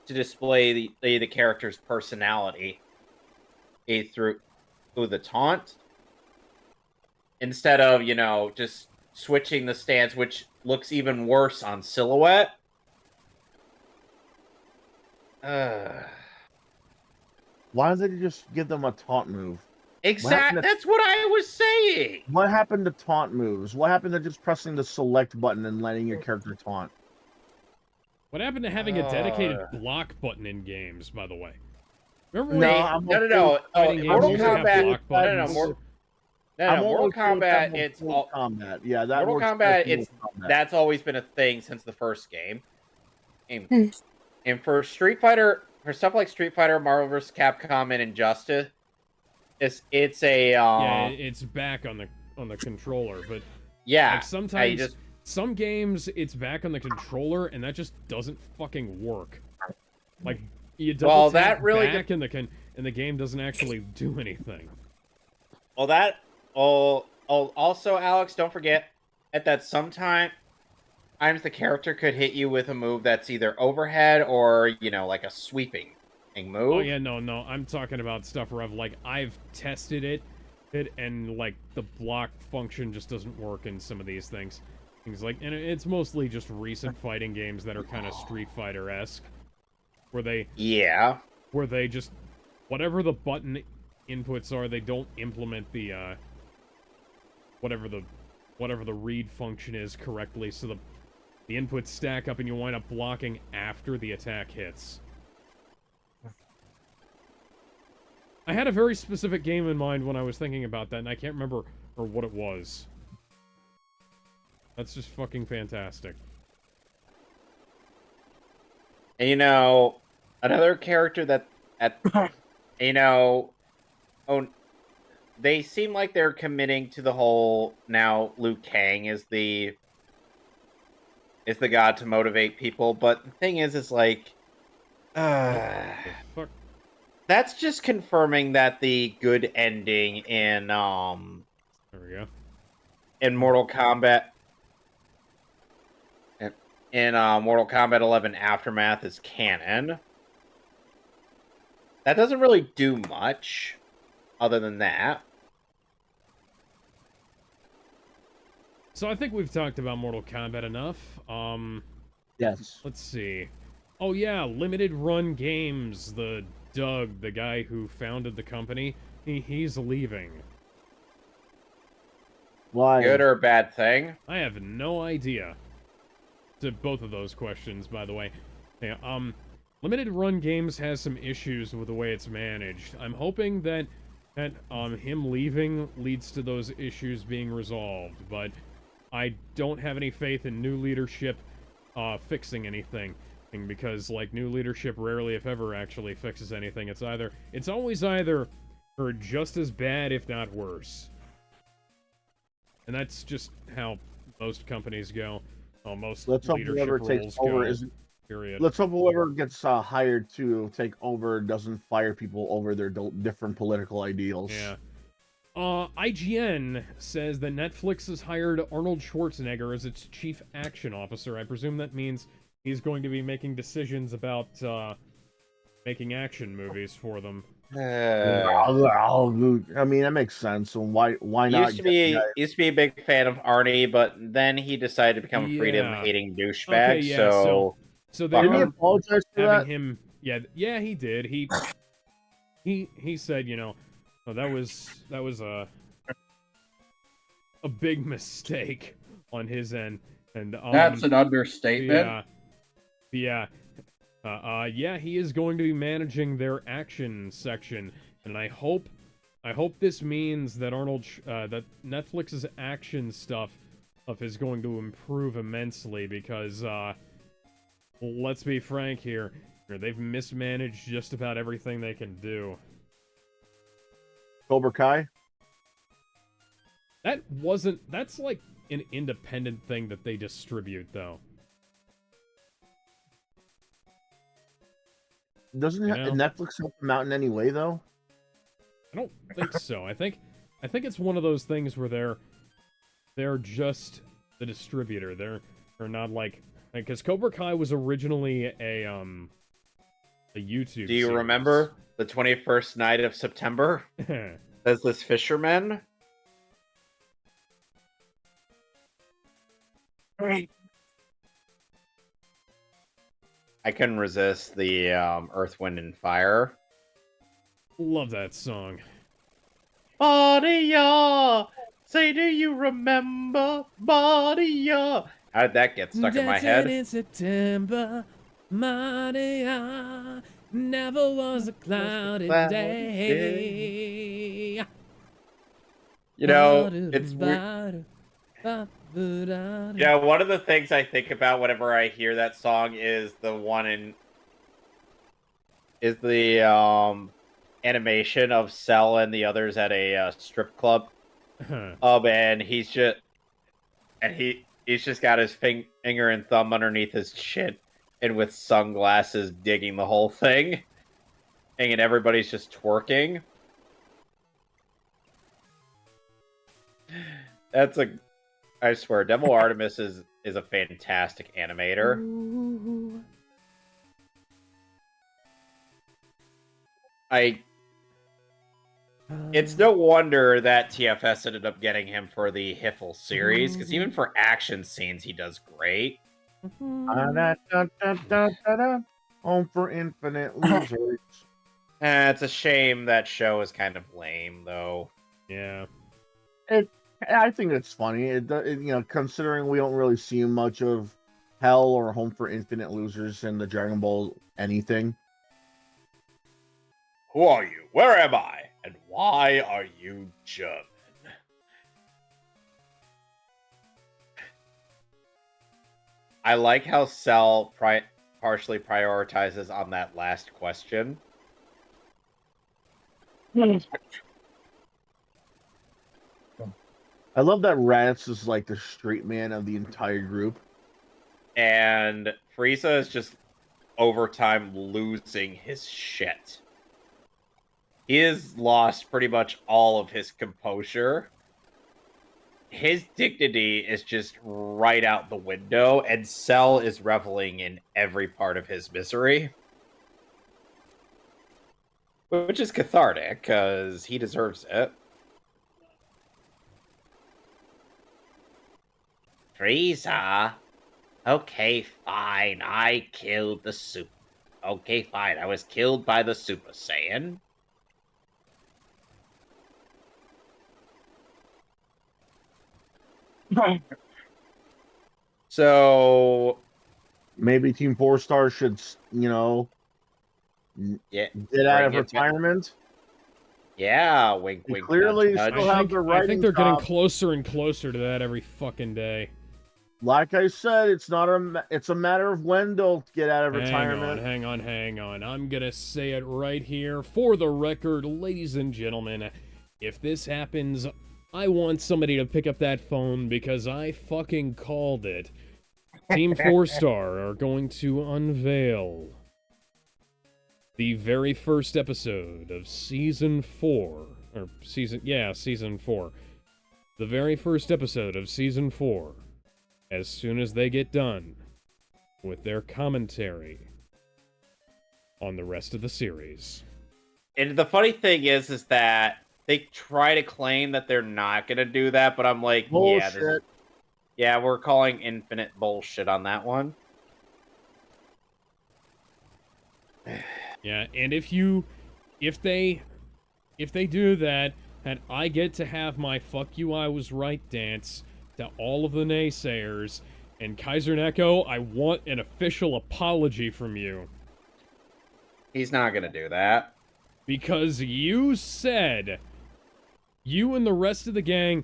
to display the character's personality through the taunt instead of just switching the stance, which looks even worse on silhouette. Why don't they just give them a taunt move? Exactly. That's what I was saying. What happened to taunt moves? What happened to just pressing the select button and letting your character taunt? What happened to having a dedicated block button in games, by the way? Remember no. Mortal Kombat. Mortal Kombat. It's all combat. Yeah, Mortal Kombat. That's always been a thing since the first game. And for Street Fighter, for stuff like Street Fighter, Marvel vs. Capcom, and Injustice, it's back on the controller, but yeah, like sometimes some games it's back on the controller and that just doesn't fucking work. Like you double tap back and the game doesn't actually do anything. Also, Alex, don't forget that sometimes the character could hit you with a move that's either overhead or like a sweeping move. Oh yeah, no, I'm talking about stuff where I've tested it and like the block function just doesn't work in some of these things. And it's mostly just recent fighting games that are kind of Street Fighter-esque, where they just whatever the button inputs are, they don't implement the whatever the read function is correctly, so the inputs stack up and you wind up blocking after the attack hits. I had a very specific game in mind when I was thinking about that, and I can't remember what it was. That's just fucking fantastic. And another character that they seem like they're committing to the whole now Liu Kang is the is the god to motivate people. But the thing is like, Fuck. that's just confirming that the good ending in There we go. in Mortal Kombat in Mortal Kombat 11 Aftermath is canon. That doesn't really do much other than that. So I think we've talked about Mortal Kombat enough. Yes. Let's see. Oh yeah, Limited Run Games, the Doug, the guy who founded the company, he's leaving. Why? Good or bad thing? I have no idea. To both of those questions, by the way. Yeah, Limited Run Games has some issues with the way it's managed. I'm hoping that him leaving leads to those issues being resolved, but I don't have any faith in new leadership fixing anything, because like new leadership rarely, if ever, actually fixes anything. It's always either or just as bad, if not worse. And that's just how most companies go. Most Let's hope leadership whoever roles takes over go. isn't. Period. Let's hope whoever gets hired to take over doesn't fire people over their different political ideals. Yeah. IGN says that Netflix has hired Arnold Schwarzenegger as its chief action officer. I presume that means he's going to be making decisions about making action movies for them. I mean, that makes sense. And why not? Used to be a big fan of Arnie, but then he decided to become a freedom-hating douchebag. Okay, yeah, so they did he are apologize for having that? him. Yeah, he did. He said, you know, oh, that was a big mistake on his end, and That's an understatement. Yeah. Yeah, he is going to be managing their action section, and I hope this means that that Netflix's action stuff is going to improve immensely, because let's be frank here, they've mismanaged just about everything they can do. Cobra Kai? That's like an independent thing that they distribute, though. Doesn't Netflix help them out in any way, though? I don't think so. I think it's one of those things where they're just the distributor. They're not like, because Cobra Kai was originally a YouTube. Do you series. remember the 21st night of September? Says this fisherman. I couldn't resist the Earth, Wind, and Fire. Love that song. Badia, say, do you remember Badia? How did that get stuck in my head? In September, Maria, never was a cloudy day. You know, it's weird. Yeah, one of the things I think about whenever I hear that song is the animation of Cell and the others at a strip club. And he's just got his finger and thumb underneath his chin and with sunglasses digging the whole thing. And everybody's just twerking. I swear, Devil Artemis is a fantastic animator. Ooh. It's no wonder that TFS ended up getting him for the Hiffle series, because even for action scenes, he does great. Home for Infinite Losers. It's a shame that show is kind of lame, though. Yeah. I think it's funny. Considering we don't really see much of Hell or Home for Infinite Losers in the Dragon Ball anything. Who are you? Where am I? And why are you German? I like how Cell partially prioritizes on that last question. I love that Raditz is like the straight man of the entire group. And Frieza is just over time losing his shit. He has lost pretty much all of his composure. His dignity is just right out the window, and Cell is reveling in every part of his misery. Which is cathartic, because he deserves it. Frieza? Okay, fine. I killed the Super. Okay, fine. I was killed by the Super Saiyan. So maybe Team 4-Star should, you know, yeah, get out of retirement. Yeah, wink, wink. Clearly, nudge, still have the writing. I think they're getting closer and closer to that every fucking day. Like I said, it's a matter of when they'll get out of retirement. Hang on. I'm gonna say it right here for the record, ladies and gentlemen. If this happens, I want somebody to pick up that phone because I fucking called it. Team 4-Star are going to unveil the very first episode of Season 4. Season 4. The very first episode of Season 4. As soon as they get done with their commentary on the rest of the series. And the funny thing is that they try to claim that they're not going to do that, but I'm like, bullshit. Yeah, we're calling infinite bullshit on that one. Yeah, and if they do that, and I get to have my fuck you I was right dance to all of the naysayers, and Kaiser Neko, I want an official apology from you. He's not gonna do that. Because you said, you and the rest of the gang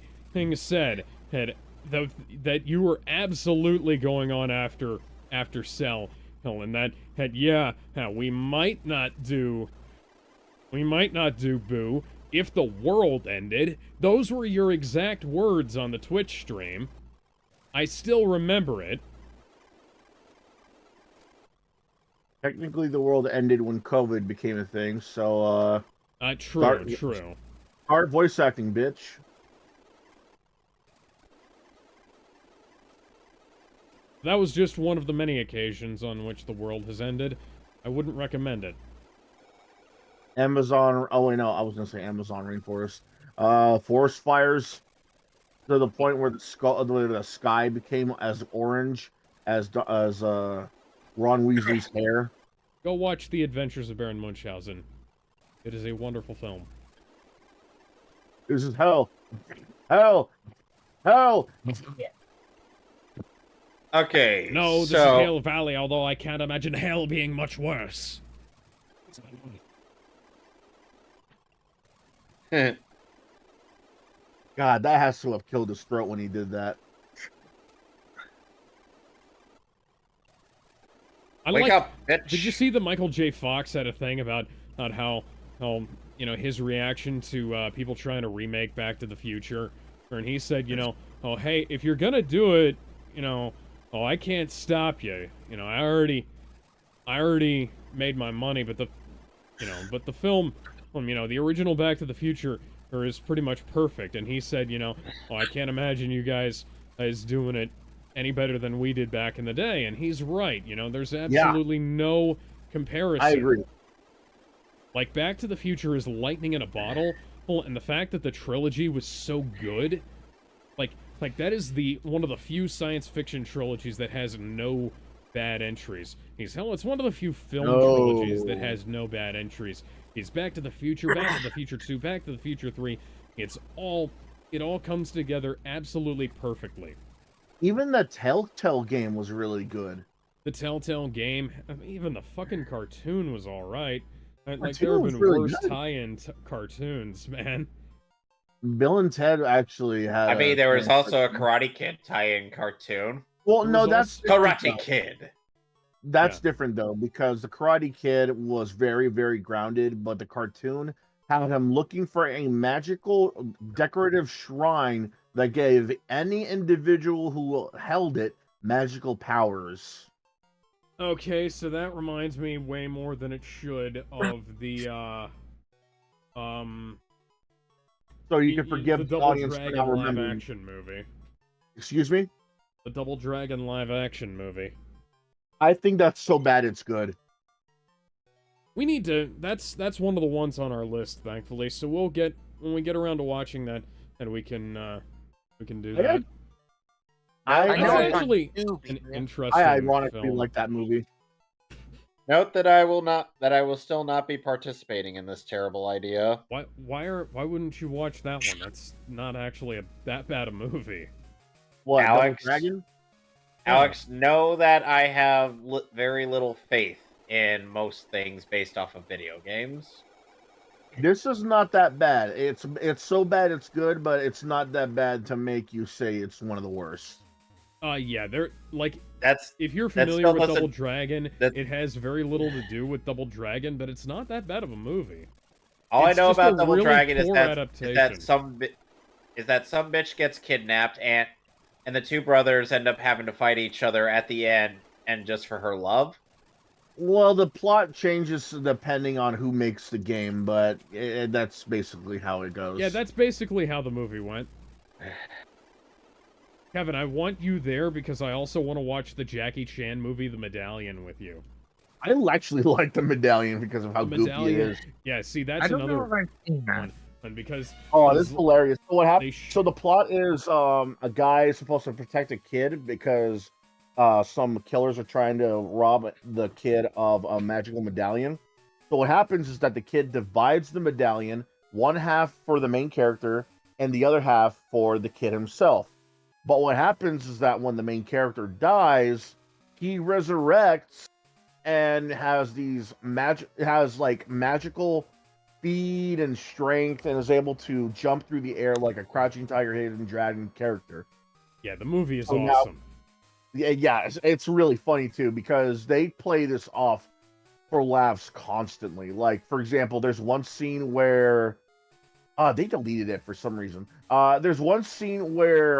said that you were absolutely going on after Cell, and that we might not do Boo if the world ended. Those were your exact words on the Twitch stream. I still remember it. Technically, the world ended when COVID became a thing, so, True. Start voice acting, bitch. That was just one of the many occasions on which the world has ended. I wouldn't recommend it. Amazon. Oh wait, no, I was gonna say Amazon rainforest. Forest fires to the point where the sky became as orange as Ron Weasley's hair. Go watch The Adventures of Baron Munchausen. It is a wonderful film. This is hell. Okay. No, this is Hale Valley, although I can't imagine hell being much worse. God, that has to have killed his throat when he did that. Wake up, bitch. Did you see that Michael J. Fox had a thing about how his reaction to people trying to remake Back to the Future, and he said, oh hey, if you're gonna do it, I can't stop you. I already made my money, but the film, the original Back to the Future is pretty much perfect. And he said, I can't imagine you guys doing it any better than we did back in the day. And he's right. There's absolutely no comparison. I agree. Like, Back to the Future is lightning in a bottle, and the fact that the trilogy was so good, like that is one of the few science fiction trilogies that has no bad entries. It's one of the few film trilogies that has no bad entries. It's Back to the Future, Back to the Future 2, Back to the Future 3. It all comes together absolutely perfectly. Even the Telltale game was really good. The Telltale game, even the fucking cartoon was alright. Like, Cartoon there have was been really worse good. tie-in cartoons, man. Bill and Ted actually had. I mean, there was also a Karate Kid tie-in cartoon. Well, no, that's Karate Kid. That's different though, because the Karate Kid was very, very grounded, but the cartoon had him looking for a magical, decorative shrine that gave any individual who held it magical powers. Okay, so that reminds me way more than it should of the So you can forgive the the Double audience for Dragon not live remembering. action movie. Excuse me? The Double Dragon live action movie. I think that's so bad it's good. We need to. That's one of the ones on our list, thankfully. So we'll get when we get around to watching that, and we can do that. I It's know actually an interesting I ironically film. like that movie. Note that I will still not be participating in this terrible idea. Why wouldn't you watch that one? That's not actually that bad a movie. What, Alex? Double Dragon? Alex, know that I have very little faith in most things based off of video games. This is not that bad. It's so bad it's good, but it's not that bad to make you say it's one of the worst. Yeah, they're like That's if you're familiar with doesn't- Double Dragon, that- it has very little to do with Double Dragon, but it's not that bad of a movie. All I It's know just about a Double really Dragon is poor that adaptation. some bitch gets kidnapped and the two brothers end up having to fight each other at the end, and just for her love. Well, the plot changes depending on who makes the game, but that's basically how it goes. Yeah, that's basically how the movie went. Kevin, I want you there because I also want to watch the Jackie Chan movie, The Medallion, with you. I actually like the Medallion because of how The goofy it Medallion. is. Yeah, see, that's I don't another know if I've seen that. one. And because Oh, this is hilarious. So what happened? they So the plot is a guy is supposed to protect a kid because some killers are trying to rob the kid of a magical medallion. So what happens is that the kid divides the medallion, one half for the main character and the other half for the kid himself. But what happens is that when the main character dies, he resurrects and has these magical speed and strength and is able to jump through the air like a crouching tiger, hidden dragon character. Yeah, the movie is So now- awesome. Yeah, it's really funny too because they play this off for laughs constantly. Like, for example, there's one scene where they deleted it for some reason. There's one scene where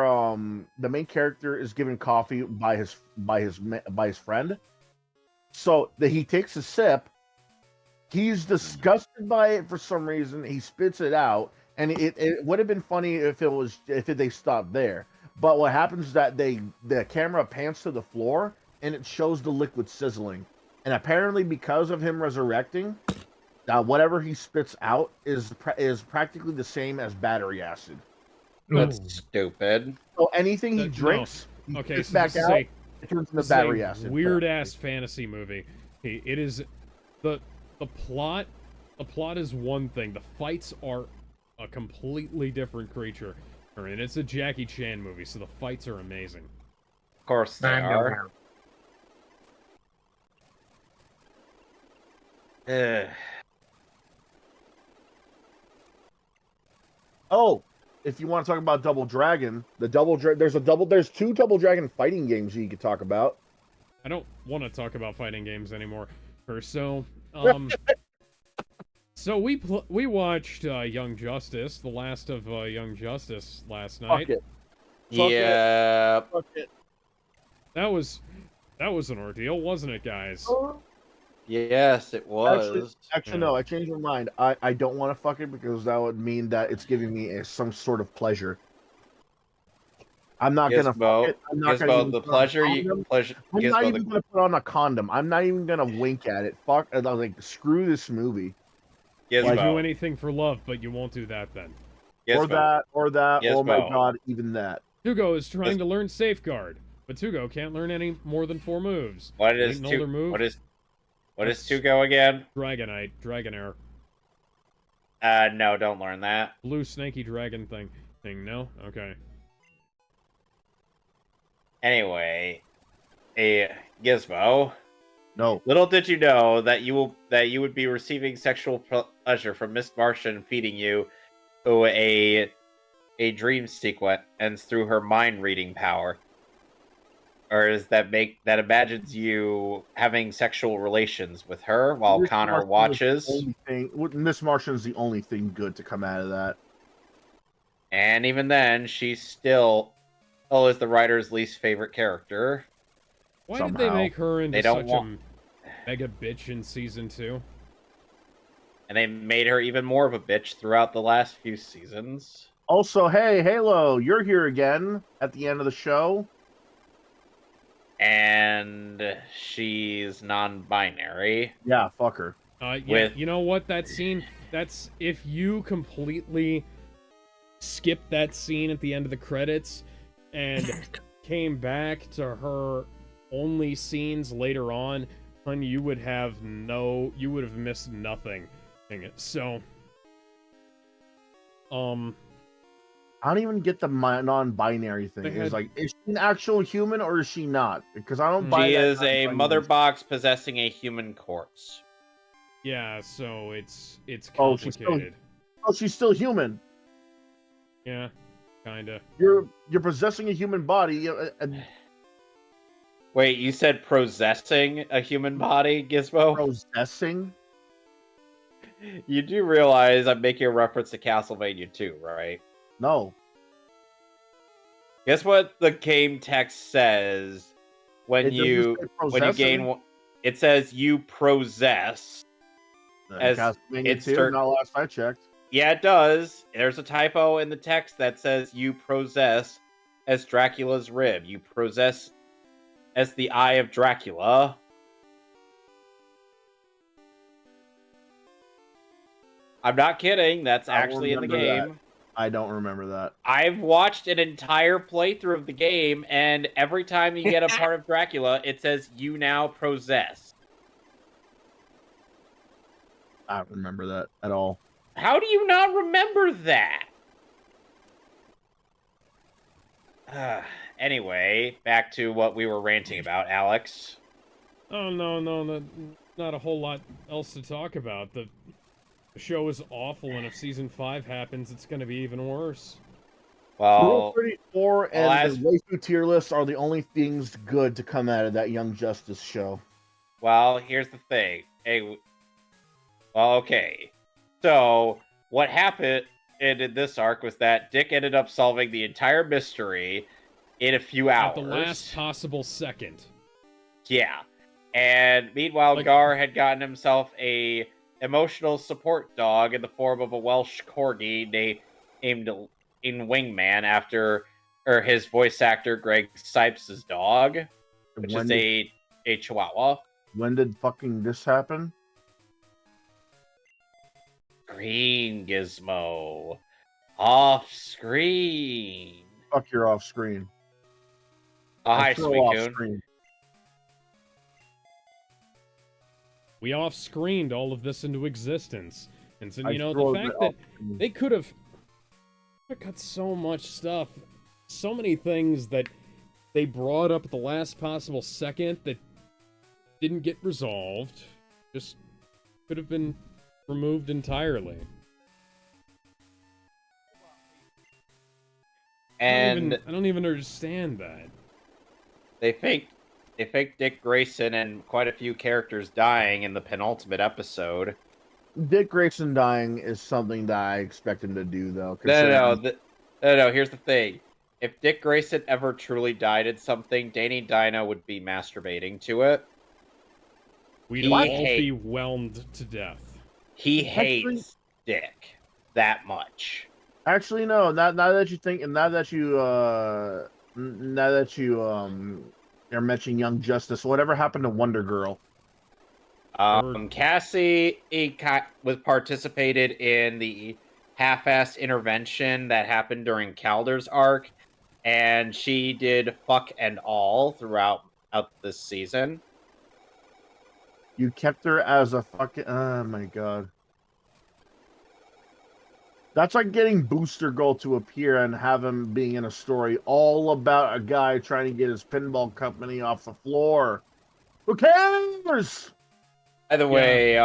the main character is given coffee by his friend. So he takes a sip. He's disgusted by it for some reason. He spits it out, and it would have been funny if they stopped there. But what happens is that the camera pans to the floor and it shows the liquid sizzling. And apparently, because of him resurrecting, whatever he spits out is practically the same as battery acid. That's stupid. So anything he No. drinks, he Okay, spits so back this is out. a It turns into This is battery a acid. weird ass fantasy movie. It is the plot. The plot is one thing. The fights are a completely different creature. And it's a Jackie Chan movie, so the fights are amazing. Of course they I know are. Oh, if you want to talk about Double Dragon, there's two Double Dragon fighting games you could talk about. I don't want to talk about fighting games anymore. So we watched Young Justice, the last of Young Justice last night. Fuck it. Yeah. Fuck it. That was an ordeal, wasn't it, guys? Yes, it was. Actually, no. I changed my mind. I don't want to fuck it because that would mean that it's giving me some sort of pleasure. I'm not gonna fuck it. I'm not gonna even the put on a pleasure condom. pleasure. I'm Gizmo, not the- even gonna put on a condom. I'm not even gonna wink at it. Fuck. Like, screw this movie. You Gizmo. do anything for love, but you won't do that then. Or Gizmo. that. Oh my Gizmo. god, even that. Tugo is trying to learn Safeguard, but Tugo can't learn any more than 4 moves. What is An older move? What is Tugo again? Dragonite, Dragonair, No, don't learn that. blue snaky dragon thing. No? Okay. Anyway, a Gizmo. No. Little did you know that you would be receiving sexual pleasure from Miss Martian feeding you a dream sequence through her mind reading power, or is that imagines you having sexual relations with her while Miss Connor Martian watches, Miss Martian is the only thing good to come out of that. and even then, she still is the writer's least favorite character. Why somehow. did they make her into They don't such a mega bitch in season 2? And they made her even more of a bitch throughout the last few seasons. Also, hey, Halo, you're here again at the end of the show. And she's non-binary. Yeah, fuck her. Yeah, you know what? That scene, that's... If you completely skip that scene at the end of the credits and came back to her only scenes later on, hun, you would have missed nothing. So, I don't even get the non-binary thing. Is she an actual human or is she not? Because I don't buy She that. is a mother box possessing a human corpse. Yeah, so it's complicated. She's still human. Yeah, kinda. You're possessing a human body. Wait, you said possessing a human body, Gizmo? Possessing? You do realize I'm making a reference to Castlevania 2, right? No. Guess what the game text says when you gain? It says you possess. As Castlevania 2, not last I checked. Yeah, it does. There's a typo in the text that says you possess as Dracula's rib. You possess as the eye of Dracula. I'm not kidding. That's actually in the game. That. I don't remember that. I've watched an entire playthrough of the game, and every time you get a part of Dracula, it says you now possess. I don't remember that at all. How do you not remember that? Anyway, back to what we were ranting about, Alex. Oh, no, not a whole lot else to talk about. The show is awful, and if season 5 happens, it's going to be even worse. Well, 34 and the waifu tier lists are the only things good to come out of that Young Justice show. Well, here's the thing. Okay. So, what happened in this arc was that Dick ended up solving the entire mystery in a few hours. At the last possible second. Yeah. And meanwhile, Gar had gotten himself a emotional support dog in the form of a Welsh corgi named in Wingman after his voice actor Greg Sipes' dog, which is a Chihuahua. When did fucking this happen? Green Gizmo. Off screen. Fuck, you're off screen. Oh, hi, Sweetcoon. We off-screened all of this into existence. And so, the fact that they could have cut so much stuff, so many things that they brought up at the last possible second that didn't get resolved, just could have been removed entirely. And I don't even understand that. They faked Dick Grayson and quite a few characters dying in the penultimate episode. Dick Grayson dying is something that I expect him to do, though. No. Here's the thing: if Dick Grayson ever truly died in something, Danny Dino would be masturbating to it. We'd all be whelmed to death. He hates Dick that much. Actually, no. Now that you think, and now that you you're mentioning Young Justice, whatever happened to Wonder Girl? Cassie was participated in the half-assed intervention that happened during Calder's arc, and she did fuck and all throughout this season. You kept her as a fucking... Oh my god. That's like getting Booster Gold to appear and have him being in a story all about a guy trying to get his pinball company off the floor. Who cares? By the way,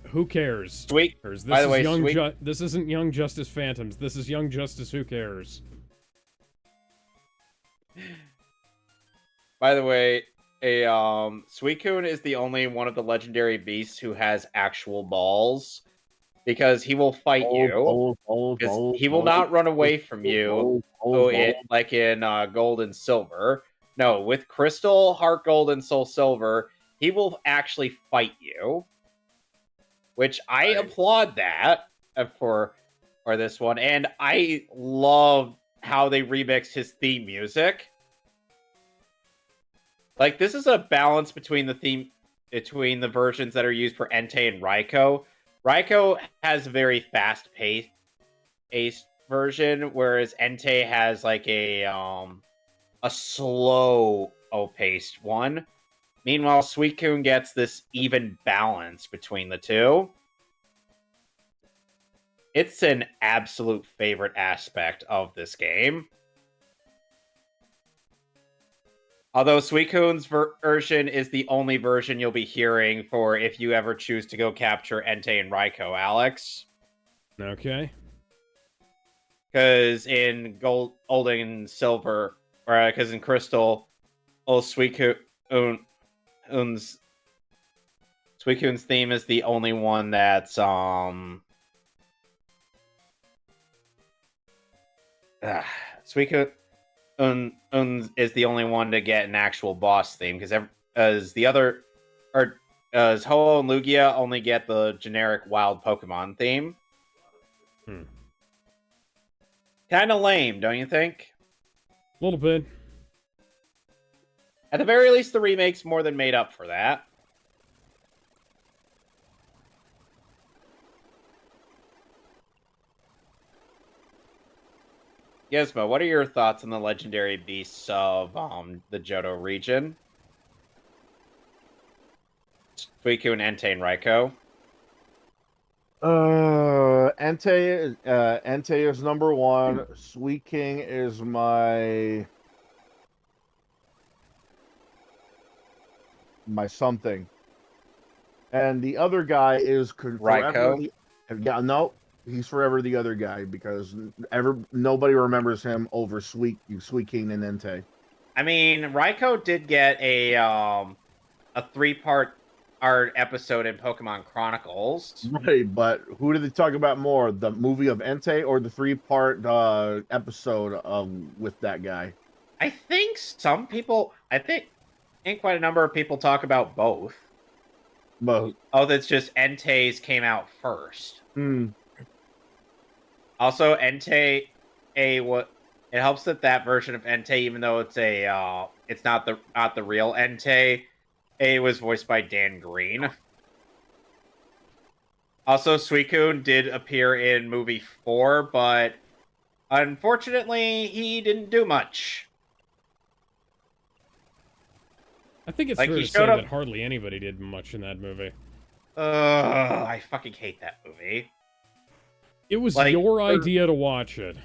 who cares? Sweet. This isn't Young Justice Phantoms. This is Young Justice. Who cares? By the way, Suicune is the only one of the legendary beasts who has actual balls. Because he will fight you. He will not run away from you. Like in Gold and Silver. with Crystal, Heart Gold, and Soul Silver, he will actually fight you, which I applaud that for this one, and I love how they remixed his theme music. Like, this is a balance between the versions that are used for Entei and Raikou. Raikou has a very fast-paced version, whereas Entei has like a slow-paced one. Meanwhile, Suicune gets this even balance between the two. It's an absolute favorite aspect of this game. Although Suicune's version is the only version you'll be hearing for if you ever choose to go capture Entei and Raikou, Alex. Okay. Because in Gold and Silver, or because in Crystal, Suicune's theme is the only one that's Suicune is the only one to get an actual boss theme, because the other, or as Ho and Lugia only get the generic wild Pokemon theme. Kind of lame, don't you think? A little bit. At the very least, the remake's more than made up for that. Gizmo, what are your thoughts on the legendary beasts of the Johto region? Suicune, Entei, and Raikou. Entei is number one. Suicune is my something, and the other guy is Raikou. He's forever the other guy because nobody remembers him over Suicune and Entei. I mean, Raikou did get a 3-part art episode in Pokemon Chronicles. Right, but who do they talk about more? The movie of Entei or the 3-part episode with that guy? I think quite a number of people talk about both. Both. Oh, that's just Entei's came out first. Also, Entei, it helps that version of Entei, even though it's not the real Entei, was voiced by Dan Green. Also, Suicune did appear in movie 4, but unfortunately, he didn't do much. I think it's fair to say that hardly anybody did much in that movie. I fucking hate that movie. It was your idea to watch it.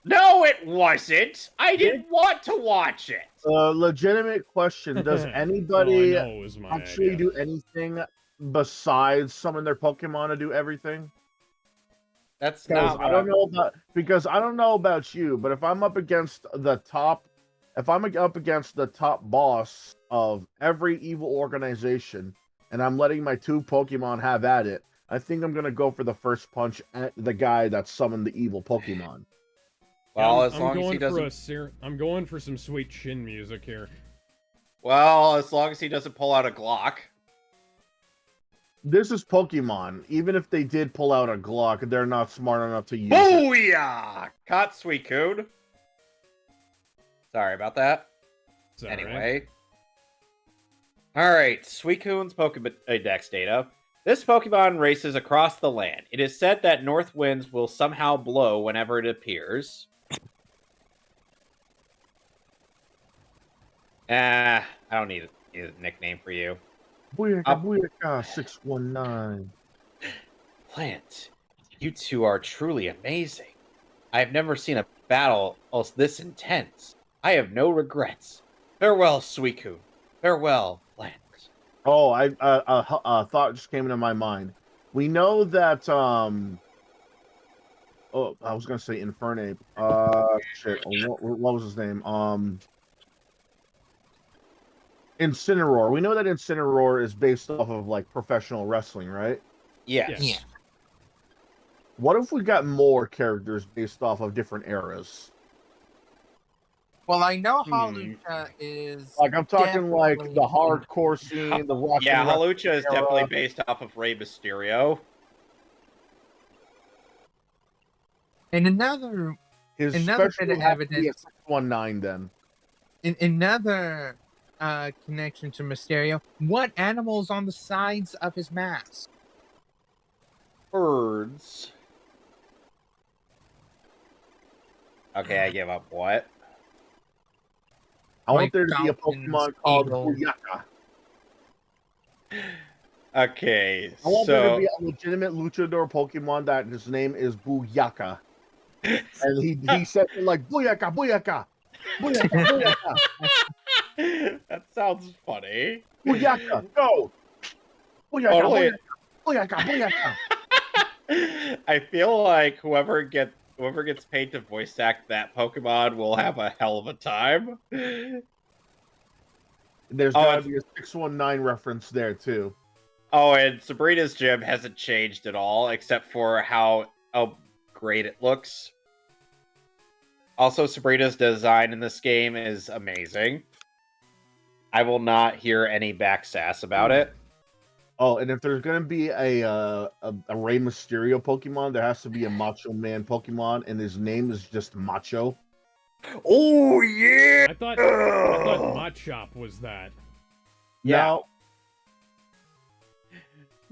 No, it wasn't. I didn't want to watch it. Legitimate question: does anybody actually do anything besides summon their Pokemon to do everything? That's not. I don't know about you, but if I'm up against the top boss of every evil organization, and I'm letting my 2 Pokemon have at it, I think I'm gonna go for the first punch at the guy that summoned the evil Pokemon. Well, as long as he doesn't, I'm going for some sweet chin music here. Well, as long as he doesn't pull out a Glock. This is Pokemon. Even if they did pull out a Glock, they're not smart enough to use it. Booyah! Caught Suicune. Sorry about that. Anyway. Alright, Suicune's Pokédex data. This Pokemon races across the land. It is said that north winds will somehow blow whenever it appears. I don't need a nickname for you. Booyaka 619. Plant, you two are truly amazing. I have never seen a battle this intense. I have no regrets. Farewell, Suicune. Farewell, Plant. Oh, a thought just came into my mind. We know that I was gonna say Infernape. Shit. What was his name? Incineroar. We know that Incineroar is based off of like professional wrestling, right? Yes. Yeah. What if we got more characters based off of different eras? Well, I know Hawlucha is Like I'm talking like definitely- the hardcore scene, the rock. Yeah, and roll Hawlucha is era. definitely based off of Rey Mysterio. And another His bit special of would have to be a evidence. 619 then. Another connection to Mysterio. What animals on the sides of his mask? Birds. Okay, I give up. What? I want Like there to be a falcons, Pokemon called eagles. Booyaka. Okay, I want there to so be a legitimate luchador Pokemon that his name is Booyaka. And he said like Booyaka, Booyaka, Booyaka, Booyaka, that sounds funny. Booyaka, go! Booyaka, Totally. Booyaka, Booyaka, Booyaka. I feel like whoever gets paid to voice act that Pokemon will have a hell of a time. There's gotta be a 619 reference there too. Oh, and Sabrina's gym hasn't changed at all, except for how great it looks. Also, Sabrina's design in this game is amazing. I will not hear any backsass about it. Oh, and if there's gonna be a Rey Mysterio Pokemon, there has to be a Macho Man Pokemon, and his name is just Macho. Oh yeah! I thought Machop was that. Yeah.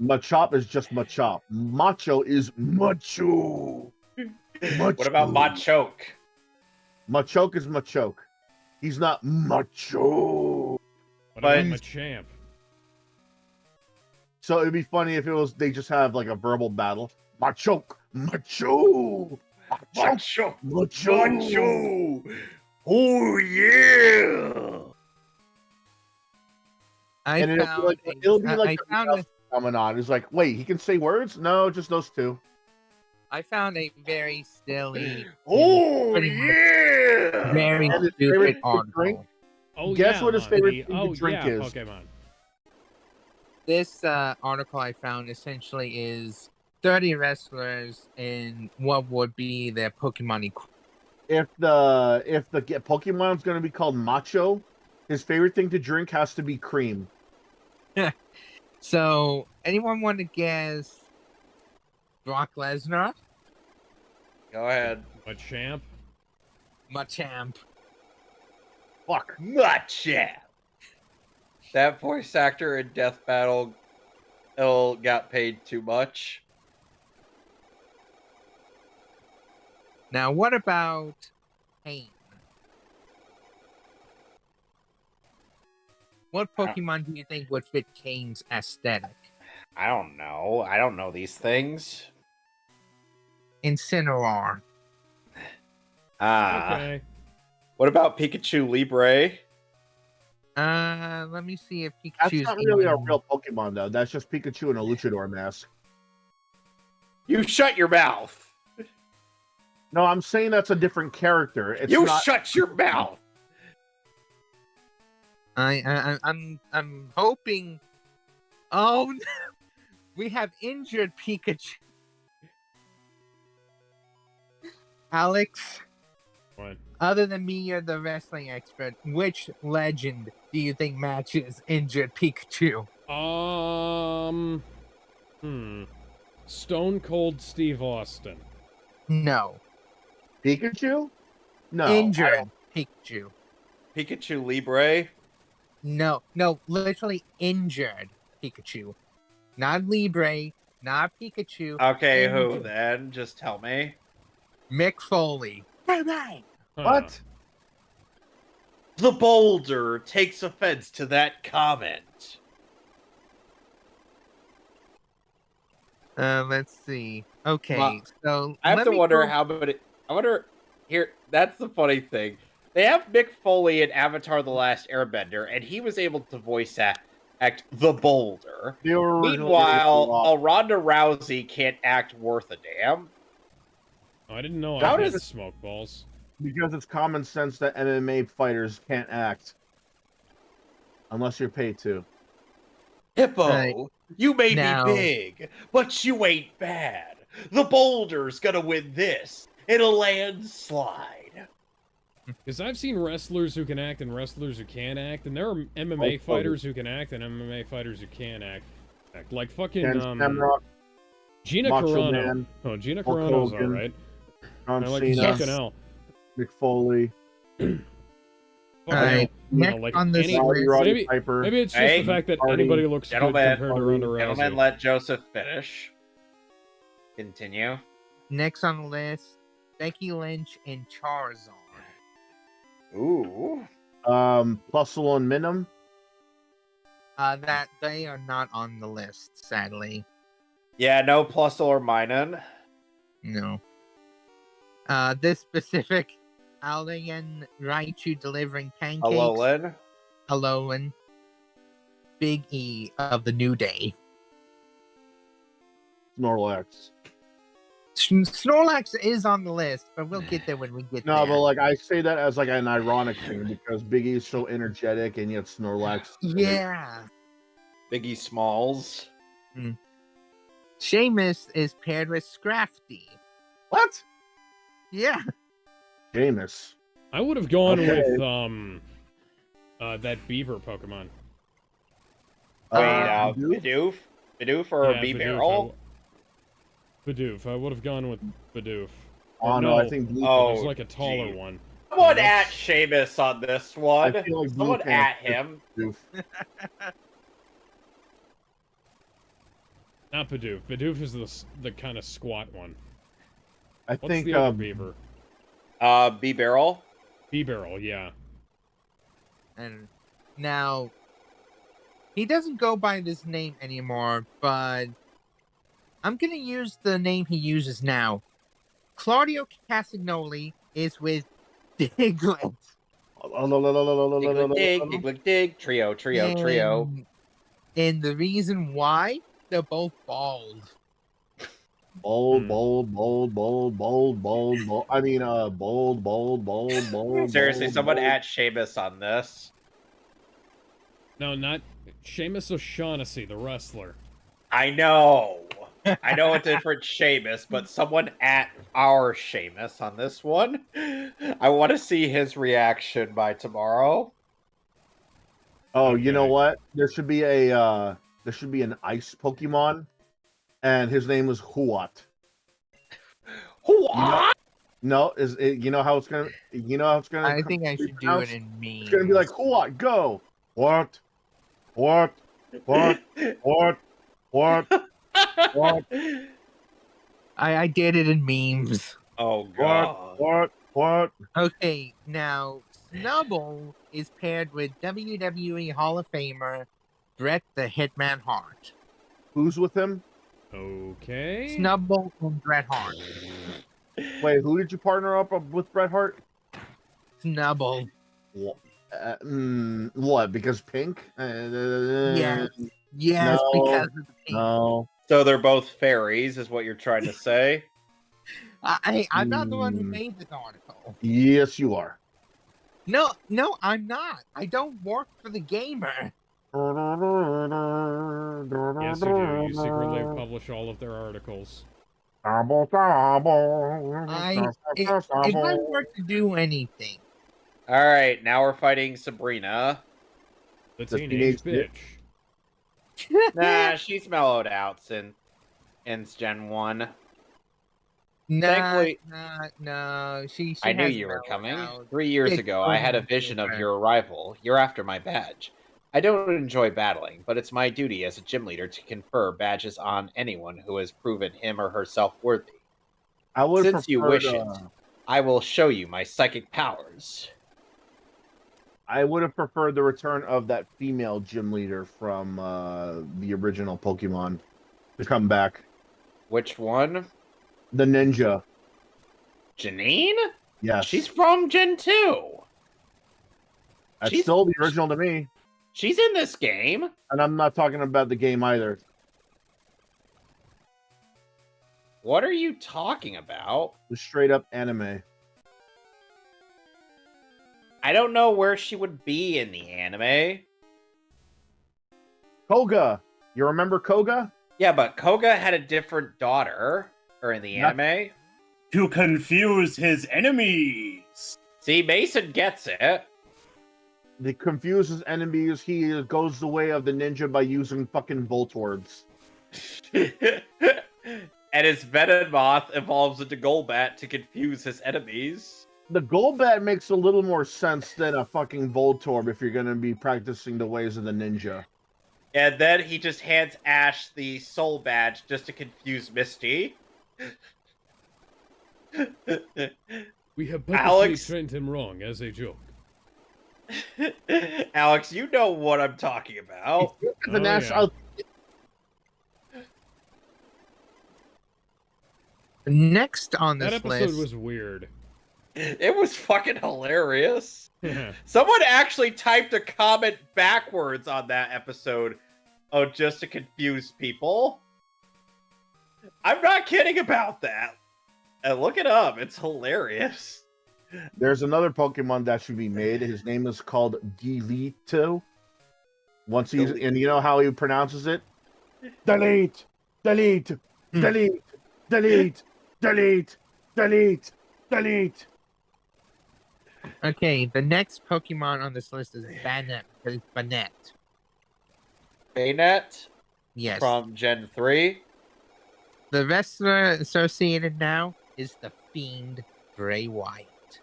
Machop is just Machop. Macho is Macho. What about Machoke? Machoke is Machoke. He's not Macho. What about Machamp? So it'd be funny if it was they just have like a verbal battle. Machoke, Macho, Macho, Macho, Macho. Oh yeah! It'll be like a phenomenon. It's like, wait, he can say words? No, just those two. I found a very silly. Oh yeah! Very stupid article. Oh, Guess what his favorite thing to drink is? Pokemon. This article I found essentially is 30 wrestlers in what would be their Pokemon. If the Pokemon's going to be called Macho, his favorite thing to drink has to be cream. So, anyone want to guess Brock Lesnar? Go ahead. Machamp? Machamp. Fuck. Machamp. That voice actor in Death Battle got paid too much. Now, what about Kane? What Pokemon do you think would fit Kane's aesthetic? I don't know. I don't know these things. Incineroar. Okay. What about Pikachu Libre? Let me see if Pikachu's That's not really a real Pokemon, though. That's just Pikachu in a luchador mask. You shut your mouth. No, I'm saying that's a different character. It's You not... shut your mouth. I'm hoping. Oh, no. We have injured Pikachu. Alex. What? Other than me, you're the wrestling expert. Which legend do you think matches injured Pikachu? Stone Cold Steve Austin. No. Pikachu? No. Injured Pikachu. Pikachu Libre? No, literally injured Pikachu. Not Libre, not Pikachu. Okay, who injured. then? Just tell me. Mick Foley. Bye-bye. What? The Boulder takes offense to that comment. Let's see. Okay, Well, so I have let to me wonder go- how many. I wonder. Here, that's the funny thing. They have Mick Foley in Avatar: The Last Airbender, and he was able to voice act the Boulder. Meanwhile, Ronda Rousey can't act worth a damn. Oh, I didn't know How I had does- smoke balls. Because it's common sense that MMA fighters can't act. Unless you're paid to. Hippo, Right. you may Now- be big, but you ain't bad. The Boulder's gonna win this in a landslide. Because I've seen wrestlers who can act and wrestlers who can't act, and there are MMA fighters who can act and MMA fighters who can't act. Like fucking Shamrock, Gina Macho Carano. Man, Oh, Gina Hulk Carano's Hogan, alright. John I like Cena, fucking hell. Mick Foley, Alright, next like on this Roddy list, Piper. Maybe it's just Hey, the fact that Hardy, anybody looks good gentlemen, compared to Ronda Gentlemen, Rousey. let Joseph finish. Continue. next on the list, Becky Lynch and Charizard. Ooh. Plusle and Minim. That they are not on the list, sadly. Yeah, no plus or minus. No. This specific Alolan Raichu delivering pancakes. Alolan. Alolan. Big E of the New Day. Snorlax. Snorlax is on the list, but we'll get there when we get No, there. but like I say that as like an ironic thing because Biggie is so energetic and yet Snorlax. Yeah. Biggie Smalls. Seamus is paired with Scrafty. What? Yeah. Jameis. I would have gone Okay. with that beaver Pokemon. Wait, Bidoof? Bidoof or Yeah, B-Barrel? Bidoof. I would have gone with Bidoof. Oh Or no, I think Blue Oh, there's like a taller gee. one. Someone at Seamus on this one. I feel like Blue Someone can't at him. Bidoof. Not Bidoof. Bidoof is the kind of squat one. I What's think the other beaver? B-Barrel? B-Barrel, yeah. And now, he doesn't go by this name anymore, but I'm going to use the name he uses now. Claudio Castagnoli is with Diglett. Dig, dig, trio. And the reason why, they're both bald. Bold. I mean, bold. Seriously, someone bold. at Seamus on this. No, not Seamus O'Shaughnessy, the wrestler. I know a different Seamus, but someone at our Seamus on this one. I want to see his reaction by tomorrow. Oh, you know Okay. what? There should be an ice Pokemon, and his name is Huat. What? No, you know how it's gonna? I think I should do it in memes. It's gonna be like Huat, go. What? I did it in memes. Oh god. What? Okay, now Snubble is paired with WWE Hall of Famer Bret the Hitman Hart. Who's with him? Okay. Snubble and Bret Hart. Wait, who did you partner up with, Bret Hart? Snubble. What? Because pink? Yes. Yes, no, because of the pink. No. So they're both fairies, is what you're trying to say? I'm not the one who made this article. Yes, you are. No, I'm not. I don't work for the gamer. Yes, you do. You secretly publish all of their articles. If I were to do anything, All right, now we're fighting Sabrina. The The teenage teenage bitch. Nah, she's mellowed out since Gen 1. no, Thankfully- she I knew has you were mellowed coming. out. 3 years It's ago, I had a over. vision of your arrival. You're after my badge. I don't enjoy battling, but it's my duty as a gym leader to confer badges on anyone who has proven him or herself worthy. I would Since you wish it, I will show you my psychic powers. I would have preferred the return of that female gym leader from the original Pokemon to come back. Which one? The ninja. Janine? Yes. She's from Gen 2. That's she's- still the original to me. She's in this game. And I'm not talking about the game either. What are you talking about? The straight up anime. I don't know where she would be in the anime. Koga. You remember Koga? Yeah, but Koga had a different daughter, or in the Not- anime. To confuse his enemies. See, Mason gets it. He confuses enemies. He goes the way of the ninja by using fucking Voltorbs. And his Venomoth evolves into Golbat to confuse his enemies. The Golbat makes a little more sense than a fucking Voltorb if you're going to be practicing the ways of the ninja. And then he just hands Ash the Soul Badge just to confuse Misty. We have purposely trained him wrong as a joke. Alex, you know what I'm talking about. Next on this that episode list was weird. It was fucking hilarious. Someone actually typed a comment backwards on that episode, just to confuse people. I'm not kidding about that. And look it up. It's hilarious. There's another Pokemon that should be made. His name is called Delito. And you know how he pronounces it? Delete, delete, delete, delete, delete, delete, delete. Okay, the next Pokemon on this list is Banette. Banette. Banette? Yes. From Gen 3? The wrestler associated now is the Fiend Bray Wyatt.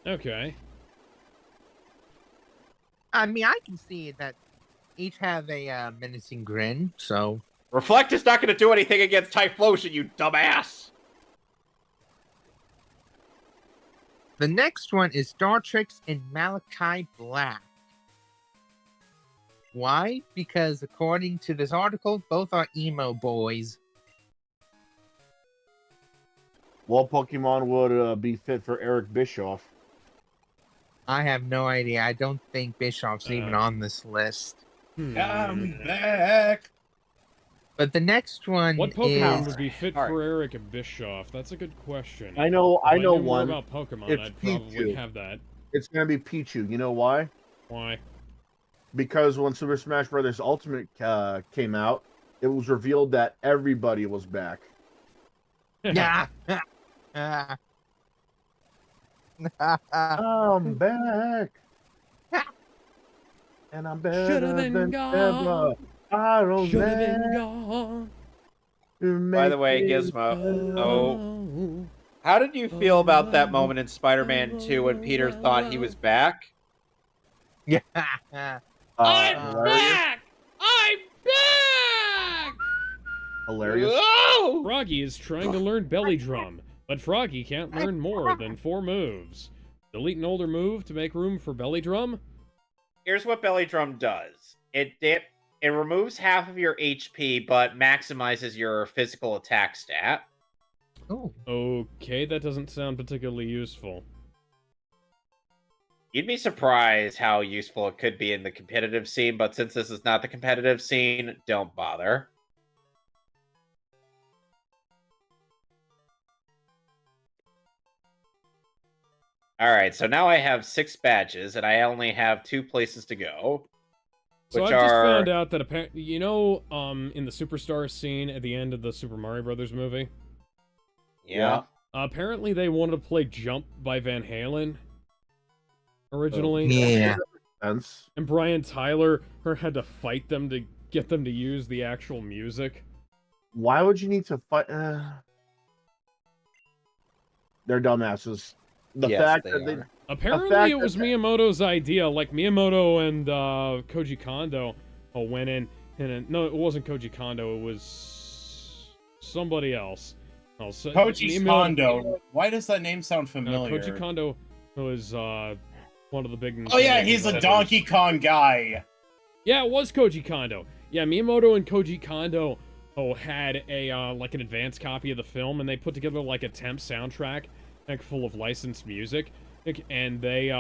Okay. I mean, I can see that each have a menacing grin, so... Reflect is not going to do anything against Typhlosion, you dumbass! The next one is Dartrix and Malachi Black. Why? Because according to this article, both are emo boys. What Pokemon would be fit for Eric Bischoff? I have no idea. I don't think Bischoff's even on this list. I'm back! But the next one What Pokemon is... would be fit for Eric and Bischoff? That's a good question. I know If one. Knew more about Pokemon, It's I'd probably Pichu. have that. It's gonna be Pichu. You know why? Why? Because when Super Smash Bros. Ultimate came out, it was revealed that everybody was back. Yeah. I'm back, and I'm better than ever. I don't Should have been gone. By the way, Gizmo, how did you feel about that moment in Spider-Man 2 when Peter thought he was back? Yeah. I'm back! I'm back! Hilarious. Whoa! Froggy is trying to learn Belly Drum, but Froggy can't learn more than 4 moves. Delete an older move to make room for Belly Drum? Here's what Belly Drum does. It removes half of your HP, but maximizes your physical attack stat. Oh. Okay, that doesn't sound particularly useful. You'd be surprised how useful it could be in the competitive scene, but since this is not the competitive scene, don't bother. Alright, so now I have 6 badges, and I only have 2 places to go. So I just found out that apparently, you know, in the Superstar scene at the end of the Super Mario Brothers movie? Yeah. Apparently they wanted to play Jump by Van Halen originally. Yeah. And Brian Tyler had to fight them to get them to use the actual music. Why would you need to fight? They're dumbasses. The fact that they apparently it was Miyamoto's idea. Like Miyamoto and Koji Kondo went in, and no, it wasn't Koji Kondo. It was somebody else. Koji Kondo. Why does that name sound familiar? Koji Kondo was one of the big. Oh yeah, he's a Donkey Kong guy. Yeah, it was Koji Kondo. Yeah, Miyamoto and Koji Kondo had a like an advanced copy of the film, and they put together like a temp soundtrack, like full of licensed music, and they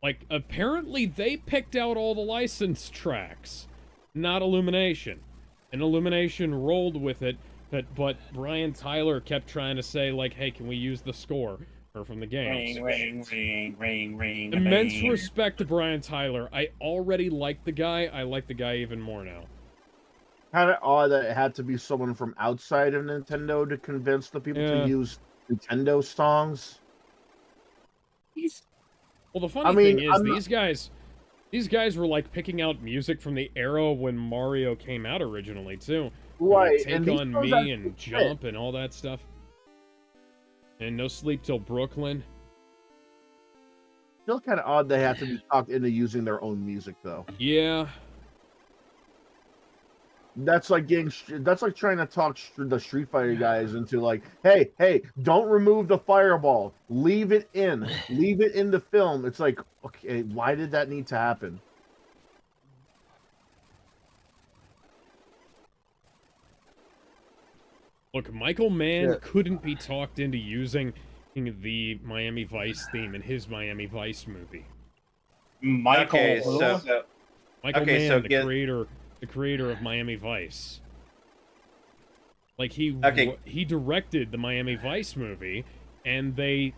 like apparently they picked out all the licensed tracks, not Illumination, and Illumination rolled with it. But Brian Tyler kept trying to say like, hey, can we use the score from the game? Ring. Immense respect to Brian Tyler. I already like the guy. I like the guy even more now. kind of odd that it had to be someone from outside of Nintendo to convince the people to use Nintendo songs. Well, the funny thing is, these guys were like picking out music from the era when Mario came out originally too. Right, Take On Me and Jump and all that stuff. And No Sleep Till Brooklyn. Still kind of odd they have to be talked into using their own music, though. Yeah. That's like trying to talk the Street Fighter guys into like, hey, don't remove the fireball. Leave it in. Leave it in the film. It's like, okay, why did that need to happen? Look, Michael Mann couldn't be talked into using the Miami Vice theme in his Miami Vice movie. Michael Mann, the creator of Miami Vice. Like he directed the Miami Vice movie, and he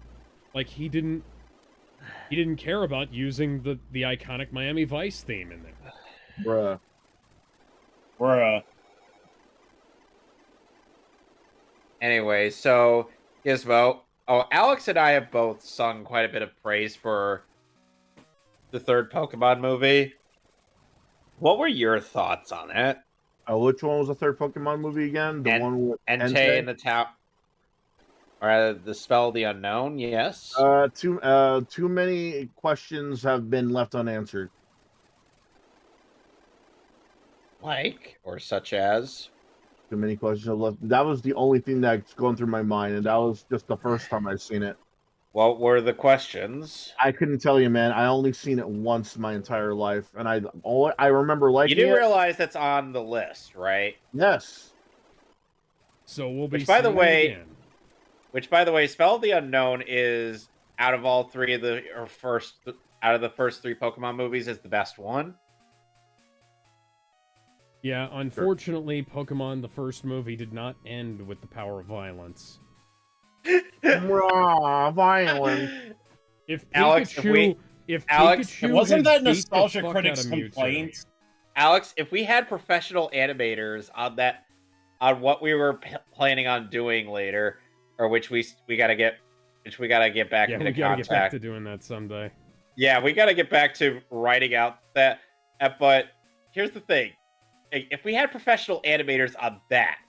didn't care about using the iconic Miami Vice theme in there. Bruh. Anyway, so Gizmo. Oh, Alex and I have both sung quite a bit of praise for the third Pokemon movie. What were your thoughts on it? Which one was the third Pokemon movie again? The one with Entei in the town, or the Spell of the Unknown? Yes. Too many questions have been left unanswered. Like, or such as? Too many questions have left. That was the only thing that's going through my mind, and that was just the first time I've seen it. What were the questions? I couldn't tell you, man. I only seen it once my entire life, and I remember liking it. You do realize that's on the list, right? Yes. So we'll be. Which, by the way, Spell of the Unknown is out of all three of the first three Pokemon movies is the best one. Yeah, unfortunately, Pokemon the first movie did not end with the power of violence. Violence. If Alex, Pikachu wasn't that Nostalgia Critic's Critics' complaint? Alex, if we had professional animators on what we were planning on doing later, or which we gotta get back into we gotta contact. get back to doing that someday. Yeah, we gotta get back to writing out that. But here's the thing: if we had professional animators on that,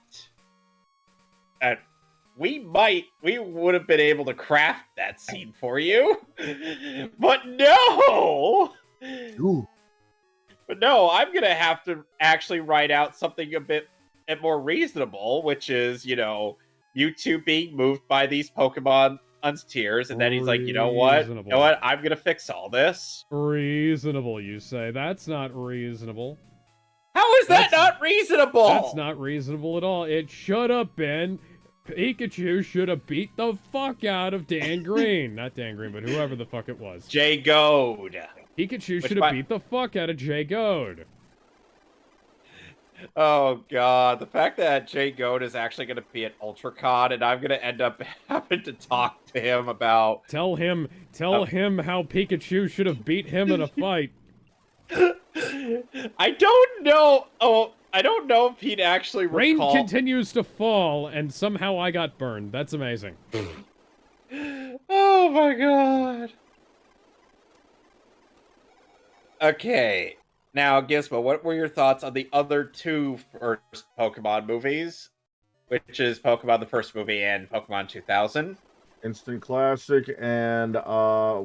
we would have been able to craft that scene for you. But no! Ooh. But no, I'm gonna have to actually write out something a bit more reasonable, which is, you two being moved by these Pokemon's tears, and then he's like, you know what? I'm gonna fix all this. Reasonable, you say? That's not reasonable. How is that not reasonable? That's not reasonable at all. It should have been. Pikachu should have beat the fuck out of Dan Green. Not Dan Green, but whoever the fuck it was. Jay Goad. Pikachu should have beat the fuck out of Jay Goad. Oh god, the fact that Jay Goad is actually going to be at UltraCon, and I'm going to end up having to talk to him about... Tell him how Pikachu should have beat him in a fight. I don't know. I don't know if he'd actually recall... Rain continues to fall, and somehow I got burned. That's amazing. Oh my god. Okay. Now, Gizmo, what were your thoughts on the other two first Pokemon movies? Which is Pokemon the first movie and Pokemon 2000? Instant Classic and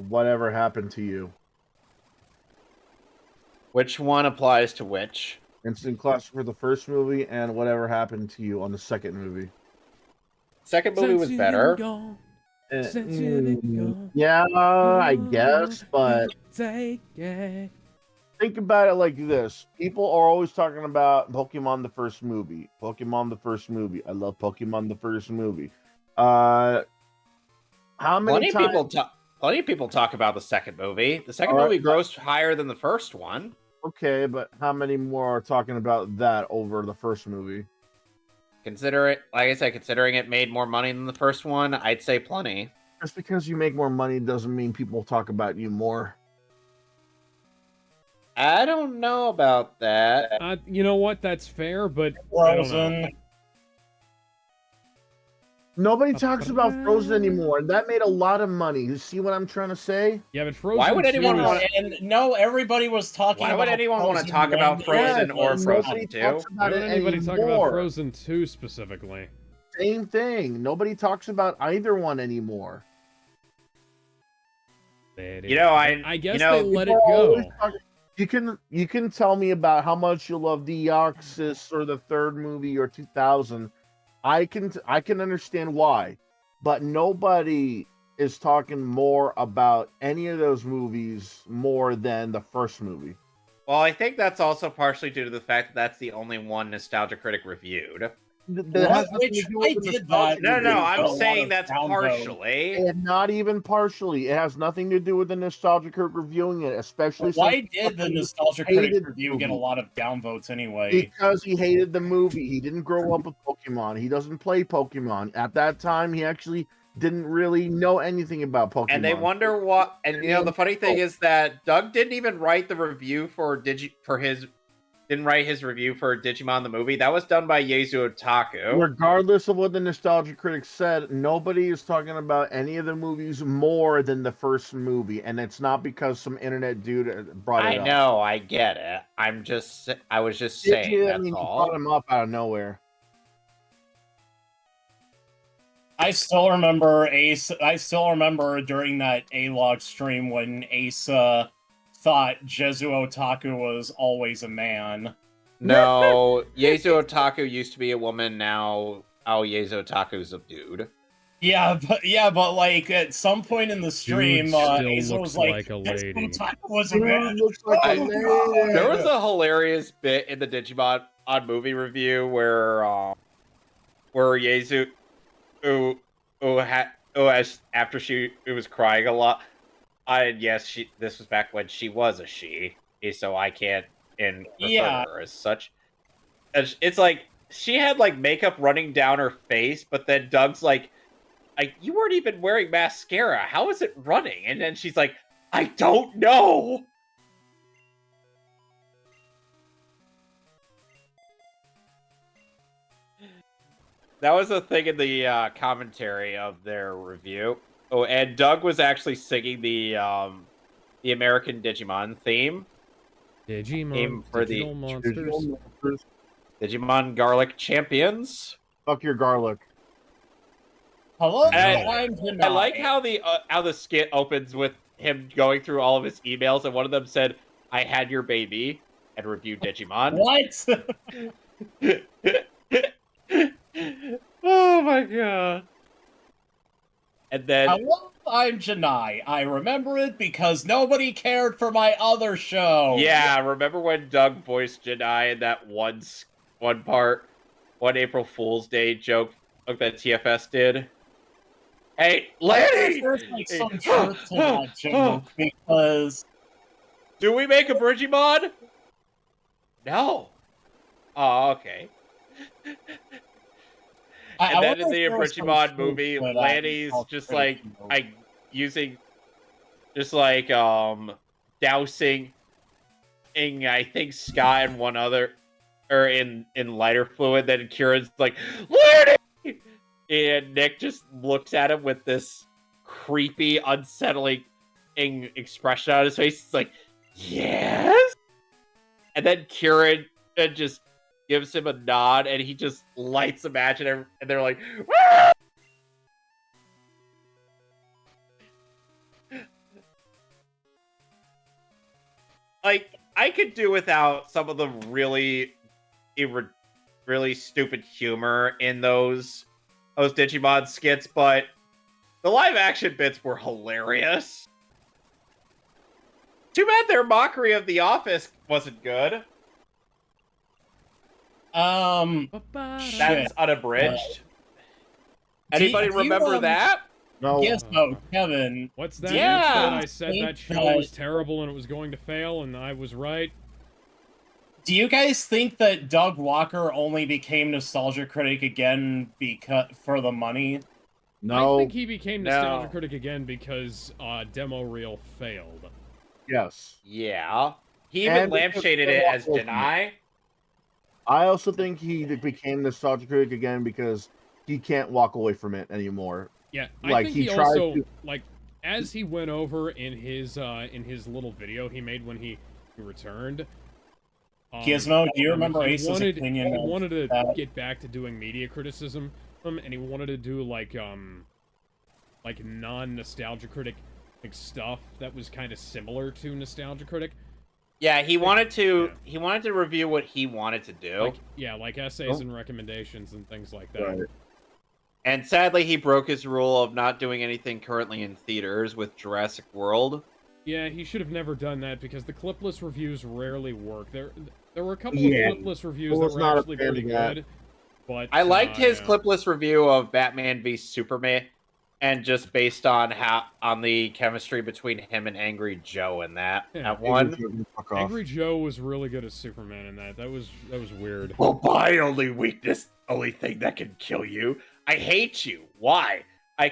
Whatever Happened to You. Which one applies to which? Instant Classic for the first movie and Whatever Happened to You on the second movie. Second movie was better. Yeah, I guess, but think about it like this. People are always talking about Pokemon the first movie. Pokemon the first movie. I love Pokemon the first movie. How many times... Plenty of people talk about the second movie. The second movie grossed higher than the first one. Okay, but how many more are talking about that over the first movie? Considering it made more money than the first one, I'd say plenty. Just because you make more money doesn't mean people talk about you more. I don't know about that. You know what? That's fair, but I don't know. Frozen. Nobody talks about Frozen anymore, and that made a lot of money. You see what I'm trying to say? Yeah, but Frozen. Why would anyone want? And no, everybody was talking. Why about would anyone want to Frozen talk about when Frozen it or was Frozen Nobody 2? talks Why about would it anybody talk about anymore. Frozen 2 specifically? Same thing. Nobody talks about either one anymore. You know, I guess you know, they let it People go. always talk- You can tell me about how much you love Deoxys or the third movie or 2000. I can understand why, but nobody is talking more about any of those movies more than the first movie. Well, I think that's also partially due to the fact that that's the only one Nostalgia Critic reviewed. That has nothing to do with the nostalgia No, review. I'm a lot saying of that's downvote. partially. And not even partially. It has nothing to do with the nostalgia critic reviewing it, especially Why since did the he Nostalgia Critic hated review the get a movie. lot of downvotes anyway? Because he hated the movie. He didn't grow up with Pokemon. He doesn't play Pokemon. At that time, he actually didn't really know anything about Pokemon. And they wonder what. And you know, the funny thing is that Doug didn't even write the review didn't write his review for Digimon the movie. That was done by Yezu Otaku. Regardless of what the nostalgia critics said, nobody is talking about any of the movies more than the first movie, and it's not because some internet dude brought it up. I know, I get it. I was just saying. That's He all. brought him up out of nowhere. I still remember during that A-Log stream when Asa thought Jezu Otaku was always a man. No, Yezu Otaku used to be a woman. Now, Yezu Otaku's a dude. Yeah, but like at some point in the stream, Dude still Asa looks was like, like a lady. Jezu Otaku was a man. Looks like a lady. There was a hilarious bit in the Digimon on movie review where Yezu, after she was crying a lot. Yes, this was back when she was a she, so I can't refer to her as such. It's like she had like makeup running down her face, but then Doug's like, you weren't even wearing mascara. How is it running? And then she's like, I don't know. That was a thing in the commentary of their review. Oh, and Doug was actually singing the American Digimon theme. Digimon for digital monsters. Digimon Garlic Champions. Fuck your garlic. Hello, I like how the skit opens with him going through all of his emails, and one of them said, "I had your baby and reviewed Digimon." What? Oh my god! And then Hello, I'm Janai. I remember it because nobody cared for my other show. yeah, remember when Doug voiced Jedi in that one April Fool's Day joke that TFS did? Hey, lady! There's like some truth to that joke because do we make a Digimon? No. Oh, okay. And then in the Digimon movie, Lanny's just like using, just like dousing, I think Sky and one other, or in lighter fluid. Then Kieran's like, Lanny, and Nick just looks at him with this creepy, unsettling expression on his face. It's like, yes. And then Kieran just gives him a nod, and he just lights a match, and they're like, "Woo!" Like, I could do without some of the really stupid humor in those Digimon skits, but the live action bits were hilarious. Too bad their mockery of The Office wasn't good. That's unabridged. Anybody remember that? No. Yes, no, Kevin. What's that? Yeah. I said that show was terrible and it was going to fail, and I was right. Do you guys think that Doug Walker only became Nostalgia Critic again for the money? No. I think he became Nostalgia Critic again because Demo Reel failed. Yes. Yeah. He even lampshaded it as deny. I also think he became nostalgia critic again because he can't walk away from it anymore. Yeah, like, I think he tried also to... like as he went over in his little video he made when he returned. Gizmo, do you remember Ace's opinion? He wanted to get back to doing media criticism, and he wanted to do like non-nostalgia critic stuff that was kind of similar to nostalgia critic. Yeah, he wanted to review what he wanted to do. Like essays and recommendations and things like that. Right. And sadly, he broke his rule of not doing anything currently in theaters with Jurassic World. Yeah, he should have never done that because the clipless reviews rarely work. There were a couple of clipless reviews that were actually pretty good. But I liked his clipless review of Batman v Superman, and just based on the chemistry between him and Angry Joe in that one. Angry Joe was really good as Superman in that. That was weird. Well, my only thing that can kill you. I hate you. Why? Trying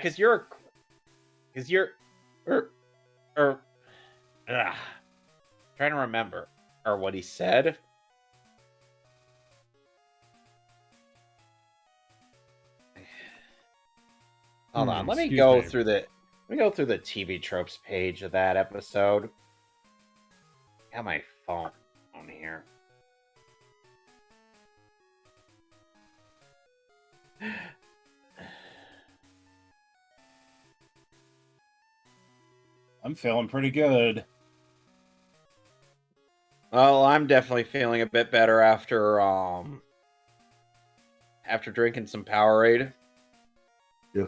to remember or what he said. Hold on, let me go through the TV tropes page of that episode. Got my phone on here. I'm feeling pretty good. Well, I'm definitely feeling a bit better after drinking some Powerade. Yeah.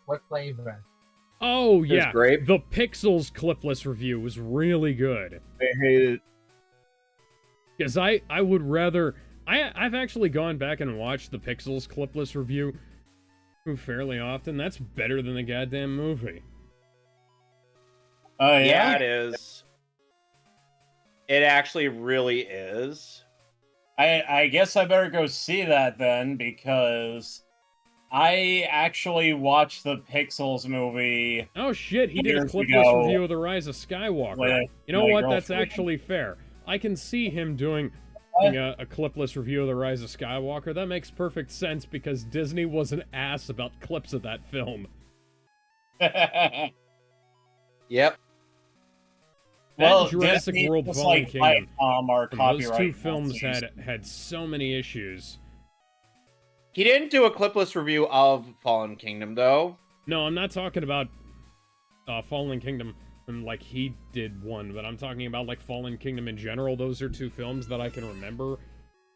What flavor? Oh yeah, grape. The Pixels clipless review was really good. I hate it. Because I would rather... I've actually gone back and watched the Pixels clipless review fairly often. That's better than the goddamn movie. Oh, yeah, it is. It actually really is. I guess I better go see that then, because I actually watched the Pixels movie. Oh shit, he did a clipless review of The Rise of Skywalker. You know what? That's actually fair. I can see him doing a clipless review of The Rise of Skywalker. That makes perfect sense because Disney was an ass about clips of that film. Yep. Well, Jurassic World Fallen Kingdom. Those two films had so many issues. He didn't do a clipless review of Fallen Kingdom, though. No, I'm not talking about Fallen Kingdom like he did one, but I'm talking about like Fallen Kingdom in general. Those are two films that I can remember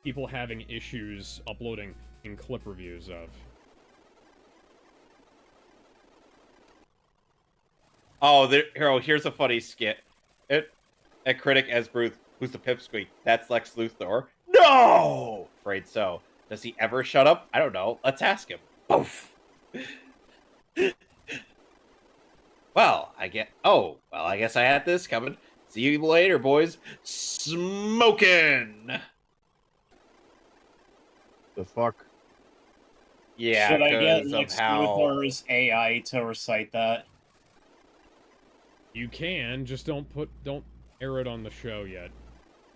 people having issues uploading in clip reviews of. Oh, here's a funny skit. A critic Esbruth, who's the pipsqueak? That's Lex Luthor. No! Afraid so. Does he ever shut up? I don't know. Let's ask him. Poof! Well, I guess I had this coming. See you later, boys. Smoking! The fuck? Yeah, should I get Lex Luthor's AI to recite that? You can, just don't air it on the show yet.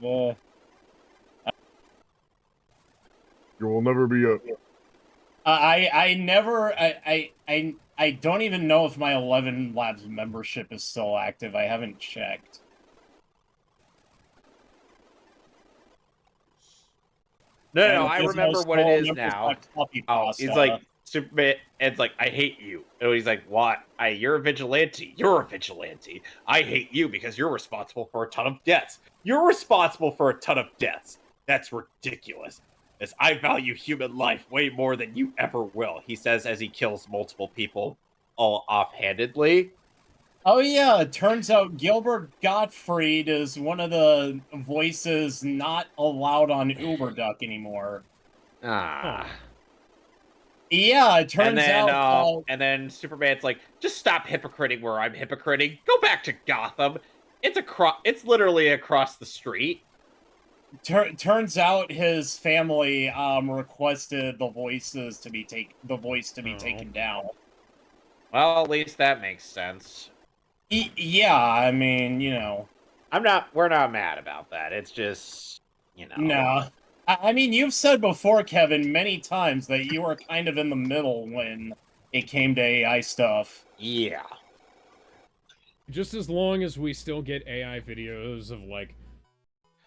You will never be up. I don't even know if my 11 Labs membership is still active. I haven't checked. No, I remember what it is now. Oh, he's like, Superman, Ed's like, I hate you. And he's like, what? You're a vigilante. You're a vigilante. I hate you because you're responsible for a ton of deaths. You're responsible for a ton of deaths. That's ridiculous. As I value human life way more than you ever will, he says as he kills multiple people all offhandedly. Oh yeah, it turns out Gilbert Gottfried is one of the voices not allowed on UberDuck anymore. Ah. Yeah, it turns out. And then Superman's like, just stop hypocriting where I'm hypocriting. Go back to Gotham. It's literally across the street. Turns out his family requested the voice to be taken down. Well, at least that makes sense. Yeah, I mean, you know. We're not mad about that. It's just, you know. No. I mean, you've said before, Kevin, many times that you were kind of in the middle when it came to AI stuff. Yeah. Just as long as we still get AI videos of, like,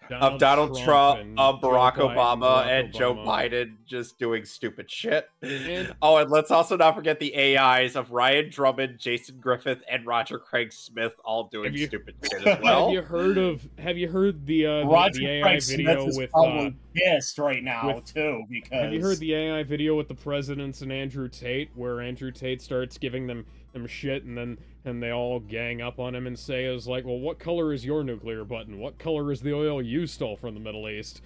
Donald Trump, and Barack Obama, Barack and Joe Obama. Biden just doing stupid shit. And let's also not forget the AIs of Ryan Drummond, Jason Griffith, and Roger Craig Smith all doing stupid shit as well. Have you heard the Roger the AI Craig video Smith is with probably pissed right now too, because have you heard the AI video with the presidents and Andrew Tate, where Andrew Tate starts giving them shit, and they all gang up on him and say, is like, well, what color is your nuclear button? What color is the oil you stole from the Middle East?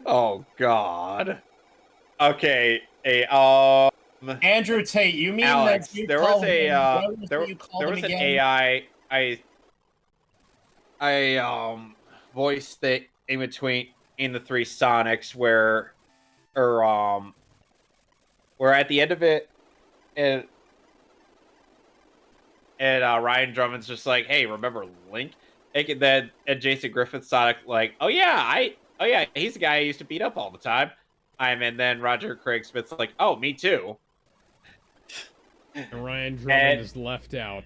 Oh God. Okay. Andrew Tate, you mean Alex, that you there call was a him, there was an again? AI I voiced that in between in the 3 Sonics where at the end of it and Ryan Drummond's just like, hey, remember Link? And then Jason Griffith Sonic like, oh yeah, he's the guy I used to beat up all the time. And then Roger Craig Smith's like, oh, me too. And Ryan Drummond is left out.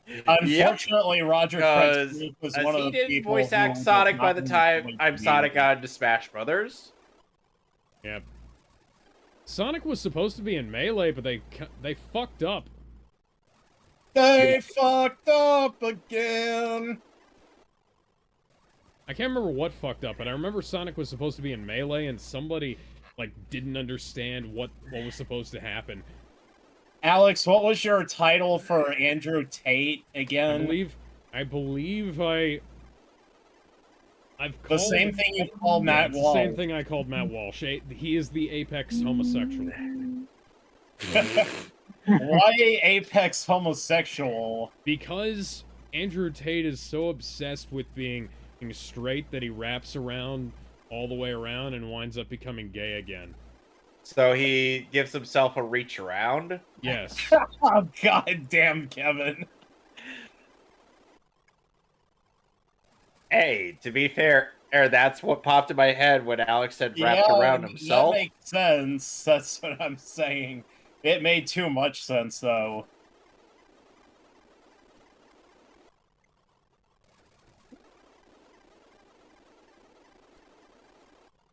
Unfortunately, Roger Craig Smith was one of the didn't people voice act Sonic by the time Sonic got into Smash Brothers. Yep. Sonic was supposed to be in Melee, but they fucked up. They fucked up again. I can't remember what fucked up, but I remember Sonic was supposed to be in Melee, and somebody like didn't understand what was supposed to happen. Alex, what was your title for Andrew Tate again? I believe I've called the same thing you called Matt Walsh. The same thing I called Matt Walsh. He is the apex homosexual. Why apex homosexual? Because Andrew Tate is so obsessed with being straight that he wraps around all the way around and winds up becoming gay again. So he gives himself a reach around? Yes. Oh, God damn, Kevin. Hey, to be fair, that's what popped in my head when Alex said wrapped around himself. That makes sense. That's what I'm saying. It made too much sense, though.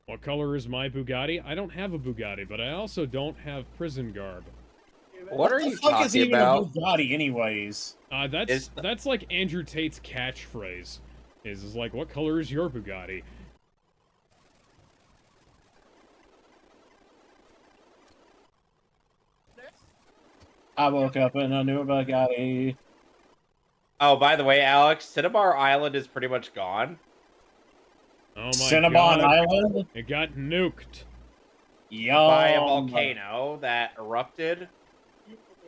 What color is my Bugatti? I don't have a Bugatti, but I also don't have prison garb. What are you fuck talking is even about? A Bugatti, anyways? That's like Andrew Tate's catchphrase. Is like, what color is your Bugatti? I woke up in a new Bugatti. Oh, by the way, Alex, Cinnabar Island is pretty much gone. Oh my Cinnabon God. Island? It got nuked. By a volcano that erupted.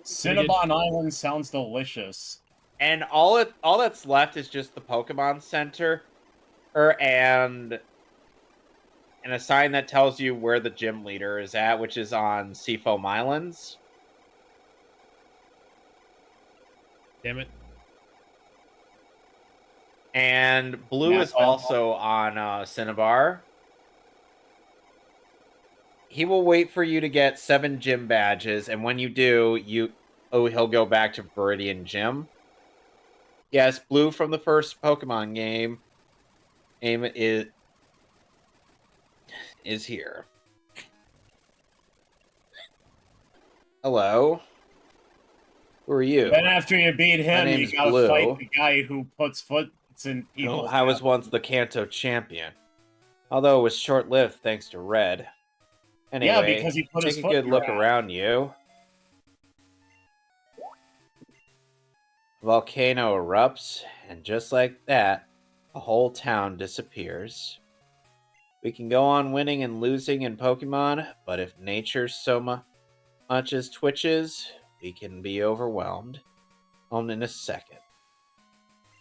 Cinnabon Island sounds delicious. And all that's left is just the Pokemon Center, and a sign that tells you where the gym leader is at, which is on Seafoam Islands. Damn it. And Blue is also on Cinnabar. He will wait for you to get 7 gym badges, and when you do, he'll go back to Viridian Gym. Yes, Blue from the first Pokemon game is here. Hello. Who are you? Then after you beat him, you gotta Blue. fight the guy who puts foots in people. I was once the Kanto champion. Although it was short-lived thanks to Red. Anyway, yeah, because he put his take foot a good look around. around you. Volcano erupts, and just like that, a whole town disappears. We can go on winning and losing in Pokemon, but if nature so much as twitches, we can be overwhelmed. Home in a second.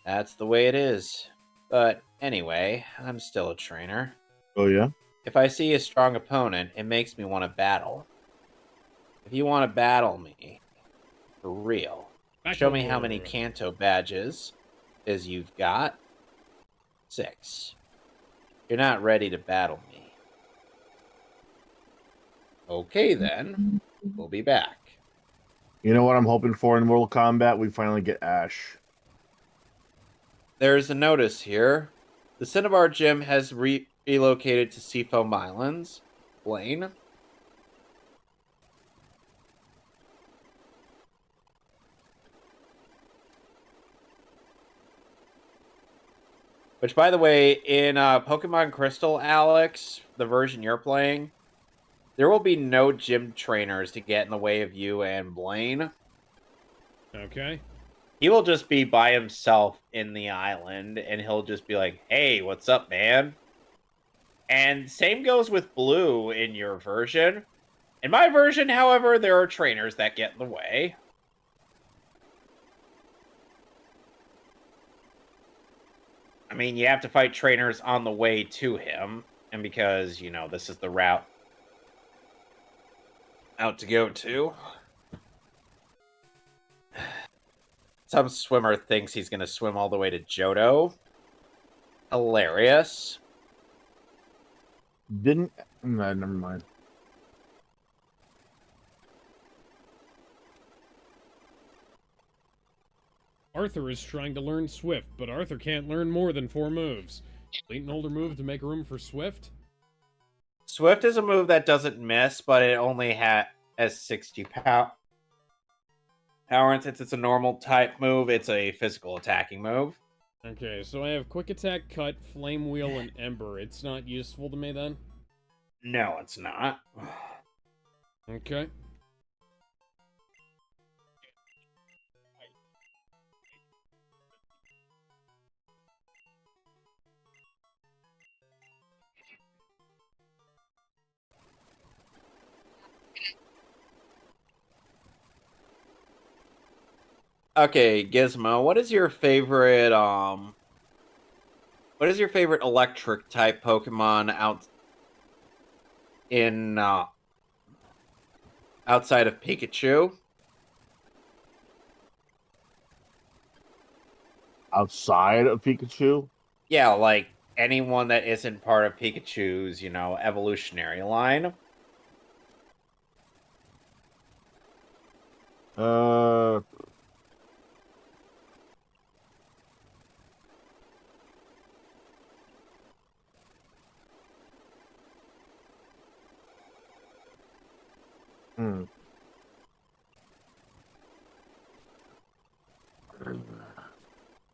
That's the way it is. But anyway, I'm still a trainer. Oh, yeah? If I see a strong opponent, it makes me want to battle. If you want to battle me, for real, show me how many Kanto badges is you've got 6. You're not ready to battle me. Okay, then. We'll be back. You know what I'm hoping for in Mortal Kombat? We finally get Ash. There's a notice here. The Cinnabar Gym has relocated to Seafoam Islands. Blaine. Which, by the way, in Pokemon Crystal, Alex, the version you're playing, there will be no gym trainers to get in the way of you and Blaine. Okay. He will just be by himself in the island, and he'll just be like, "Hey, what's up, man?" And same goes with Blue in your version. In my version, however, there are trainers that get in the way. I mean, you have to fight trainers on the way to him, and because, you know, this is the route out to go to. Some swimmer thinks he's going to swim all the way to Johto. Hilarious. Didn't... No, never mind. Arthur is trying to learn Swift, but Arthur can't learn more than 4 moves. Delete an older move to make room for Swift? Swift is a move that doesn't miss, but it only has 60 power. And since it's a normal type move, it's a physical attacking move. Okay, so I have Quick Attack, Cut, Flame Wheel, and Ember. It's not useful to me then? No, it's not. Okay. Okay, Gizmo, what is your favorite electric type Pokemon outside of Pikachu? Outside of Pikachu? Yeah, like anyone that isn't part of Pikachu's, you know, evolutionary line.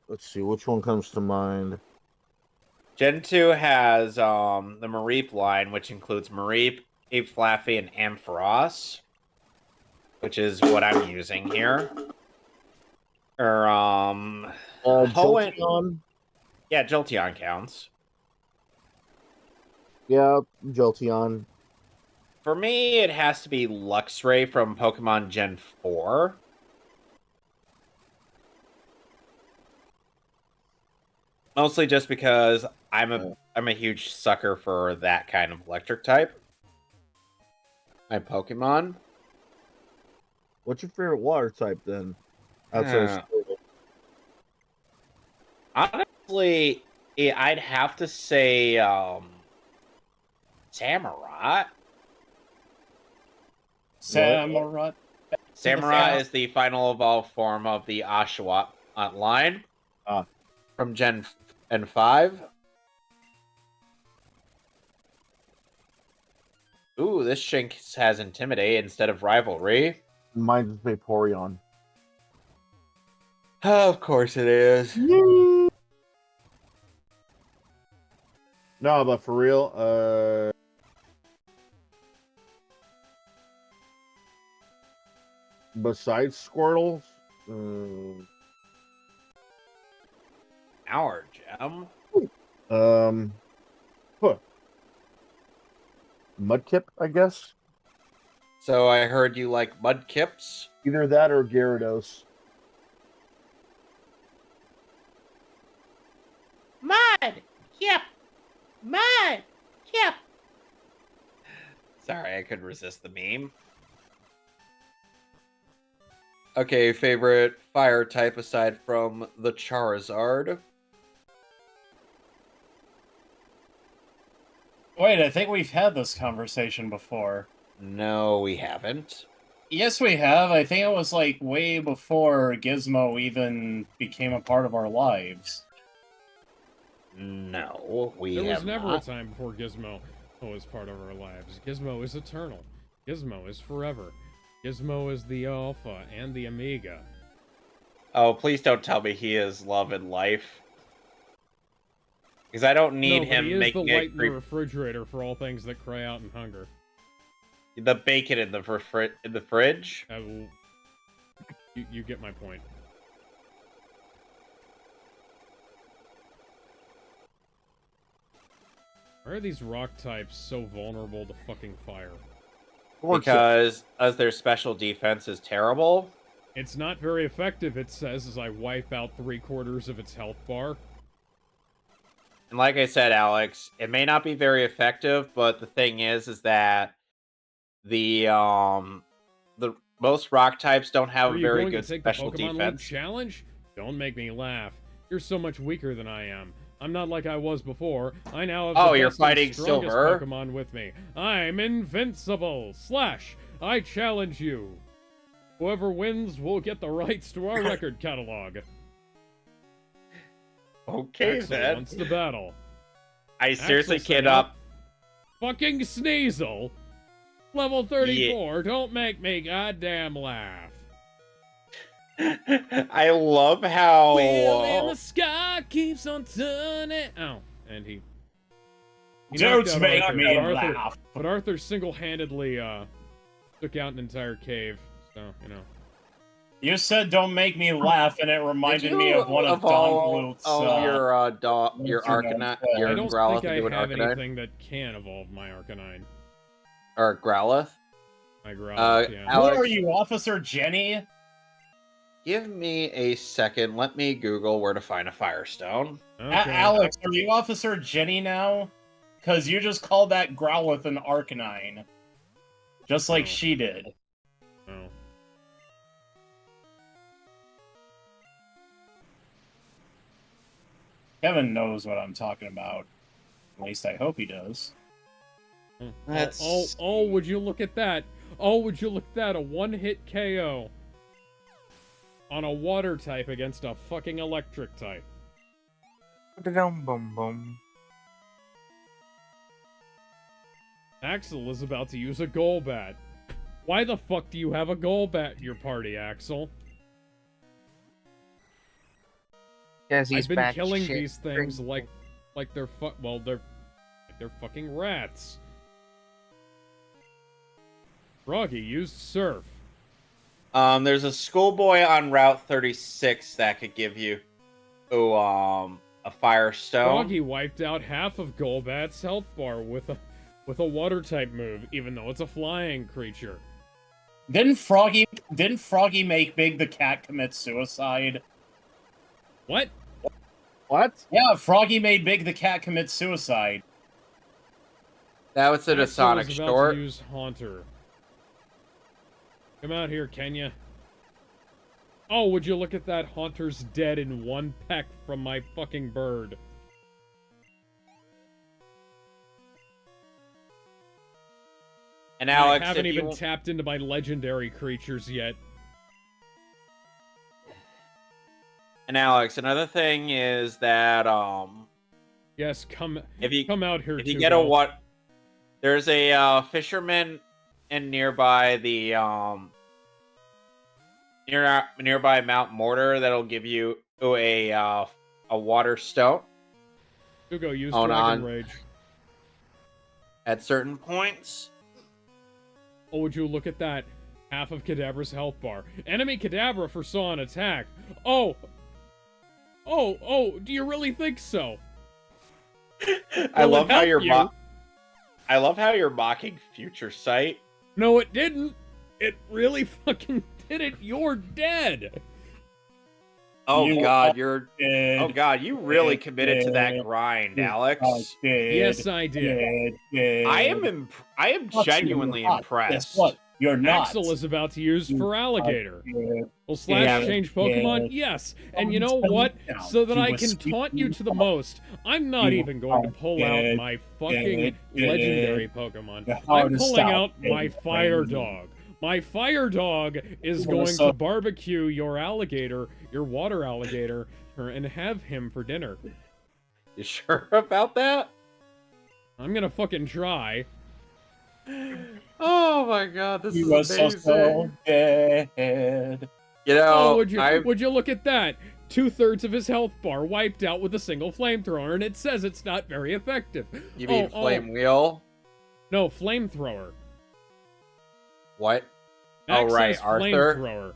Let's see, which one comes to mind? Gen 2 has the Mareep line, which includes Mareep, Flaffy, and Ampharos, which is what I'm using here. Or Jolteon? Yeah, Jolteon counts. Yeah, Jolteon. For me, it has to be Luxray from Pokemon Gen 4. Mostly just because I'm a huge sucker for that kind of electric type. My Pokemon. What's your favorite water type then? Outside of honestly, I'd have to say Samurott. Samurott is the final evolved form of the Oshawott line from Gen 5. Ooh, this Shinx has Intimidate instead of Rivalry. Mine's Vaporeon. Oh, of course it is. No, but for real, besides Squirtle, Our Gem. Mudkip, I guess. So I heard you like Mudkips. Either that or Gyarados. Mudkip. Sorry, I couldn't resist the meme. Okay, favorite fire type aside from the Charizard. Wait, I think we've had this conversation before. No, we haven't. Yes, we have. I think it was like way before Gizmo even became a part of our lives. No, we There have was never not. a time before Gizmo was part of our lives. Gizmo is eternal. Gizmo is forever. Gizmo is the Alpha and the Omega. Oh, please don't tell me he is love and life. Because I don't need no, but him he is making the light in the refrigerator for all things that cry out in hunger. the bacon in the fridge. You get my point. Why are these rock types so vulnerable to fucking fire? Because as their special defense is terrible. It's not very effective, it says, as I wipe out 3/4 of its health bar. And like I said, Alex, it may not be very effective, but the thing is that the most rock types don't have a very good special the Pokemon defense. League challenge? Don't make me laugh. You're so much weaker than I am. I'm not like I was before. I now have the you're best and fighting strongest Silver. Pokemon with me. I'm invincible. / I challenge you. Whoever wins will get the rights to our record catalog. Okay, Axel then. wants to battle. I seriously Axel said, cannot. Fucking Sneasel. Level 34. Don't make me goddamn laugh. I love how. Wheel in the sky keeps on turning. Oh, and he Don't knocked out make Arthur, me but Arthur, laugh. But Arthur single-handedly took out an entire cave. So You said "don't make me laugh," and it reminded me of one of Don Bluth's. your Arcanine, your I don't Growlithe think I into an have Arcanine? anything that can evolve my Arcanine. Or Growlithe? My Growlithe, yeah. What Alex, are you, Officer Jenny? give me a second. Let me Google where to find a Firestone. Okay. Alex, are you Officer Jenny now? Because you just called that Growlithe an Arcanine. Just like she did. Oh. Kevin knows what I'm talking about. At least I hope he does. Oh, would you look at that? Oh, would you look at that? A one-hit KO on a water type against a fucking electric type. Boom. Axel is about to use a Golbat. Why the fuck do you have a Golbat in your party, Axel? Yes, he's I've been back killing shit. these things like they're they're fucking rats. Froggy used Surf. There's a schoolboy on Route 36 that could give you a Firestone. Froggy wiped out half of Golbat's health bar with a water type move, even though it's a flying creature. Didn't Froggy make Big the Cat commit suicide? What? What? Yeah, Froggy made Big the Cat commit suicide. That was in a Axel Sonic was about short. to use Haunter. Come out here, Kenya. Oh, would you look at that? Haunter's dead in one peck from my fucking bird. And Alex, I haven't if even you... tapped into my legendary creatures yet. And Alex, another thing is that Yes, come come out here. if you get a what, there's a fisherman in nearby the nearby Mount Mortar that'll give you a water stone. Hugo, use Hold Dragon on. Rage. At certain points. Oh, would you look at that? Half of Kadabra's health bar. Enemy Kadabra foresaw an attack. Oh, do you really think so? I love how help you're you? I love how you're mocking Future Sight. No, it didn't. It really fucking didn't. You're dead. Oh You God, Dead. oh God, you really committed to that Dead. grind, Alex. Dead. Yes, I did. Dead. I am Fuck you, genuinely you're hot. impressed. Guess what? You're not. Axel is about to use Feraligatr. Will Slash Yeah, change Pokemon? yeah. Yes. And you know what? So that I can taunt you to the most, I'm not even going to pull out my fucking legendary Pokemon. I'm pulling out my Fire Dog. My Fire Dog is going to barbecue your alligator, your water alligator, and have him for dinner. You sure about that? I'm gonna fucking try. Oh my god, this is amazing. So dead. You know, oh, would you look at that? 2/3 of his health bar wiped out with a single flamethrower, and it says it's not very effective. You mean Flame Wheel? No, flamethrower. What? Max oh right, says Arthur. Flamethrower.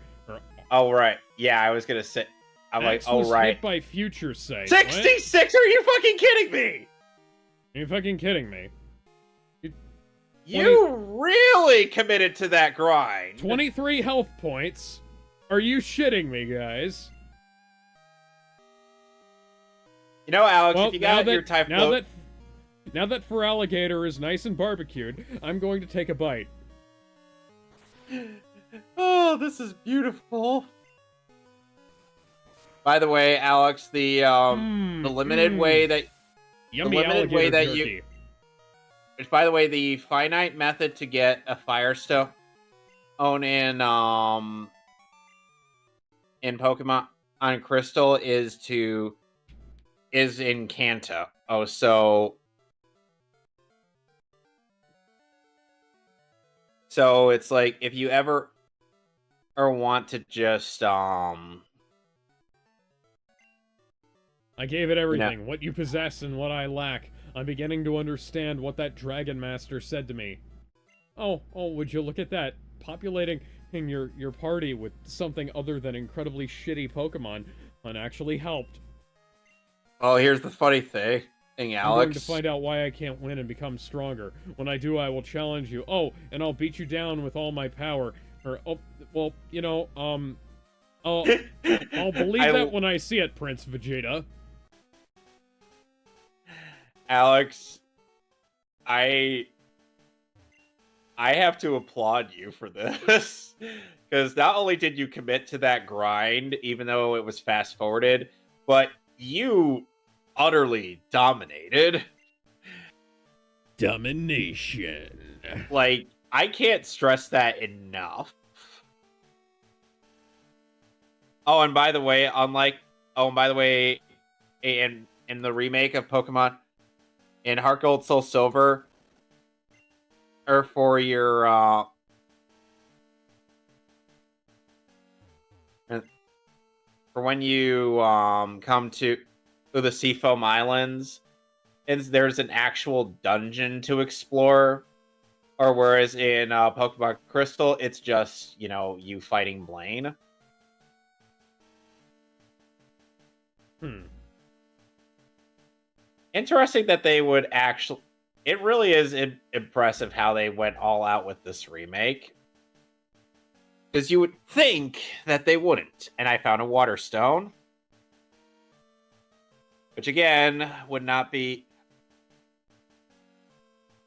Oh right, yeah, I was gonna say. I'm Max like, oh was right. hit by future sake. 66? Are you fucking kidding me? Are you fucking kidding me? You really committed to that grind. 23 health points. Are you shitting me, guys? You know, Alex, well, if you got your type now that Feraligatr is nice and barbecued, I'm going to take a bite. Oh, this is beautiful. By the way, Alex, the limited way that yummy the limited way that jerky. You which, by the way, the finite method to get a Firestone in Pokemon on Crystal is in Kanto. Oh, so it's like if you ever or want to just I gave it everything, what you possess and what I lack. I'm beginning to understand what that Dragon Master said to me. Oh, would you look at that? Populating your party with something other than incredibly shitty Pokemon actually helped. Oh, here's the funny thing, Alex. I'm going to find out why I can't win and become stronger. When I do, I will challenge you. Oh, and I'll beat you down with all my power. Or, oh, well, you know, I'll believe that when I see it, Prince Vegeta. Alex, I have to applaud you for this. Because not only did you commit to that grind, even though it was fast-forwarded, but you utterly dominated. Domination. Like, I can't stress that enough. Oh, and by the way, in the remake of Pokemon, in Heart Gold, Soul Silver, or for your for when you come to the Seafoam Islands, there's an actual dungeon to explore, or whereas in Pokemon Crystal, it's just, you fighting Blaine. Interesting that they would actually... It really is impressive how they went all out with this remake. Because you would think that they wouldn't. And I found a Water Stone. Which, again, would not be...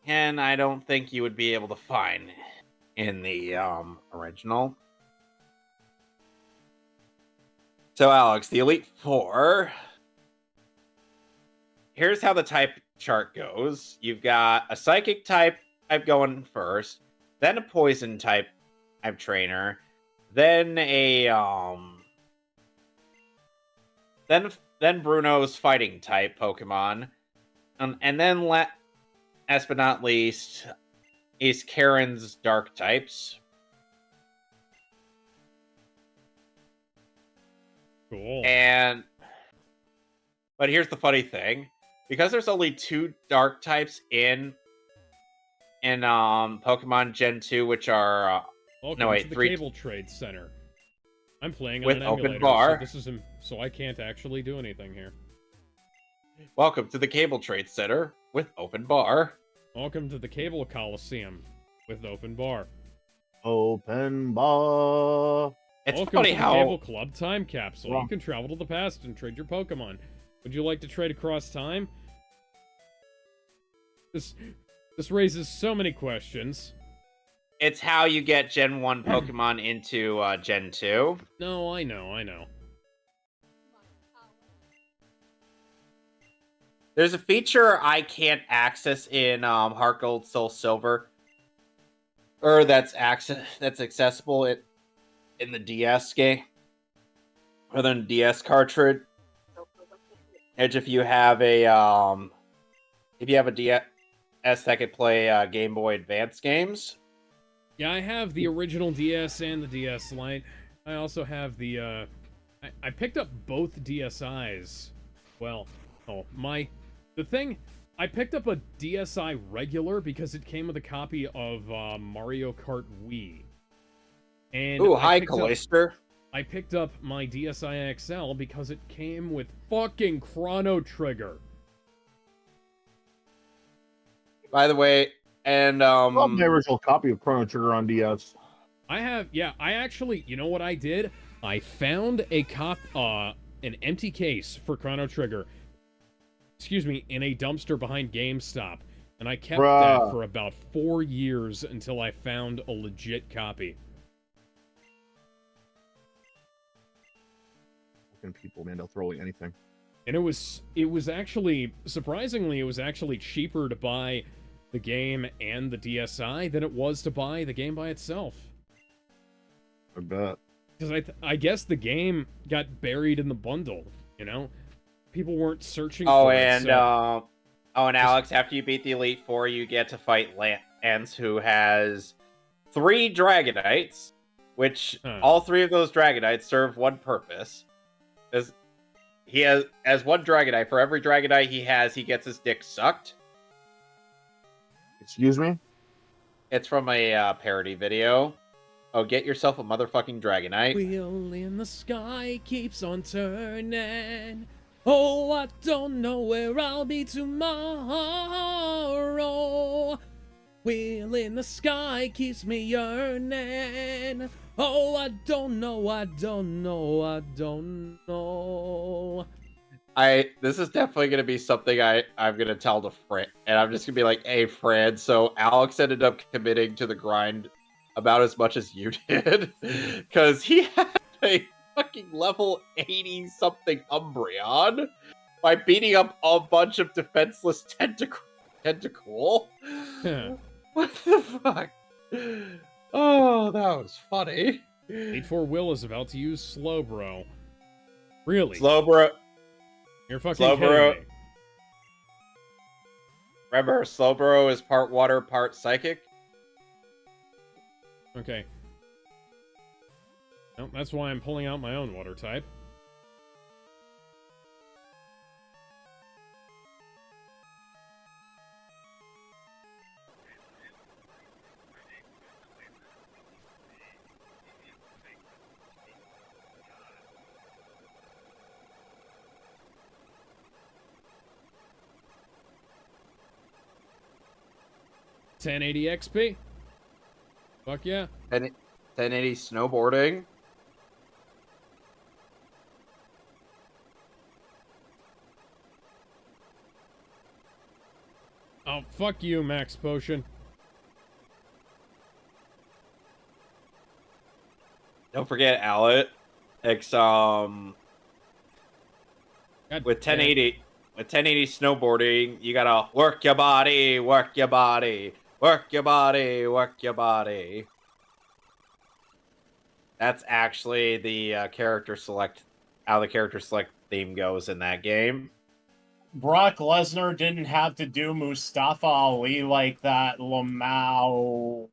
And I don't think you would be able to find in the original. So, Alex, the Elite Four... Here's how the type chart goes. You've got a Psychic type going first, then a Poison type trainer, then a then Bruno's Fighting type Pokemon, and then last but not least is Karen's Dark types. Cool. But here's the funny thing. Because there's only 2 dark types in Pokemon Gen 2, which are Welcome to the Cable Trade Center. I'm playing on with an open emulator, bar. So I can't actually do anything here. Welcome to the Cable Trade Center with open bar. Welcome to the Cable Coliseum with open bar. Open bar. It's Welcome funny to the how Cable Club Time Capsule. You can travel to the past and trade your Pokemon. Would you like to trade across time? This raises so many questions. it's how you get Gen 1 Pokemon into Gen 2. No, I know. There's a feature I can't access in Heart Gold, Soul Silver, or that's accessible in the DS game, or the DS cartridge. And if you have a DS that could play Game Boy Advance games. Yeah, I have the original DS and the DS Lite. I also have the I picked up both DSIs. Well, I picked up a DSi regular because it came with a copy of Mario Kart Wii. And ooh, hi, Callister. I picked up my DSi XL because it came with fucking Chrono Trigger. By the way, and my original copy of Chrono Trigger on DS. I actually, you know what I did? I found an empty case for Chrono Trigger. Excuse me, in a dumpster behind GameStop. And I kept that for about 4 years until I found a legit copy. Fucking people, man, they'll throw away anything. And it was actually, surprisingly, it was actually cheaper to buy the game and the DSi than it was to buy the game by itself. I bet. Because I guess the game got buried in the bundle, you know? People weren't searching for it. And Alex, after you beat the Elite Four, you get to fight Lance, who has 3 Dragonites, which all 3 of those Dragonites serve one purpose. He has one Dragonite. For every Dragonite he has, he gets his dick sucked. Excuse me? It's from a parody video. Oh, get yourself a motherfucking Dragonite. Wheel in the sky keeps on turning. Oh, I don't know where I'll be tomorrow. Wheel in the sky keeps me yearning. Oh, I don't know. This is definitely going to be something I'm going to tell to Fran, and I'm just going to be like, hey, Fran, so Alex ended up committing to the grind about as much as you did, because he had a fucking level 80-something Umbreon by beating up a bunch of defenseless Tentacool. What the fuck? Oh, that was funny. 8-4 Will is about to use Slowbro. Really? Slowbro. You're fucking kidding me. Remember, Slowbro is part water, part psychic? Okay. Well, that's why I'm pulling out my own water type. $1080 XP? Fuck yeah. 1080 snowboarding. Oh, fuck you, Max Potion. Don't forget Alex. With 1080 snowboarding, you gotta work your body, work your body, work your body, work your body. That's actually the how the character select theme goes in that game. Brock Lesnar didn't have to do Mustafa Ali like that, Lamau.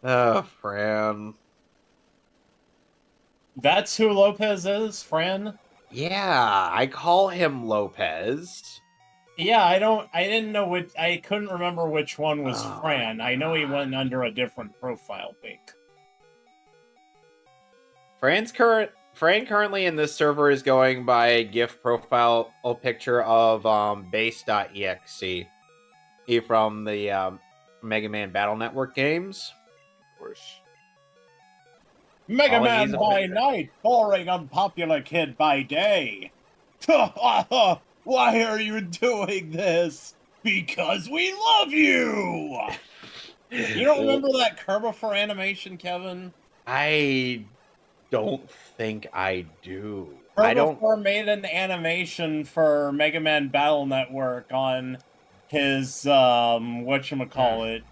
Oh, Fran. That's who Lopez is, Fran? Yeah, I call him Lopez. Yeah, I didn't know I couldn't remember which one was Fran. I know he went under a different profile pic. Fran currently in this server is going by a GIF profile picture of base.exe from the Mega Man Battle Network games. Of course. Mega Man by night, boring, unpopular kid by day. Why are you doing this? Because we love you! You don't remember that Kerbifer animation, Kevin? I don't think I do. I don't. Kerbifer made an animation for Mega Man Battle Network on his whatchamacallit,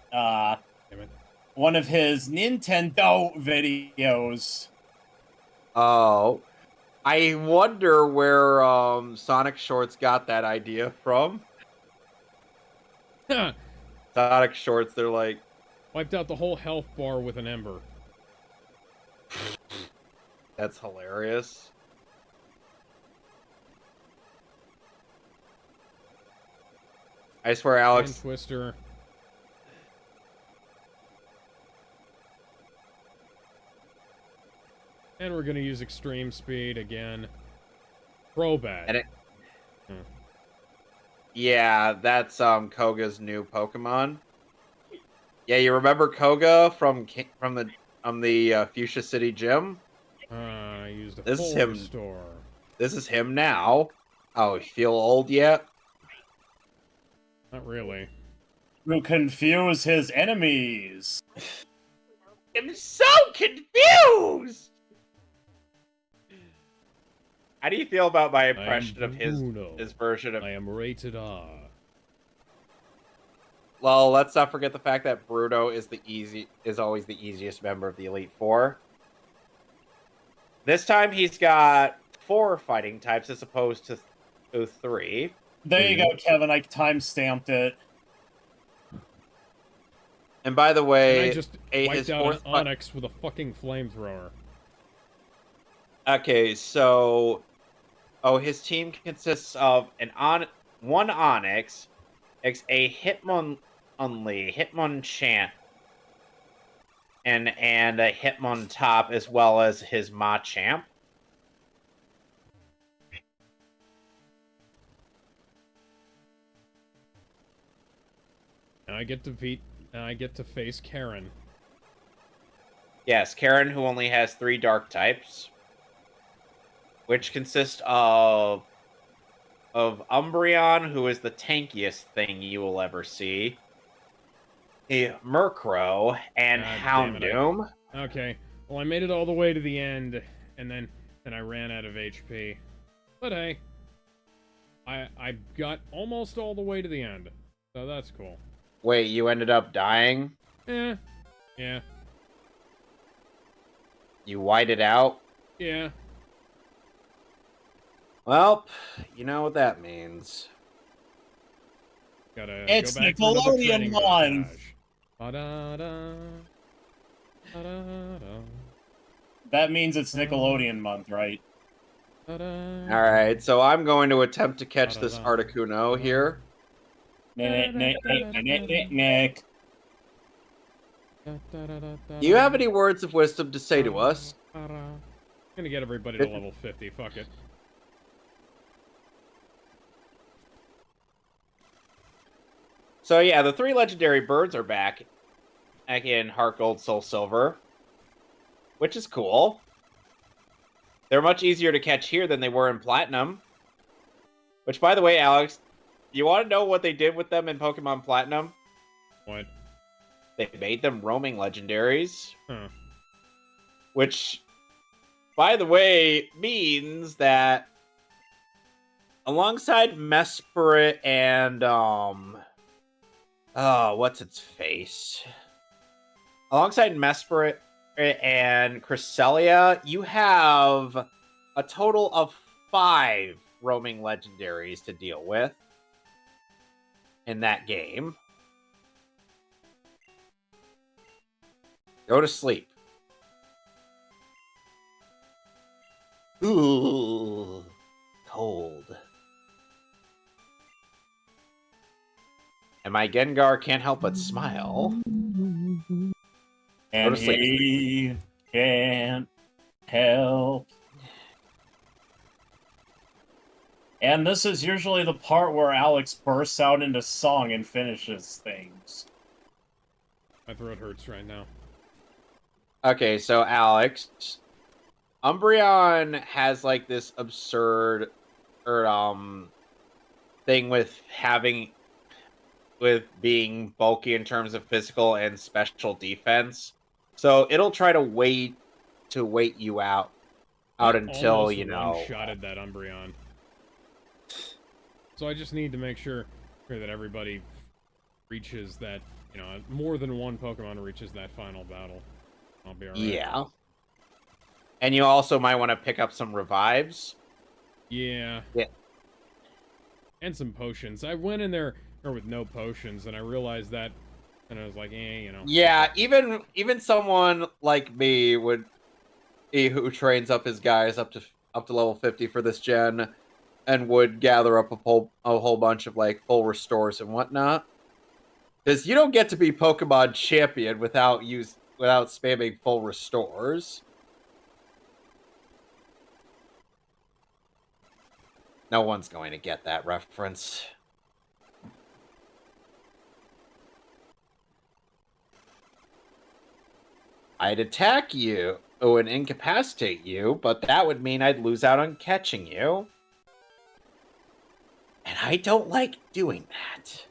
one of his Nintendo videos. Oh, I wonder where Sonic Shorts got that idea from. Sonic Shorts, they're like, wiped out the whole health bar with an ember. That's hilarious. I swear, Alex. And Twister. And we're gonna use extreme speed again. Crobat. And yeah, that's Koga's new Pokemon. Yeah, you remember Koga from the Fuchsia City Gym? I used a This is full him. restore. This is him now. Oh, you feel old yet? Not really. To confuse his enemies. I'm so confused! How do you feel about my impression of his version of... I am rated R. Well, let's not forget the fact that Bruno is always the easiest member of the Elite Four. This time he's got 4 fighting types as opposed to 3. There you go, Kevin. I time-stamped it. And by the way, and I just wiped out an Onyx with a fucking flamethrower. Okay, so... Oh, his team consists of one Onyx, a Hitmonlee, Hitmonchan, and a Hitmontop, as well as his Machamp. And I get to face Karen. Yes, Karen, who only has 3 dark types, which consist of Umbreon, who is the tankiest thing you will ever see, a Murkrow, and Houndoom. Okay, well I made it all the way to the end, and then I ran out of HP. But hey, I got almost all the way to the end, so that's cool. Wait, you ended up dying? Yeah. You whited out? Yeah. Well, you know what that means. It's go back Nickelodeon month. That means it's Nickelodeon month, right? Alright, so I'm going to attempt to catch this Articuno here. Nick. Do you have any words of wisdom to say to us? I'm gonna get everybody to level 50, fuck it. So yeah, the 3 legendary birds are back in Heart Gold, Soul Silver, which is cool. They're much easier to catch here than they were in Platinum. Which, by the way, Alex, you want to know what they did with them in Pokemon Platinum? What? They made them roaming legendaries. Huh. Which, by the way, means that alongside Mesprit and, what's its face? Alongside Mesprit and Cresselia, you have a total of 5 roaming legendaries to deal with in that game. Go to sleep. Ooh, cold. And my Gengar can't help but smile. And he can't help. And this is usually the part where Alex bursts out into song and finishes things. My throat hurts right now. Okay, so Alex, Umbreon has like this absurd thing with having being bulky in terms of physical and special defense. So it'll try to wait you out until, you know. One-shotted that Umbreon. So I just need to make sure that everybody reaches that, you know, more than one Pokemon reaches that final battle. I'll be alright. Yeah. And you also might want to pick up some revives. Yeah. Yeah. And some potions. I went in there with no potions, and I realized that, and I was like, you know. Yeah, even someone like me who trains up his guys up to level 50 for this gen, and would gather up a whole bunch of like full restores and whatnot. Because you don't get to be Pokemon champion without spamming full restores. No one's going to get that reference. I'd attack you and incapacitate you, but that would mean I'd lose out on catching you. And I don't like doing that.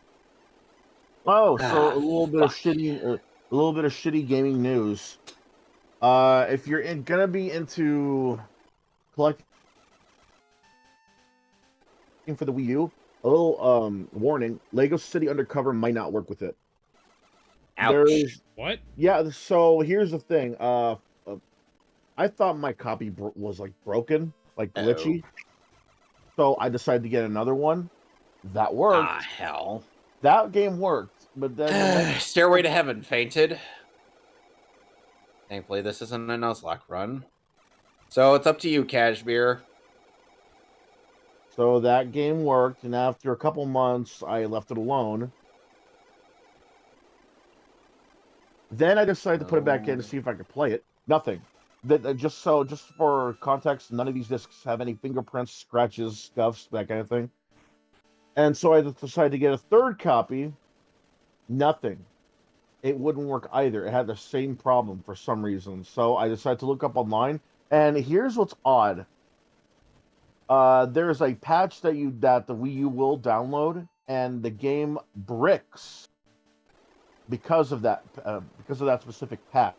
Oh, so a little bit of shitty gaming news. If you're gonna be into collecting for the Wii U, a little warning: Lego City Undercover might not work with it. Ouch. What? Yeah. So here's the thing. I thought my copy was like broken, like glitchy. So I decided to get another one. That worked. Ah, hell. That game worked, but then Stairway to Heaven fainted. Thankfully, this isn't a Nuzlocke run. So it's up to you, Kashmir. So that game worked, and after a couple months, I left it alone. Then I decided to put it back in to see if I could play it. Nothing. Just for context, none of these discs have any fingerprints, scratches, scuffs, that kind of thing. And so I decided to get a third copy. Nothing. It wouldn't work either. It had the same problem for some reason. So I decided to look up online. And here's what's odd. There's a patch that the Wii U will download, and the game bricks because of that specific patch.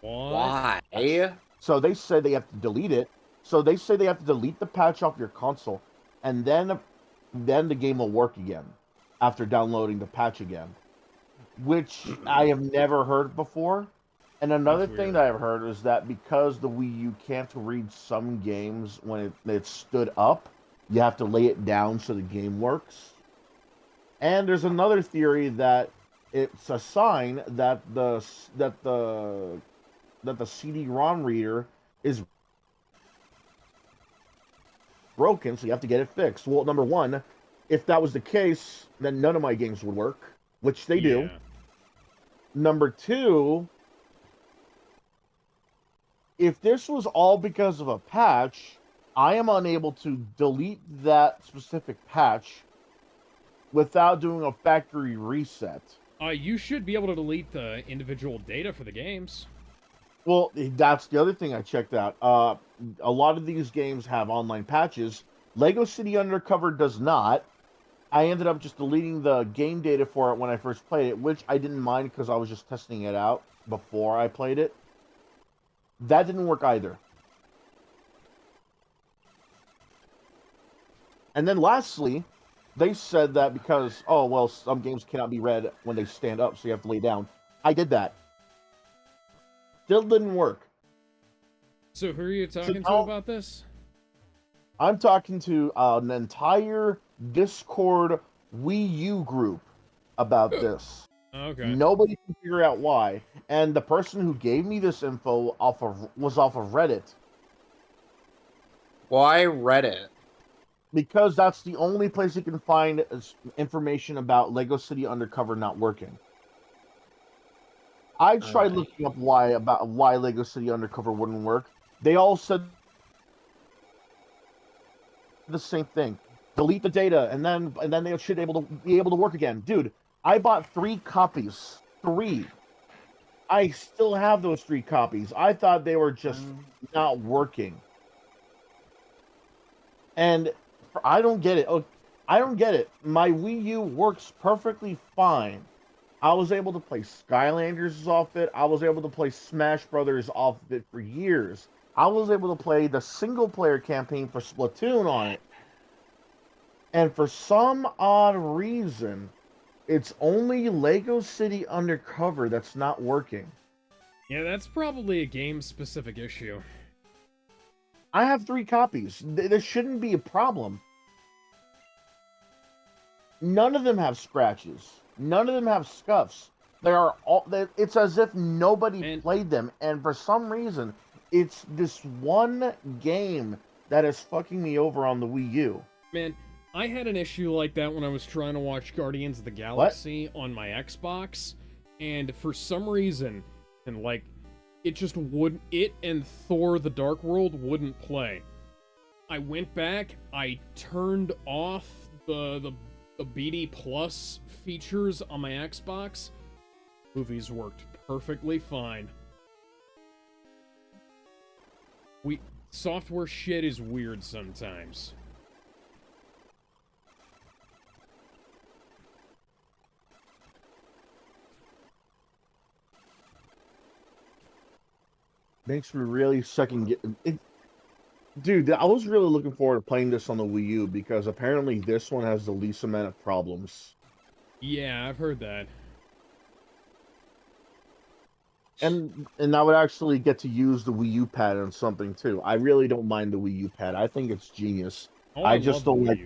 What? Why? So they said they have to delete it. So they say they have to delete the patch off your console, and then the game will work again after downloading the patch again, which I have never heard before. And another thing that I've heard is that because the Wii U can't read some games when it stood up, you have to lay it down so the game works. And there's another theory that it's a sign that the CD-ROM reader is broken, so you have to get it fixed. Well, number one, if that was the case, then none of my games would work, which they do. Number two, if this was all because of a patch, I am unable to delete that specific patch without doing a factory reset. You should be able to delete the individual data for the games. Well, that's the other thing I checked out. A lot of these games have online patches. Lego City Undercover does not. I ended up just deleting the game data for it when I first played it, which I didn't mind because I was just testing it out before I played it. That didn't work either. And then lastly, they said that because, some games cannot be read when they stand up, so you have to lay down. I did that. Still didn't work. So who are you talking to about this? I'm talking to an entire Discord Wii U group about this. Okay. Nobody can figure out why. And the person who gave me this info was off of Reddit. Why Reddit? Because that's the only place you can find information about Lego City Undercover not working. I tried looking up why Lego City Undercover wouldn't work. They all said the same thing. Delete the data, and then they should be able to work again. Dude, I bought 3 copies. 3. I still have those 3 copies. I thought they were just not working. And I don't get it. I don't get it. My Wii U works perfectly fine. I was able to play Skylanders off it. I was able to play Smash Brothers off of it for years. I was able to play the single player campaign for Splatoon on it. And for some odd reason, it's only Lego City Undercover that's not working. Yeah, that's probably a game-specific issue. I have 3 copies. There shouldn't be a problem. None of them have scratches. None of them have scuffs. They are all. It's as if nobody played them, and for some reason, it's this one game that is fucking me over on the Wii U. Man, I had an issue like that when I was trying to watch Guardians of the Galaxy on my Xbox, and for some reason, and like, it just wouldn't. It and Thor: The Dark World wouldn't play. I went back. I turned off the BD Plus features on my Xbox. Movies worked perfectly fine. Software shit is weird sometimes. Makes me really second it. Dude, I was really looking forward to playing this on the Wii U because apparently this one has the least amount of problems. Yeah, I've heard that. And I would actually get to use the Wii U pad on something too. I really don't mind the Wii U pad. I think it's genius. I just don't like.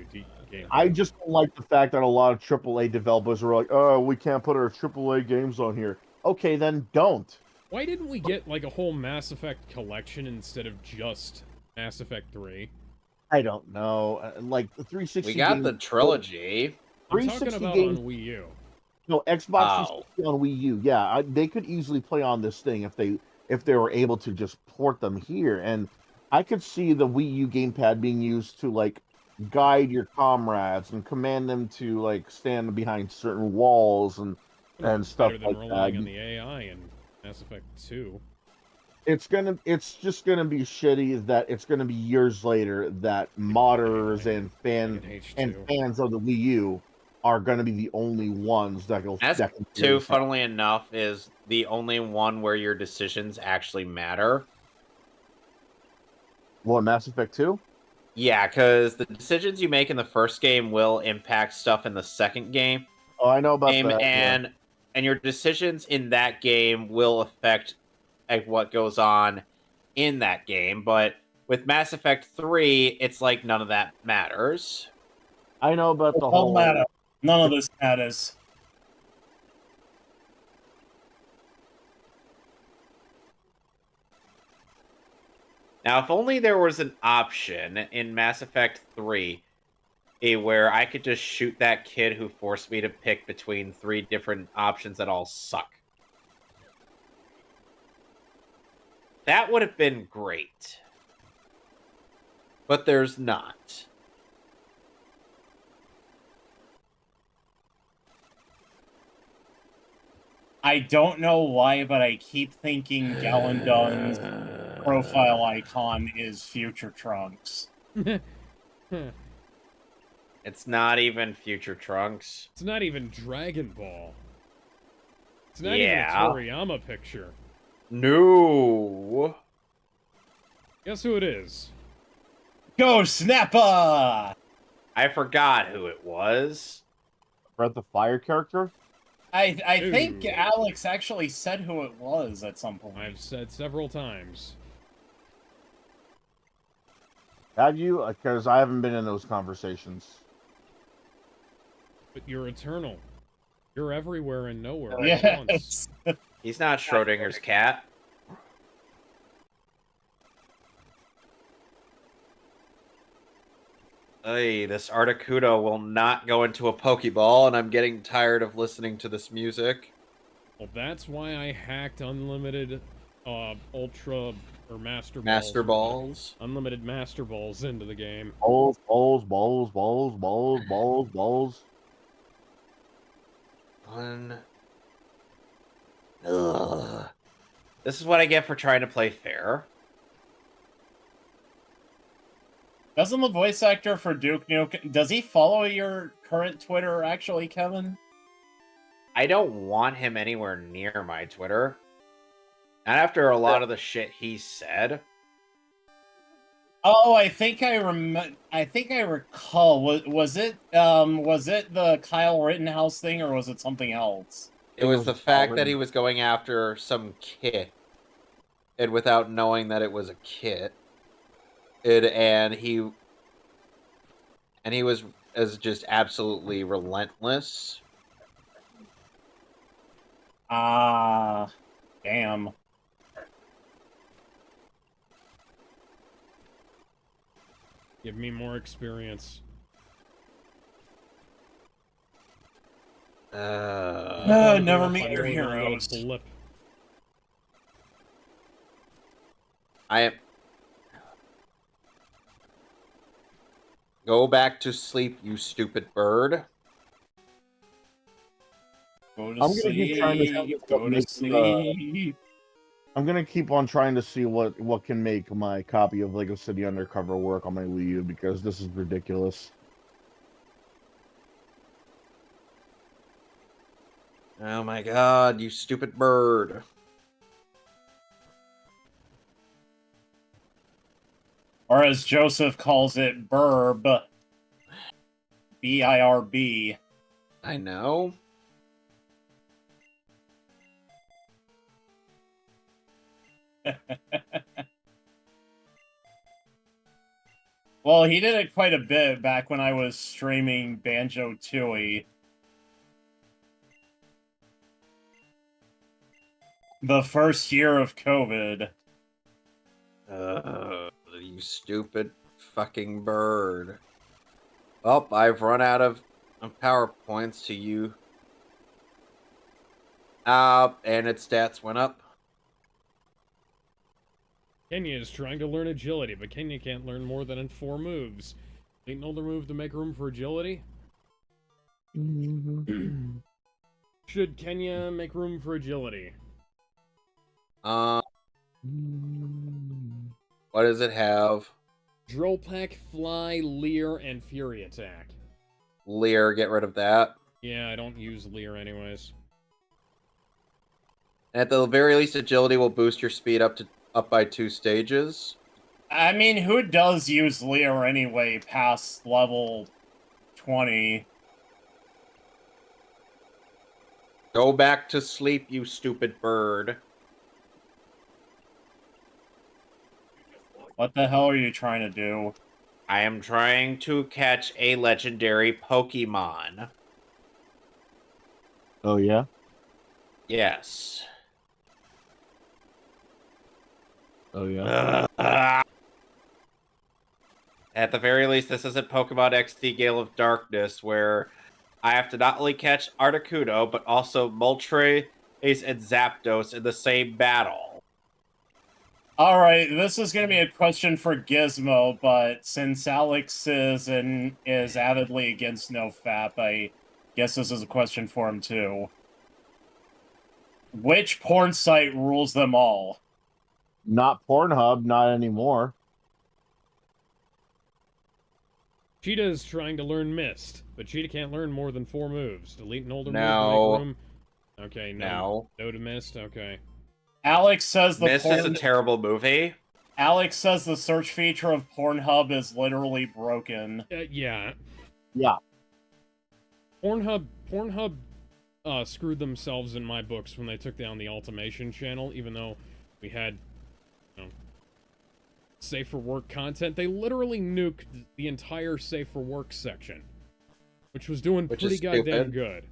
I just don't like the fact that a lot of AAA developers are like, "Oh, we can't put our AAA games on here." Okay, then don't. Why didn't we get like a whole Mass Effect collection instead of just Mass Effect 3? I don't know. Like the 360. We got the trilogy. I'm talking about on Wii U. No, Xbox 360 on Wii U. Yeah, they could easily play on this thing if they were able to just port them here. And I could see the Wii U gamepad being used to like guide your comrades and command them to like stand behind certain walls and stuff Better than like relying that. on the AI in Mass Effect 2. It's just gonna be shitty that it's gonna be years later that modders and fans of the Wii U are gonna be the only ones that will. Mass Effect 2, funnily enough, is the only one where your decisions actually matter. What, Mass Effect 2? Yeah, because the decisions you make in the first game will impact stuff in the second game. Oh, I know about that. And your decisions in that game will affect what goes on in that game. But with Mass Effect 3, it's like none of that matters. I know about the whole matter. None of this matters. Now, if only there was an option in Mass Effect 3 where I could just shoot that kid who forced me to pick between 3 different options that all suck. That would have been great. But there's not. I don't know why, but I keep thinking Gallandon's profile icon is Future Trunks. It's not even Future Trunks. It's not even Dragon Ball. It's not even a Toriyama picture. No. Guess who it is? Go Snapper! I forgot who it was. Breath of Fire character? I think Alex actually said who it was at some point. I've said several times. Have you? Because I haven't been in those conversations. But you're eternal. You're everywhere and nowhere all Yes. at once. He's not Schrodinger's cat. Hey, this Articuno will not go into a Pokeball, and I'm getting tired of listening to this music. Well, that's why I hacked unlimited Ultra or Master Balls. Master Balls? Unlimited Master Balls into the game. Balls. Ugh. This is what I get for trying to play fair. Doesn't the voice actor for Duke Nukem, does he follow your current Twitter, actually, Kevin? I don't want him anywhere near my Twitter. Not after a lot of the shit he said. Oh, I think I recall. Was it the Kyle Rittenhouse thing, or was it something else? It was the fact that he was going after some kid, and without knowing that it was a kid, and he was as just absolutely relentless. Ah, damn. Give me more experience. Never meet your heroes. Blip. I am. Go back to sleep, you stupid bird. Go to I'm gonna sleep. keep trying to see Go what to makes, sleep. I'm gonna keep on trying to see what can make my copy of Lego City Undercover work on my Wii U, because this is ridiculous. Oh my god, you stupid bird. Or as Joseph calls it, Burb. B-I-R-B. I know. Well, he did it quite a bit back when I was streaming Banjo-Tooie. The first year of COVID. You stupid fucking bird. Well, I've run out of PowerPoints to you. And its stats went up. Kenya is trying to learn agility, but Kenya can't learn more than in 4 moves. Ain't another move to make room for agility? Should Kenya make room for agility? What does it have? Drill Peck, Fly, Leer, and Fury Attack. Leer, get rid of that. Yeah, I don't use Leer anyways. At the very least, agility will boost your speed up by 2 stages. I mean, who does use Leer anyway past level 20? Go back to sleep, you stupid bird. What the hell are you trying to do? I am trying to catch a legendary Pokemon. Oh, yeah? Yes. Oh, yeah? At the very least, this isn't Pokemon XD Gale of Darkness, where I have to not only catch Articuno, but also Moltres and Zapdos in the same battle. Alright, this is going to be a question for Gizmo, but since Alex is avidly against NoFap, I guess this is a question for him too. Which porn site rules them all? Not Pornhub, not anymore. Cheetah is trying to learn Mist, but Cheetah can't learn more than 4 moves. Delete an older move to No. make room. Okay, No. No to Mist, okay. Alex says Mist is a terrible movie. Alex says the search feature of Pornhub is literally broken. Yeah. Yeah. Pornhub screwed themselves in my books when they took down the Ultimation channel, even though we had, you know, safe for work content. They literally nuked the entire safe for work section, which was doing pretty goddamn good.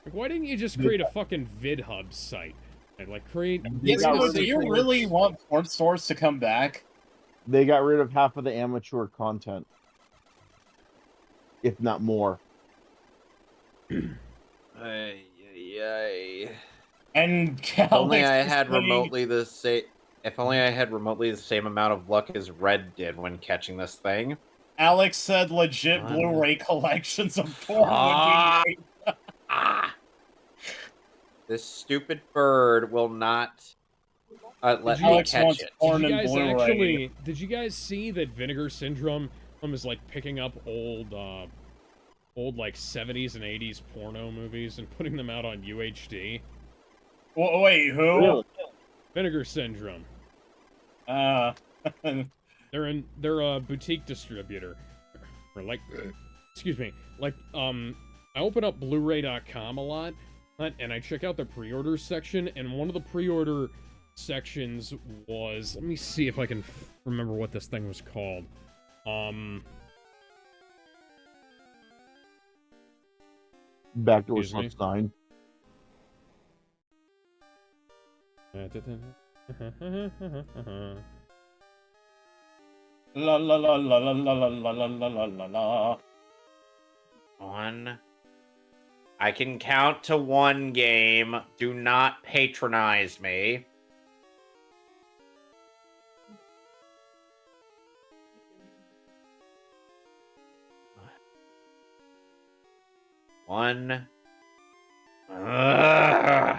Like, why didn't you just create a fucking VidHub site? And, like, create... Gizmo, do you really want porn stores to come back? They got rid of half of the amateur content. If not more. And if only I had remotely the same... If only I had remotely the same amount of luck as Red did when catching this thing. Alex said legit Blu-ray collections of porn would be great. This stupid bird will not Let me Alex catch wants it. porn and Blu-ray. Did you guys see that Vinegar Syndrome is like picking up old like 70s and 80s porno movies and putting them out on UHD? Wait, who? Really? Vinegar Syndrome. Uh, They're a boutique distributor. Or like, excuse me, like, I open up Blu-ray.com a lot, and I check out the pre-order section, and one of the pre-order sections was, let me see if I can remember what this thing was called. Backdoor Sunshine. la la la la la la la la la la la la. One. I can count to one game. Do not patronize me. One. Ugh.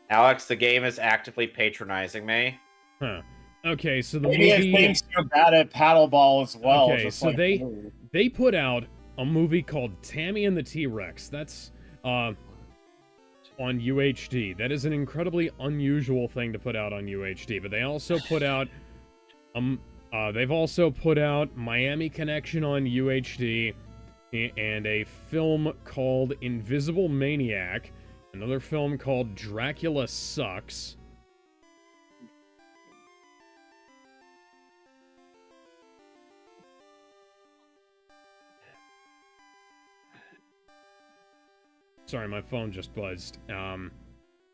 Alex, the game is actively patronizing me. Huh. Okay, so the Maybe movie... it thinks you're bad at paddleball as well. Okay, just so like they put out a movie called Tammy and the T-Rex. That's on UHD. That is an incredibly unusual thing to put out on UHD. But they also put out they've also put out Miami Connection on UHD and a film called Invisible Maniac, another film called Dracula Sucks. Sorry, my phone just buzzed. And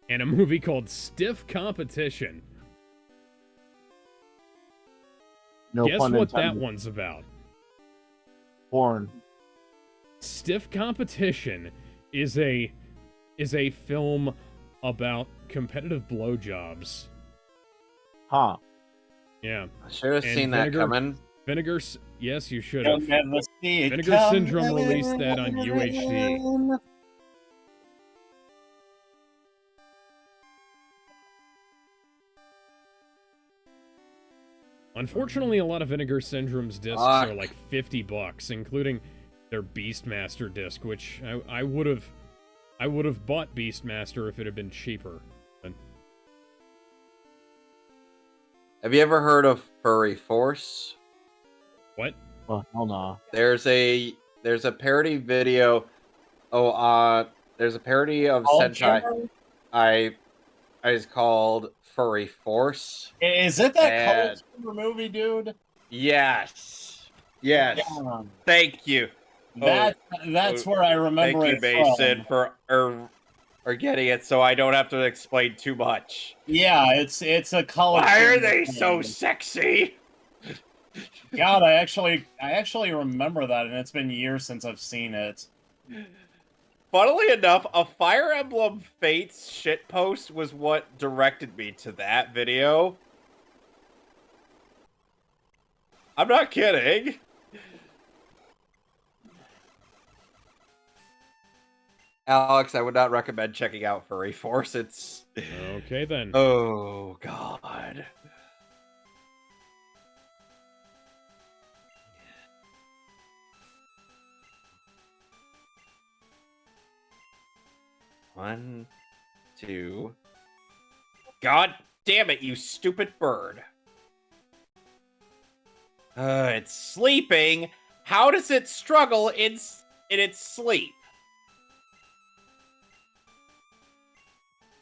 a movie called Stiff Competition. No Guess pun what intended. that one's about? Porn. Stiff Competition is a film about competitive blowjobs. Huh. Yeah. I should have seen that coming. Yes, you should have. Vinegar Vinegar Syndrome released that on UHD. Unfortunately, a lot of Vinegar Syndrome's discs are like $50, including their Beastmaster disc, which I would have bought Beastmaster if it had been cheaper. But... Have you ever heard of Furry Force? What? Well, hold on. There's a parody video. There's a parody of Sentai. It's called Furry Force. Is it that Color movie, dude? Yes. Yeah. Thank you. That's where I remember it. Thank you, Mason, for getting it, so I don't have to explain too much. Yeah, it's a color. Why are they so sexy? God, I actually remember that, and it's been years since I've seen it. Funnily enough, a Fire Emblem Fates shitpost was what directed me to that video. I'm not kidding. Alex, I would not recommend checking out Furry Force. It's... Okay, then. Oh, God. One, two. God damn it, you stupid bird. It's sleeping. How does it struggle in its sleep?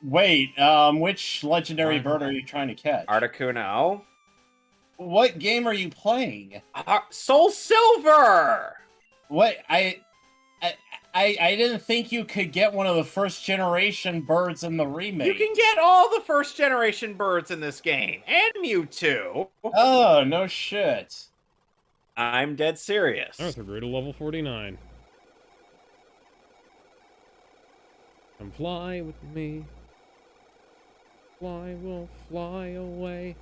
Wait, which legendary bird are you trying to catch? Articuno. What game are you playing? Soul Silver! What? I didn't think you could get one of the first generation birds in the remake. You can get all the first generation birds in this game, and Mewtwo. Oh, no shit. I'm dead serious. Arthur grew to level 49. Come fly with me. Fly will fly away.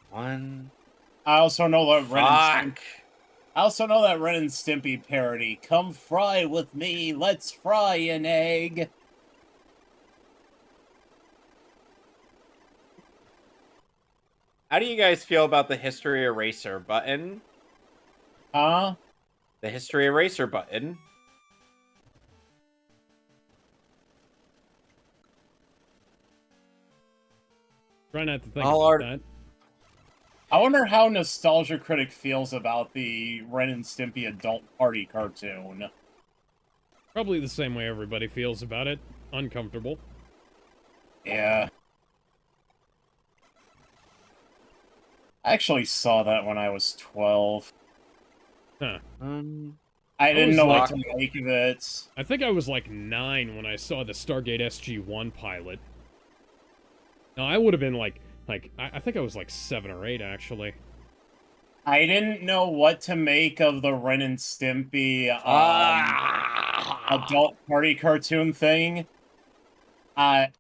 One. I also know that Fuck. I also know that Ren and Stimpy parody. Come fry with me, let's fry an egg. How do you guys feel about the history eraser button? Huh? The history eraser button. Try not to think about that. I wonder how Nostalgia Critic feels about the Ren and Stimpy Adult Party cartoon. Probably the same way everybody feels about it. Uncomfortable. Yeah. I actually saw that when I was 12. Huh. I didn't know what to make of it. I think I was like 9 when I saw the Stargate SG-1 pilot. No, I would have been like I think I was like 7 or 8 actually. I didn't know what to make of the Ren and Stimpy adult party cartoon thing.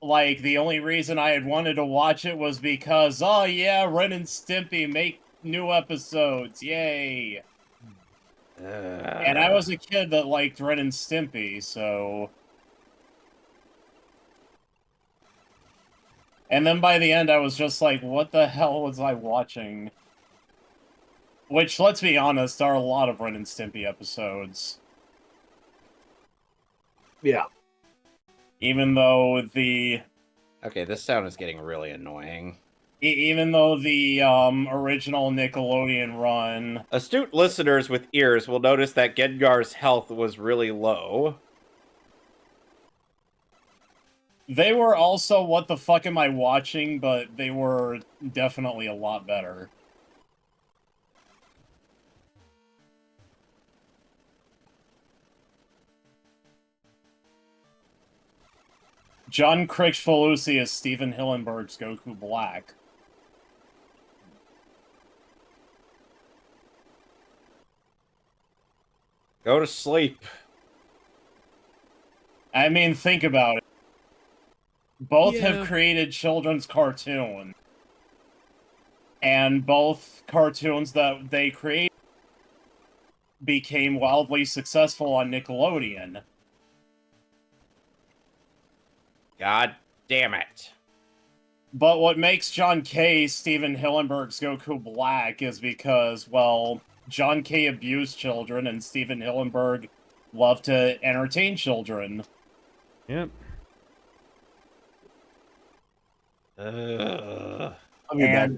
Like, the only reason I had wanted to watch it was because, oh yeah, Ren and Stimpy make new episodes, yay! And I was a kid that liked Ren and Stimpy, so... And then by the end, I was just like, what the hell was I watching? Which, let's be honest, are a lot of Ren and Stimpy episodes. Yeah. Even though the... Okay, this sound is getting really annoying. Even though the original Nickelodeon run... Astute listeners with ears will notice that Gengar's health was really low. They were also What the Fuck Am I Watching, but they were definitely a lot better. John Kricfalusi is Steven Hillenburg's Goku Black. Go to sleep. I mean, think about it. Both Yeah. have created children's cartoon. And both cartoons that they created became wildly successful on Nickelodeon. God damn it. But what makes John K. Steven Hillenburg's Goku Black is because, well, John K. abused children and Steven Hillenburg loved to entertain children. Yep. And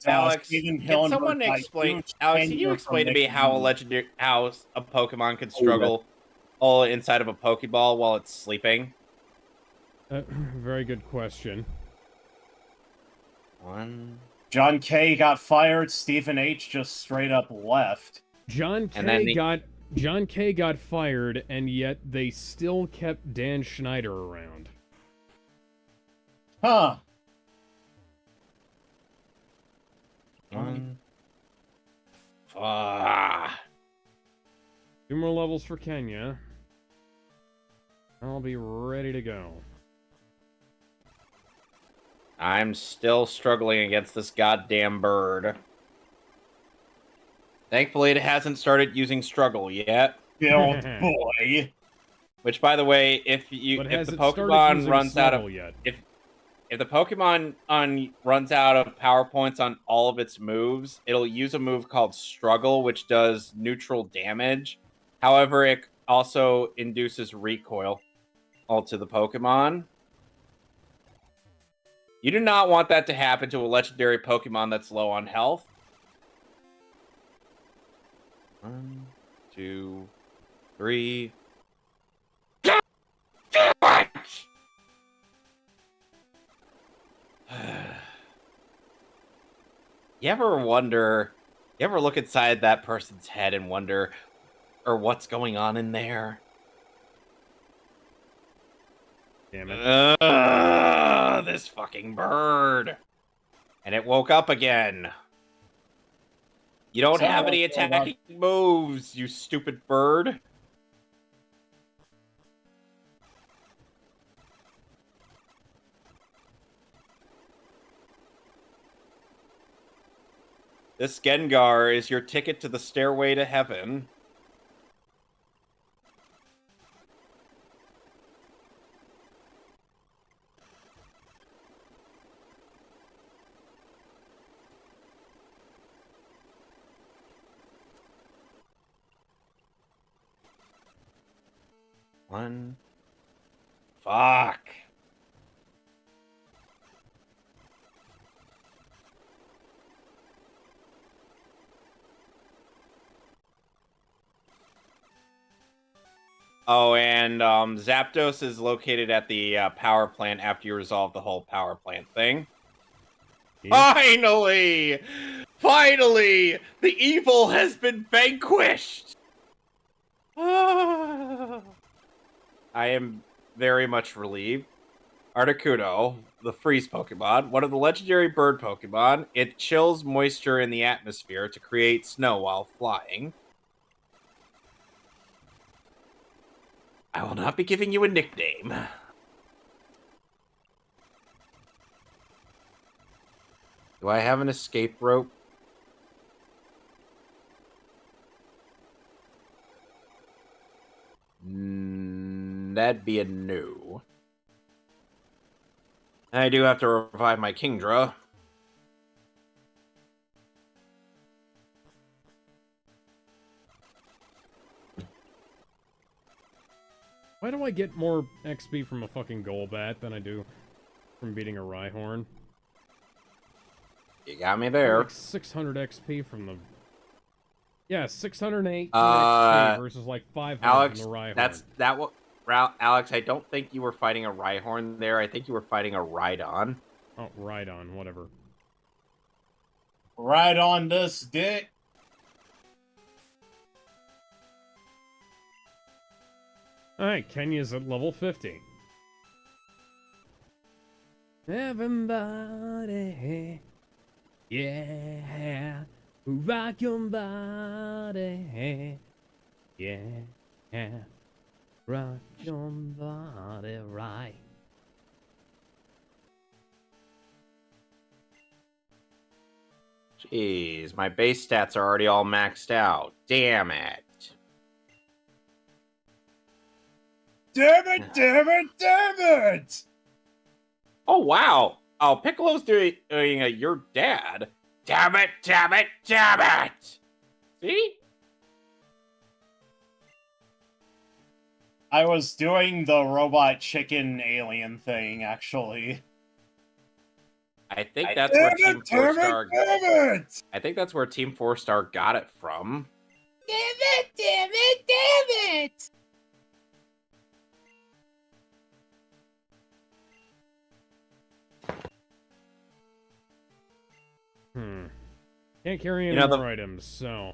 Alex, Steven can Hillenburg someone explain? Alex, can you explain to me how a Pokemon can struggle all inside of a Pokeball while it's sleeping? Very good question. John K. got fired. Stephen H. just straight up left. John K. got fired, and yet they still kept Dan Schneider around. Huh. Two more levels for Kenya. I'll be ready to go. I'm still struggling against this goddamn bird. Thankfully, it hasn't started using struggle yet. Build boy. Which, by the way, if the Pokemon runs out of if the Pokemon runs out of power points on all of its moves, it'll use a move called Struggle, which does neutral damage. However, it also induces recoil to the Pokemon. You do not want that to happen to a legendary Pokemon that's low on health. 1, 2, 3. You ever look inside that person's head and wonder, or what's going on in there? Damn it. This fucking bird. And it woke up again. You don't have any attacking moves, you stupid bird. This Gengar is your ticket to the stairway to heaven. One. Fuck. Oh, and Zapdos is located at the power plant after you resolve the whole power plant thing. Yeah. Finally! Finally! The evil has been vanquished! I am very much relieved. Articuno, the freeze Pokemon, one of the legendary bird Pokemon. It chills moisture in the atmosphere to create snow while flying. I will not be giving you a nickname. Do I have an escape rope? That'd be a no. I do have to revive my Kingdra. Why do I get more XP from a fucking Golbat than I do from beating a Rhyhorn? You got me there. Like 600 XP from the... Yeah, 608 XP versus like 500 Alex, from the Rhyhorn. Alex, I don't think you were fighting a Rhyhorn there. I think you were fighting a Rhydon. Oh, Rhydon, whatever. Right on this dick. Alright, Kenya's at level 50. Everybody, yeah, rock your body, yeah, rock your body right. Jeez, my base stats are already all maxed out. Damn it. Damn it, damn it, damn it! Oh, wow. Oh, Piccolo's doing a your dad. Damn it, damn it, damn it! See? I was doing the robot chicken alien thing, actually. I think that's where Team 4-Star... I think that's where Team 4-Star got it from. Damn it, damn it, damn it! Can't carry any more items, so...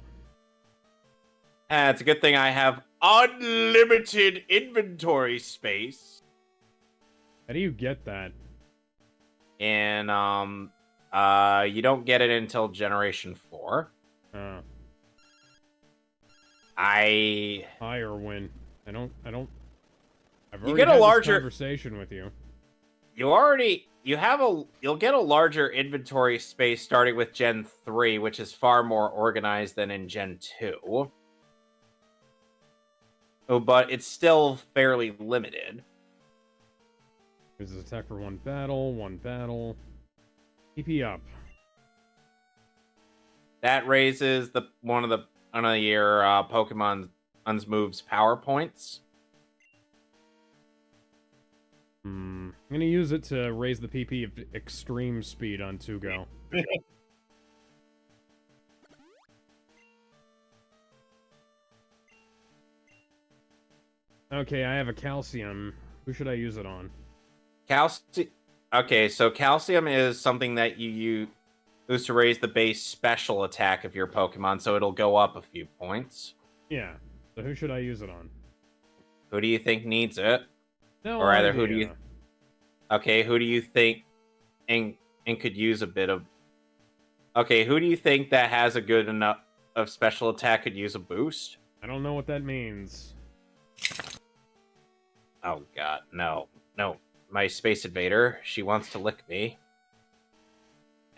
It's a good thing I have unlimited inventory space. How do you get that? And, you don't get it until Generation 4. Oh. High or win. I've already get a had larger this conversation with you. You'll get a larger inventory space starting with Gen 3, which is far more organized than in Gen 2. Oh, but it's still fairly limited. There's an attack for one battle. PP up. That raises one of your Pokemon's moves power points. I'm gonna use it to raise the PP of extreme speed on Tugo. Okay, I have a calcium. Who should I use it on? Okay, so calcium is something that you use to raise the base special attack of your Pokemon, so it'll go up a few points. Yeah. So who should I use it on? Who do you think needs it? No or rather, idea. who do you? Okay, who do you think and could use a bit of? Okay, who do you think that has a good enough of special attack could use a boost? I don't know what that means. Oh god, no. My Space Invader, she wants to lick me.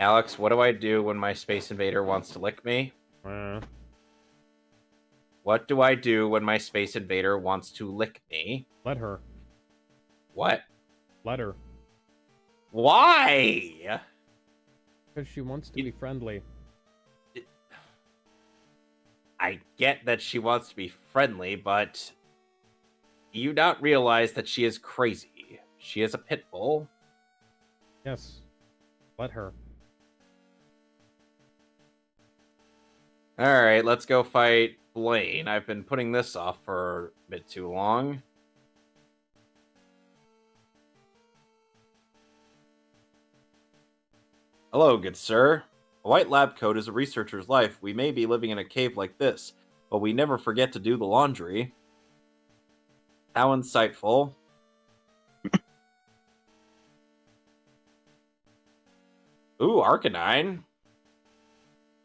Alex, what do I do when my Space Invader wants to lick me? What do I do when my Space Invader wants to lick me? Let her. What? Let her. Why? Because she wants to be friendly. I get that she wants to be friendly, but you not realize that she is crazy? She is a pit bull. Yes. Let her. Alright, let's go fight Blaine. I've been putting this off for a bit too long. Hello, good sir. A white lab coat is a researcher's life. We may be living in a cave like this, but we never forget to do the laundry. How insightful. Ooh, Arcanine.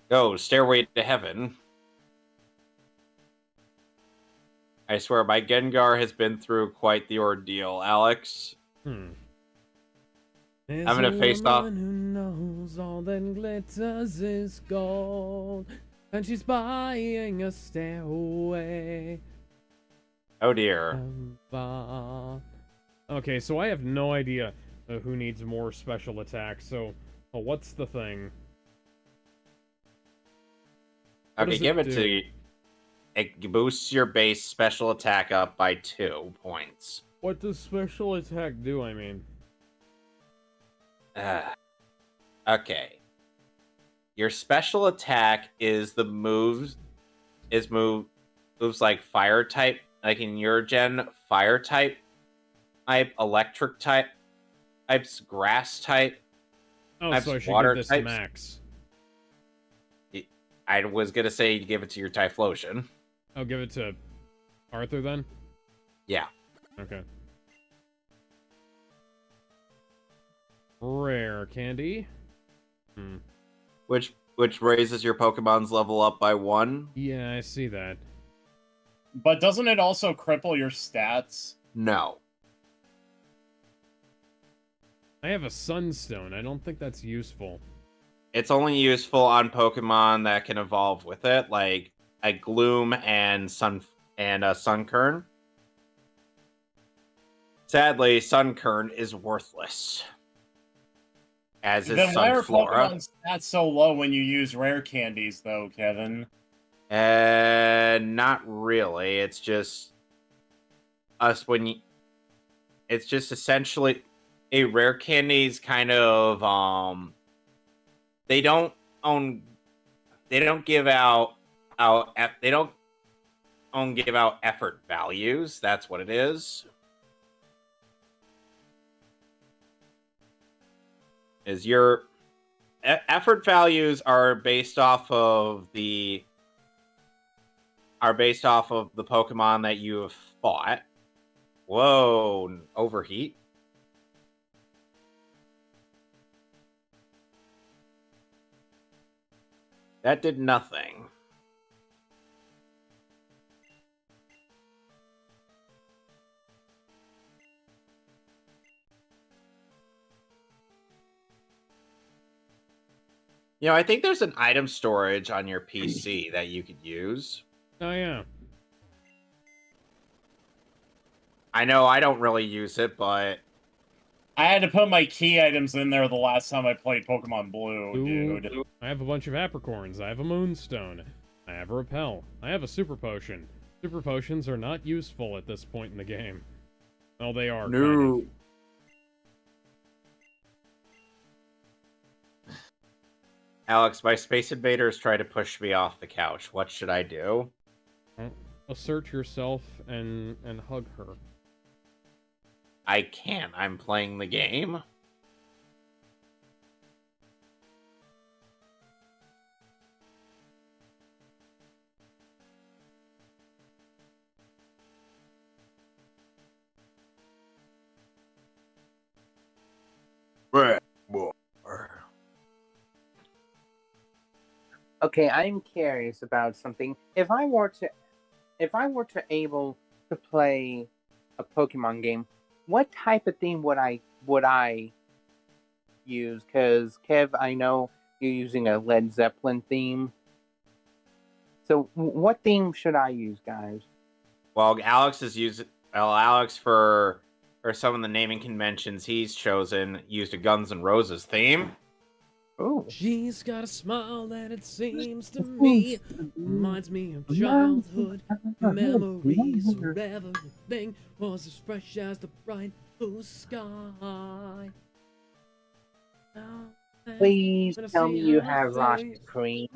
Go, Stairway to Heaven. I swear, my Gengar has been through quite the ordeal, Alex. There's I'm gonna face off. Who knows all that glitters is gold, and she's buying a stairway. Oh dear. Okay, so I have no idea who needs more special attacks. So, what's the thing? Okay, give it to you. It boosts your base special attack up by 2 points. What does special attack do, I mean? Okay. Your special attack is the moves like fire type, like in your gen, fire type, electric types, grass type. Oh, types, so I should water give this types. max. I was gonna say you give it to your Typhlosion. I'll give it to Arthur then? Yeah. Okay. Rare candy. Which raises your Pokemon's level up by 1. Yeah, I see that. But doesn't it also cripple your stats? No. I have a Sunstone. I don't think that's useful. It's only useful on Pokemon that can evolve with it, like a Gloom and a Sunkern. Sadly, Sunkern is worthless. As is Then why are Sunflora. Pokemon stats so low when you use rare candies, though, Kevin? Not really. It's just it's just essentially a rare candy's kind of they don't give out effort values. That's what it is. Is your effort values are based off of the Pokemon that you have fought. Whoa, overheat. That did nothing. You know, I think there's an item storage on your PC that you could use. Oh, yeah. I know I don't really use it, but I had to put my key items in there the last time I played Pokemon Blue, Ooh. dude. I have a bunch of apricorns. I have a Moonstone. I have a Repel. I have a Super Potion. Super Potions are not useful at this point in the game. Well, they are. No. Kind of. Alex, my Space Invaders try to push me off the couch. What should I do? Assert yourself and hug her. I can't. I'm playing the game. Okay, I'm curious about something. If I were to able to play a Pokemon game, what type of theme would I use? Because Kev, I know you're using a Led Zeppelin theme. So what theme should I use, guys? Well, Alex Alex for some of the naming conventions he's chosen used a Guns N' Roses theme. Oh. She's got a smile that it seems to me reminds me of childhood memories where everything was as fresh as the bright blue sky. Please tell me you have Rasta cream.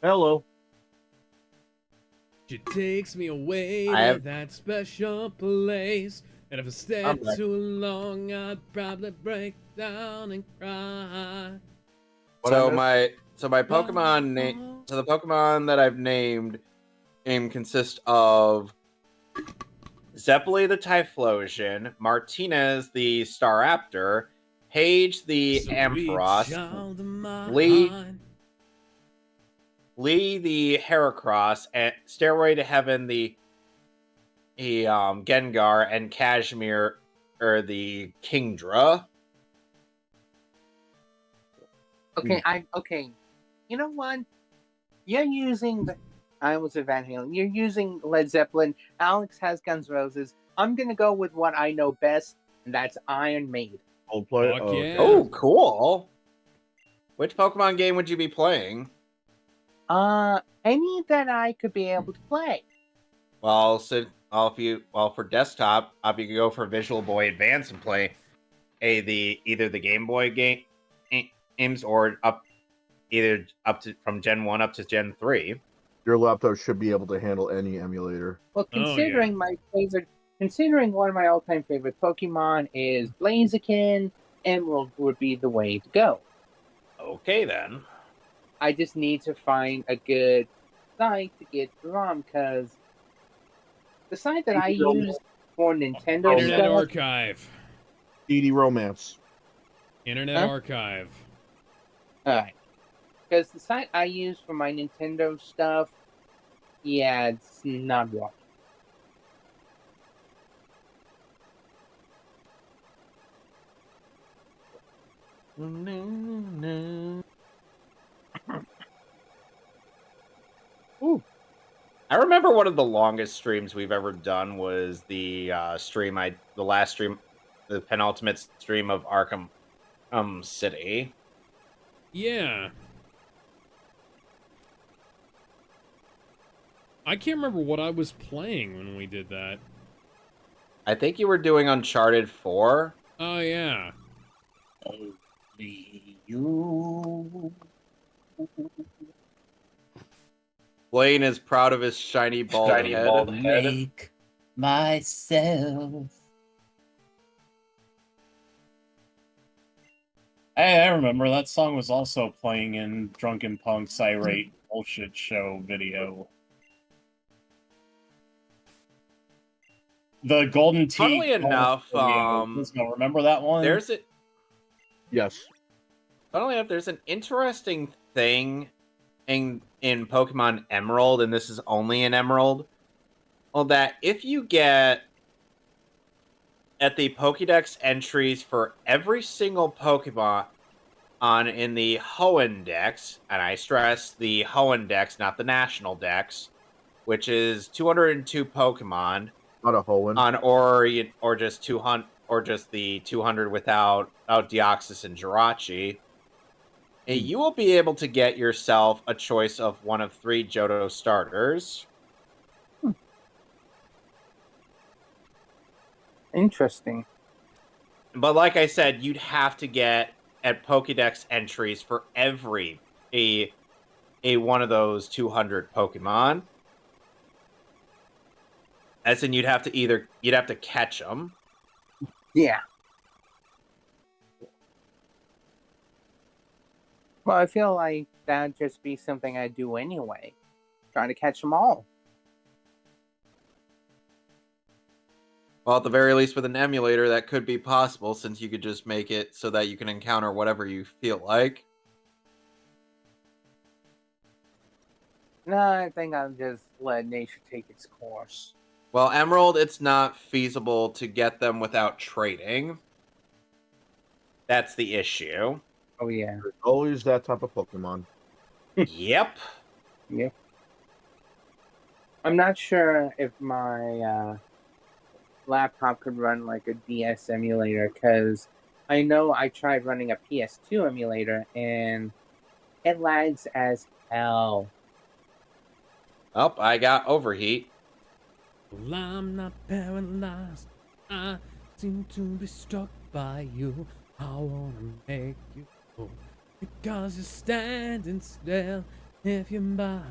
Hello. She takes me away to that special place. And if I stay too long, I'd probably break down and cry. So my Pokemon name. So the Pokemon that I've named consist of Zeppeli the Typhlosion, Martinez the Staraptor, Paige the Ampharos, Lee the Heracross, and Stairway to Heaven the Gengar, and Cashmere the Kingdra. Okay, okay. You know what? You're using I was a Van Halen. You're using Led Zeppelin. Alex has Guns N' Roses. I'm gonna go with what I know best, and that's Iron Maiden. Oh, cool. Which Pokemon game would you be playing? Any that I could be able to play. Well, for desktop, you could go for Visual Boy Advance and play either the Game Boy games or from Gen 1 up to Gen 3. Your laptop should be able to handle any emulator. Well, considering considering one of my all-time favorite Pokemon is Blaziken, Emerald would be the way to go. Okay, then. I just need to find a good site to get the ROM, because the site that I use for Nintendo Internet Archive. DD Romance. Internet Archive. Alright. Because the site I use for my Nintendo stuff, yeah, it's not working. Ooh. I remember one of the longest streams we've ever done was the last stream, the penultimate stream of Arkham City. Yeah. I can't remember what I was playing when we did that. I think you were doing Uncharted 4. Oh, yeah. Only you. Blaine is proud of his shiny bald head. Make myself. Hey, I remember that song was also playing in Drunken Punk's Irate Bullshit Show video. The Golden Tea. Funnily enough, remember that one? Yes. Funnily enough, there's an interesting thing in Pokemon Emerald, and this is only in Emerald. Well, that if you get at the Pokédex entries for every single Pokemon in the Hoenn Dex, and I stress the Hoenn Dex, not the National Dex, which is 202 Pokemon. Not a Hoenn. Or just 200, or just the 200 without Deoxys and Jirachi. You will be able to get yourself a choice of one of 3 Johto starters. Interesting. But like I said, you'd have to get at Pokédex entries for every a one of those 200 Pokemon. As in, you'd have to catch them. Yeah. Well, I feel like that'd just be something I'd do anyway. Trying to catch them all. Well, at the very least with an emulator, that could be possible, since you could just make it so that you can encounter whatever you feel like. No, I think I'll just let nature take its course. Well, Emerald, it's not feasible to get them without trading. That's the issue. Oh, yeah. There's always that type of Pokemon. Yep. Yep. I'm not sure if my laptop could run like a DS emulator, because I know I tried running a PS2 emulator, and it lags as hell. Oh, I got overheat. Well, I'm not paralyzed. I seem to be struck by you. I wanna make you go because you're standing still. If you my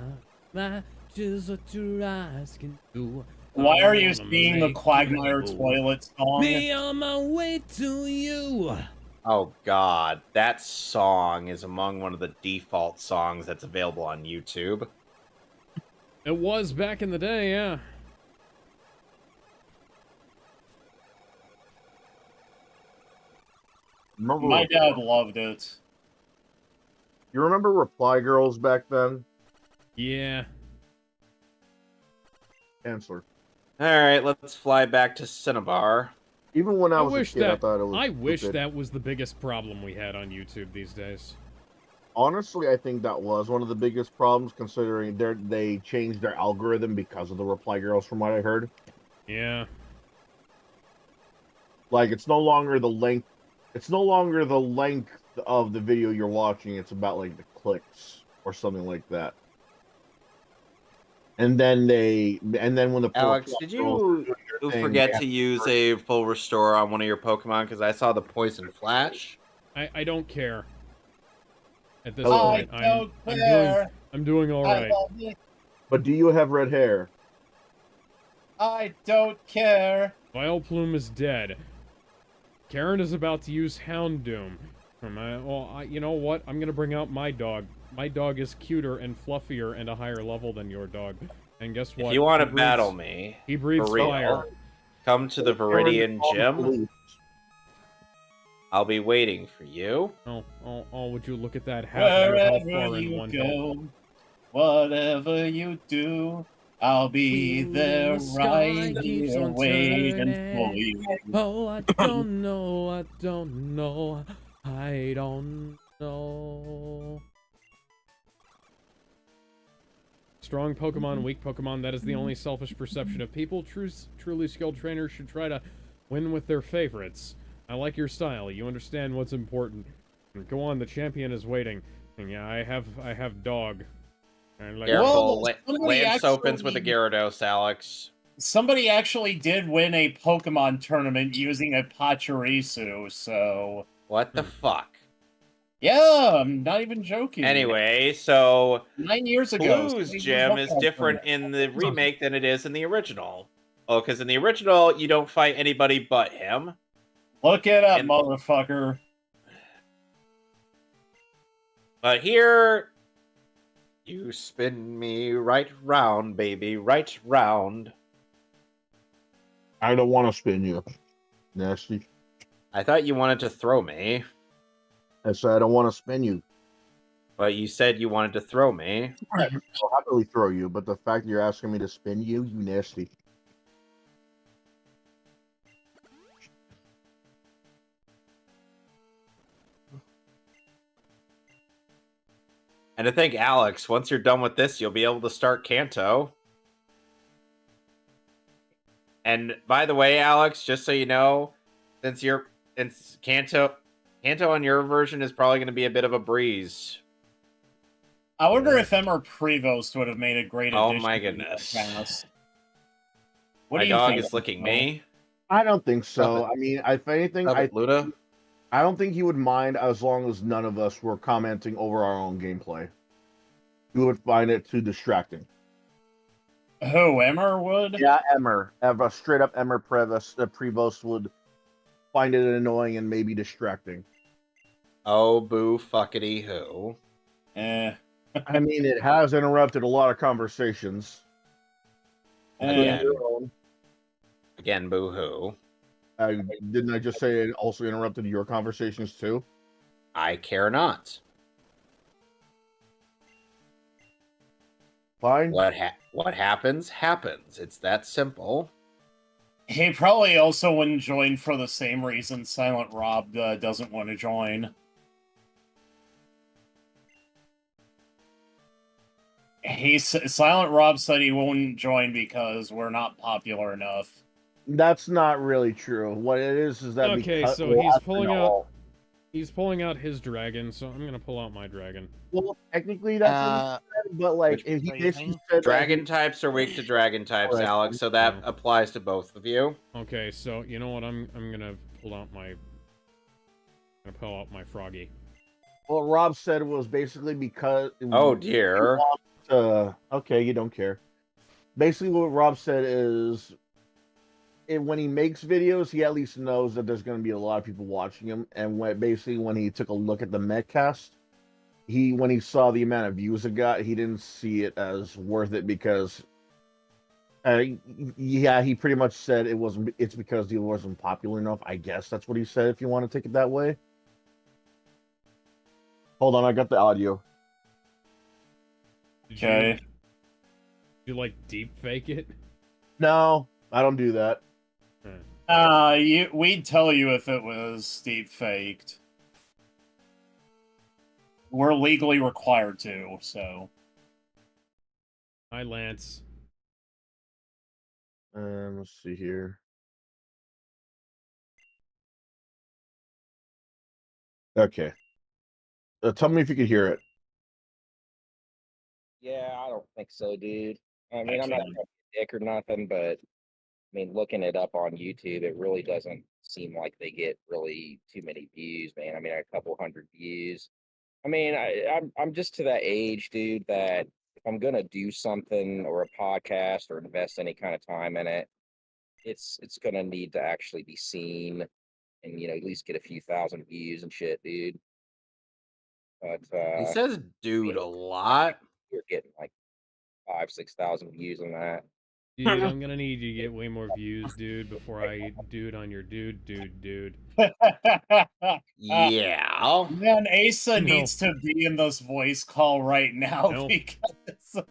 just what your eyes can do. Why are you singing the Quagmire Toilet song? Be on my way to you. Oh God, that song is among one of the default songs that's available on YouTube. It was back in the day, yeah. My dad loved it. You remember Reply Girls back then? Yeah. Answer. All right, let's fly back to Cinnabar. Even when I was a kid, I thought it was. I wish stupid. that was the biggest problem we had on YouTube these days. Honestly, I think that was one of the biggest problems, considering they changed their algorithm because of the Reply Girls, from what I heard. Yeah. Like, it's no longer the length. It's no longer the length of the video you're watching. It's about like the clicks or something like that. And then when the Alex, did you forget to use a full restore on one of your Pokemon? Because I saw the poison flash. I don't care. At this Hello. point, I'm doing all right. But do you have red hair? I don't care. Vileplume is dead. Karen is about to use Houndoom. You know what? I'm gonna bring out my dog. My dog is cuter and fluffier and a higher level than your dog. And guess what? If you want to battle me, he breathes fire. Come to the Viridian Gym. I'll be waiting for you. Oh, would you look at that half your health bar in one go, whatever you do, I'll be there right here waiting for you. Oh, I don't know, I don't know. Strong Pokemon, weak Pokemon, that is the only selfish perception of people. Truly skilled trainers should try to win with their favorites. I like your style. You understand what's important. Go on, the champion is waiting. And yeah, I have dog. And like, careful, Lance opens with a Gyarados, Alex. Somebody actually did win a Pokemon tournament using a Pachirisu, so... What the fuck? Yeah, I'm not even joking. Anyway, so 9 years ago, Blue's gym is different in the remake than it is in the original. Oh, because in the original, you don't fight anybody but him. Look it up, motherfucker. But here, you spin me right round, baby, right round. I don't want to spin you. Nasty. I thought you wanted to throw me. I said I don't want to spin you. But you said you wanted to throw me. I'll happily throw you, but the fact that you're asking me to spin you, you nasty. And I think, Alex, once you're done with this, you'll be able to start Kanto. And by the way, Alex, just so you know, since Kanto on your version is probably going to be a bit of a breeze. I wonder if Emmer Prevost would have made a great addition. Oh my goodness. What my do you dog think, is licking me. I don't think so. I mean, if anything, I don't think he would mind as long as none of us were commenting over our own gameplay. He would find it too distracting. Who, Emmer would? Yeah, Emmer. Straight up Emmer Prevost would find it annoying and maybe distracting. Oh, boo fuckity who. I mean, it has interrupted a lot of conversations. Again, boo hoo. Didn't I just say it also interrupted your conversations too? I care not. Fine. What happens, happens. It's that simple. He probably also wouldn't join for the same reason Silent Rob doesn't want to join. Silent Rob said he won't join because we're not popular enough. That's not really true. What it is that Okay, because so he's pulling out his dragon, so I'm gonna pull out my dragon. Well, technically that's what he said, but like if he basically said dragon types are weak to dragon types, Correct. Alex, so that applies to both of you. Okay, so you know what? I'm gonna pull out my froggy. what Rob said was basically because Oh dear. Okay, you don't care. Basically what Rob said is when he makes videos, he at least knows that there's going to be a lot of people watching him. And when he took a look at the Mehcast, when he saw the amount of views it got, he didn't see it as worth it because, he pretty much said it's because he wasn't popular enough. I guess that's what he said. If you want to take it that way. Hold on, I got the audio. Okay. Did you like deep fake it? No, I don't do that. We'd tell you if it was deep faked. We're legally required to, so. Hi, Lance. Let's see here. Okay. Tell me if you could hear it. Yeah, I don't think so, dude. I mean, I'm not trying to be a dick or nothing, but I mean, looking it up on YouTube, it really doesn't seem like they get really too many views, man. I mean, a couple hundred views. I mean, I'm just to that age, dude, that if I'm gonna do something or a podcast or invest any kind of time in it, it's gonna need to actually be seen and at least get a few thousand views and shit, dude. But He says dude a lot. You're getting like 5,000-6,000 views on that. Dude, I'm gonna need you to get way more views, dude, before I dude on your dude. Yeah. Man, Asa needs to be in this voice call right now because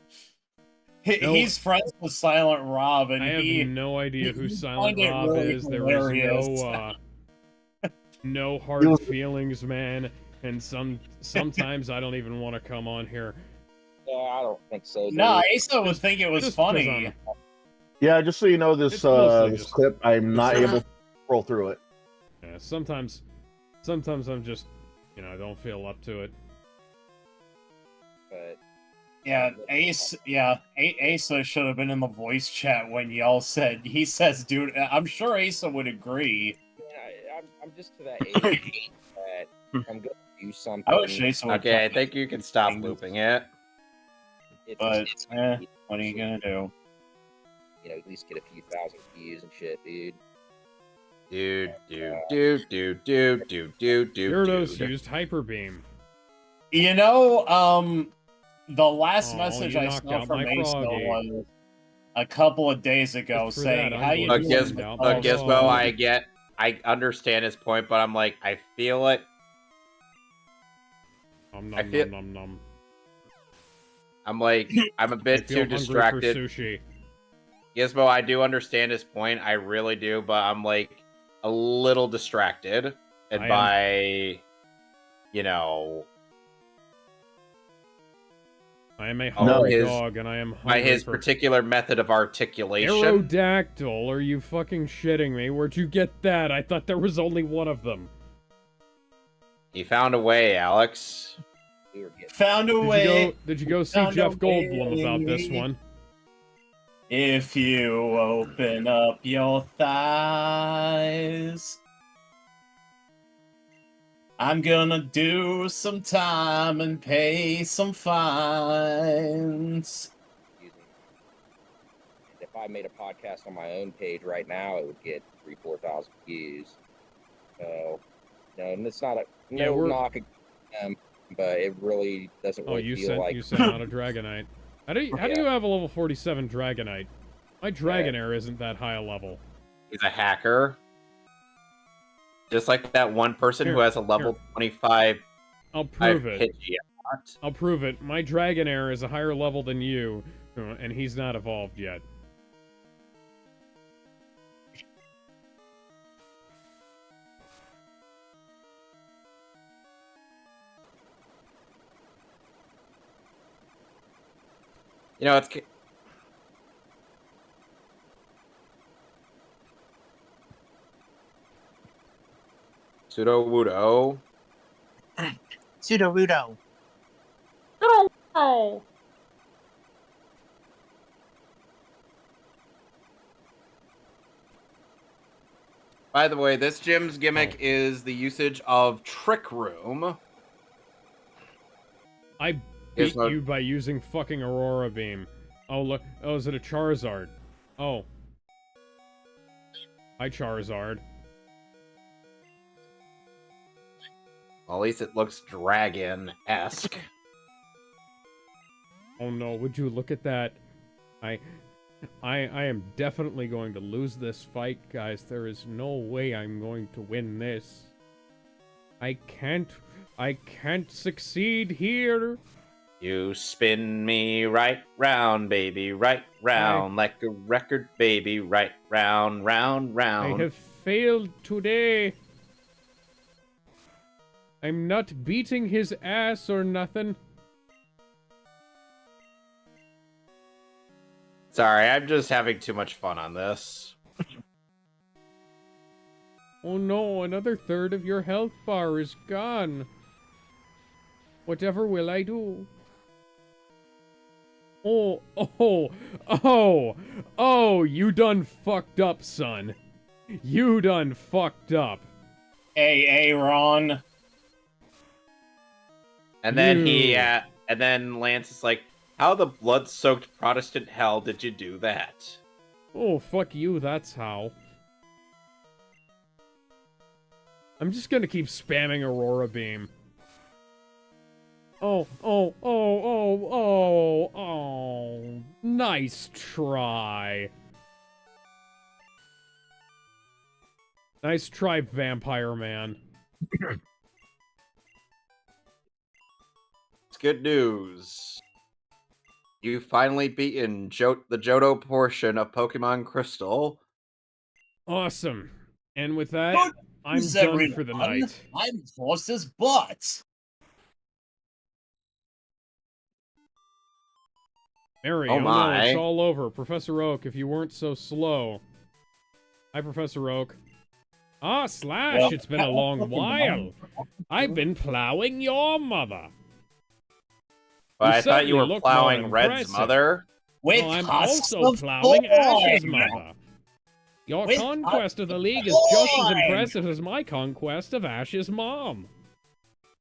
he's friends with Silent Rob, and I have no idea who Silent Rob really is. hilarious. There is no hard feelings, man. And sometimes I don't even want to come on here. Yeah, I don't think so. No, Asa would think it was funny. Yeah, just so you know, this clip, I'm not able to scroll through it. Yeah, sometimes I'm just, I don't feel up to it. But yeah, Asa should have been in the voice chat when y'all he says, dude. I'm sure Asa would agree. I'm just to that age that I'm gonna do something. I wish Asa would. Okay, I think you can stop looping it. But what are you gonna do? At least get a few thousand views and shit, dude. Gyarados used Hyper Beam. The last message I saw from Asa was a couple of days ago saying, "How you doing?" Gizmo, I understand his point, but I'm like, I feel it. I'm like, I'm a bit too distracted. Gizmo, I do understand his point. I really do, but I'm like a little distracted. And I am a hungry dog, and I am hungry by his particular method of articulation. Aerodactyl, are you fucking shitting me? Where'd you get that? I thought there was only one of them. He found a way, Alex. Found a way. Did you go see Jeff Goldblum about this one? If you open up your thighs, I'm gonna do some time and pay some fines. If I made a podcast on my own page right now, it would get 3,000-4,000 views. So, and it's not knock against them, but it really doesn't really feel like. You sent out a Dragonite. How do you have a level 47 Dragonite? My Dragonair isn't that high a level. He's a hacker. Just like that one person who has a level 25. I'll prove it. I'll prove it. My Dragonair is a higher level than you, and he's not evolved yet. It's... Pseudo-Wudo. Pseudo-Rudo. Oh. By the way, this gym's gimmick is the usage of Trick Room. I beat you by using fucking Aurora Beam. Oh, look. Oh, is it a Charizard? Oh. Hi, Charizard. Well, at least it looks dragon-esque. Oh no, would you look at that? I am definitely going to lose this fight, guys. There is no way I'm going to win this. I can't succeed here. You spin me right round, baby, right round, like a record, baby, right round, round, round. I have failed today. I'm not beating his ass or nothing. Sorry, I'm just having too much fun on this. Oh no, another third of your health bar is gone. Whatever will I do? Oh, you done fucked up, son. You done fucked up. Hey, Ron. And then and then Lance is like, how the blood-soaked Protestant hell did you do that? Oh, fuck you, that's how. I'm just gonna keep spamming Aurora Beam. Oh. Nice try. Nice try, Vampire Man. It's good news. You've finally beaten the Johto portion of Pokemon Crystal. Awesome. And with that, I'm done for the night. I'm Force's butt. Mary, oh no, it's all over. Professor Oak, if you weren't so slow. Hi, Professor Oak. Ah, Slash, well, it's been a long while. I've been plowing your mother. But I thought you were plowing Red's mother. Well, I'm also plowing Ash's mother. Your conquest of the League is just as impressive as my conquest of Ash's mom.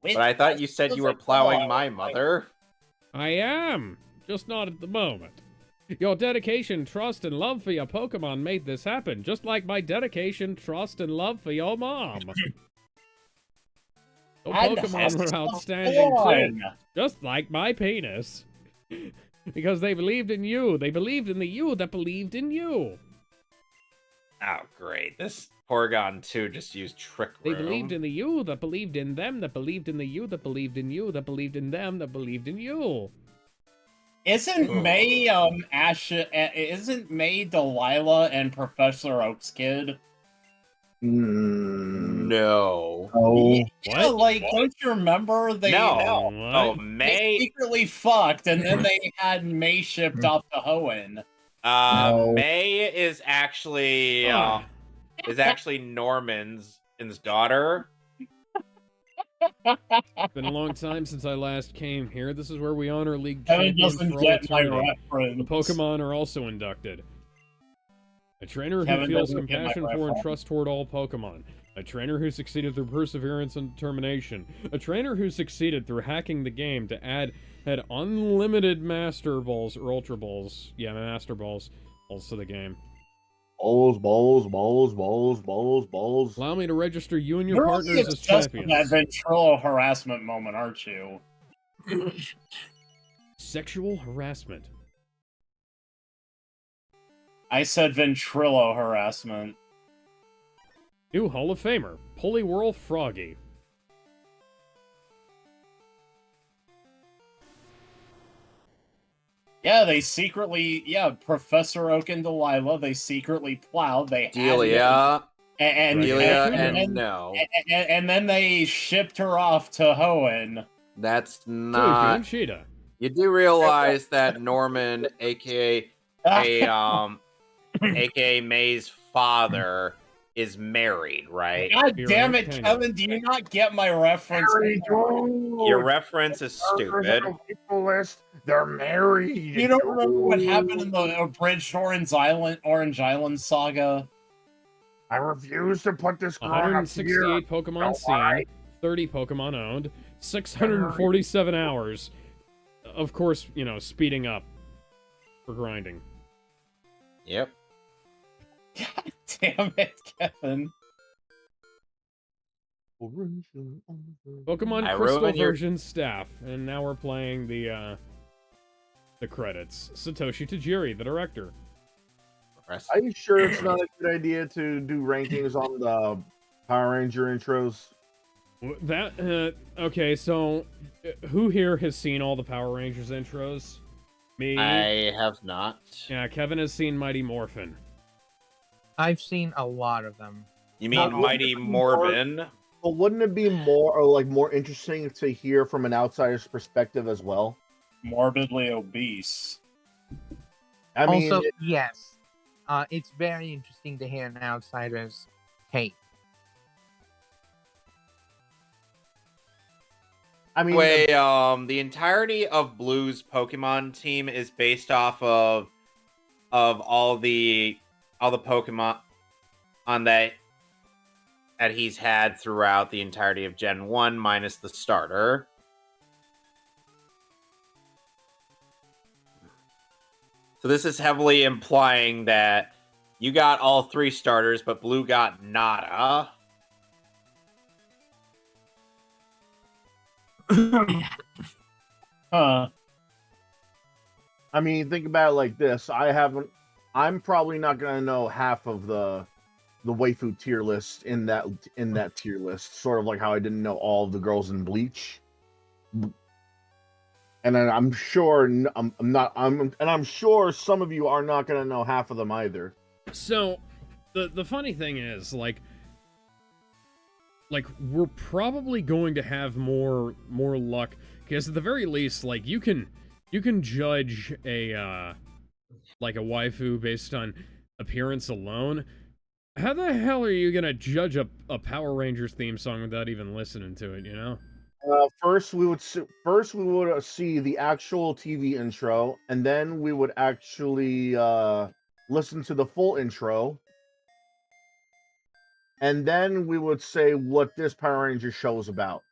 But I thought you said you were plowing my mother. I am, just not at the moment. Your dedication, trust, and love for your Pokemon made this happen, just like my dedication, trust, and love for your mom. Your Pokemon were outstanding too, just like my penis. Because they believed in you. They believed in the you that believed in you. Oh, great. This Porygon 2 just used Trick Room. They believed in the you that believed in them, that believed in the you that believed in you, that believed in them, that believed in you. Isn't May, isn't May Delilah and Professor Oak's kid? No. Oh. Yeah, like, don't you remember they... No. Oh, May... They secretly fucked, and then they had May shipped off to Hoenn. No. May is actually Norman's daughter. It's been a long time since I last came here. This is where we honor League champions for all eternity. The Pokemon are also inducted. A trainer who feels compassion for and trust toward all Pokemon. A trainer who succeeded through perseverance and determination. A trainer who succeeded through hacking the game to had unlimited Master Balls, or Ultra Balls. Yeah, Master Balls to the game. Balls. Allow me to register you and your partners as champions. That Ventrilo harassment moment, aren't you? Sexual harassment. I said Ventrilo harassment. New Hall of Famer, Poliwhirl Froggy. Yeah, they secretly, Professor Oak and Delilah, they secretly plowed. Delia. And then they shipped her off to Hoenn. That's not... Cheetah. You do realize that Norman, aka aka May's father, is married, right? God You're damn right, it, kind of. Kevin! Do you not get my reference? Your reference is stupid. They're married. You don't remember what happened in the abridged Orange Island saga? I refuse to put this girl on a tier. 168 Pokemon seen, 30 Pokemon owned, 647 hours. Of course, you know, speeding up for grinding. Yep. God damn it, Kevin. Pokemon I Crystal ruined your- version staff, and now we're playing the credits. Satoshi Tajiri, the director. Are you sure it's not a good idea to do rankings on the Power Ranger intros? That okay, so who here has seen all the Power Rangers intros? Me. I have not. Yeah, Kevin has seen Mighty Morphin. I've seen a lot of them. You mean Mighty Morbin? But wouldn't it be more interesting to hear from an outsider's perspective as well? Morbidly obese. I mean, also, yes, it's very interesting to hear an outsider's take. I mean, the entirety of Blue's Pokemon team is based off of all the Pokemon on that he's had throughout the entirety of Gen 1 minus the starter. So this is heavily implying that you got all 3 starters, but Blue got nada. Huh. I mean, think about it like this. I'm probably not gonna know half of the waifu tier list in that tier list. Sort of like how I didn't know all of the girls in Bleach. And then I'm sure I'm sure some of you are not gonna know half of them either. So, the funny thing is, like we're probably going to have more luck, because at the very least, like you can judge a waifu based on appearance alone. How the hell are you gonna judge a Power Rangers theme song without even listening to it? You know. First we would see the actual TV intro, and then we would actually listen to the full intro, and then we would say what this Power Ranger show is about.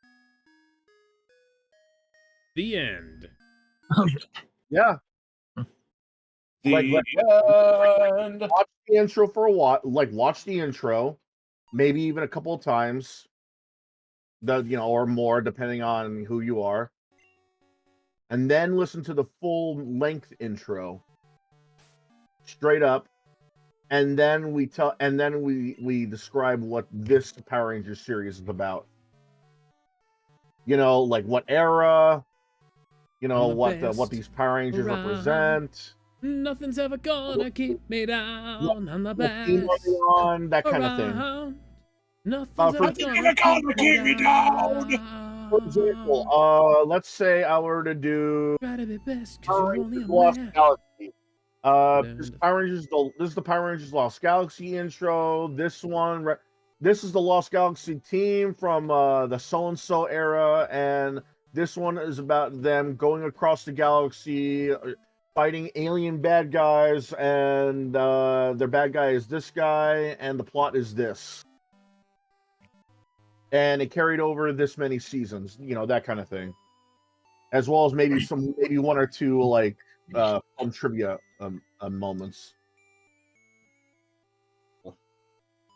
The end. Yeah. Watch the intro for a while. Watch the intro, maybe even a couple of times. Or more, depending on who you are. And then listen to the full length intro. Straight up. And then we describe what this Power Rangers series is about. Like what era, what these Power Rangers represent. Nothing's ever gonna keep me down. I'm the best. On, that kind of thing. Nothing's ever gonna keep me down. For example, let's say I were to do Try to be best, 'cause Power you're only Rangers a Lost man. Galaxy. This is the Power Rangers Lost Galaxy intro. This is the Lost Galaxy team from the so-and-so era, and this one is about them going across the galaxy, fighting alien bad guys, and their bad guy is this guy, and the plot is this. And it carried over this many seasons, that kind of thing. As well as maybe one or two fun trivia moments.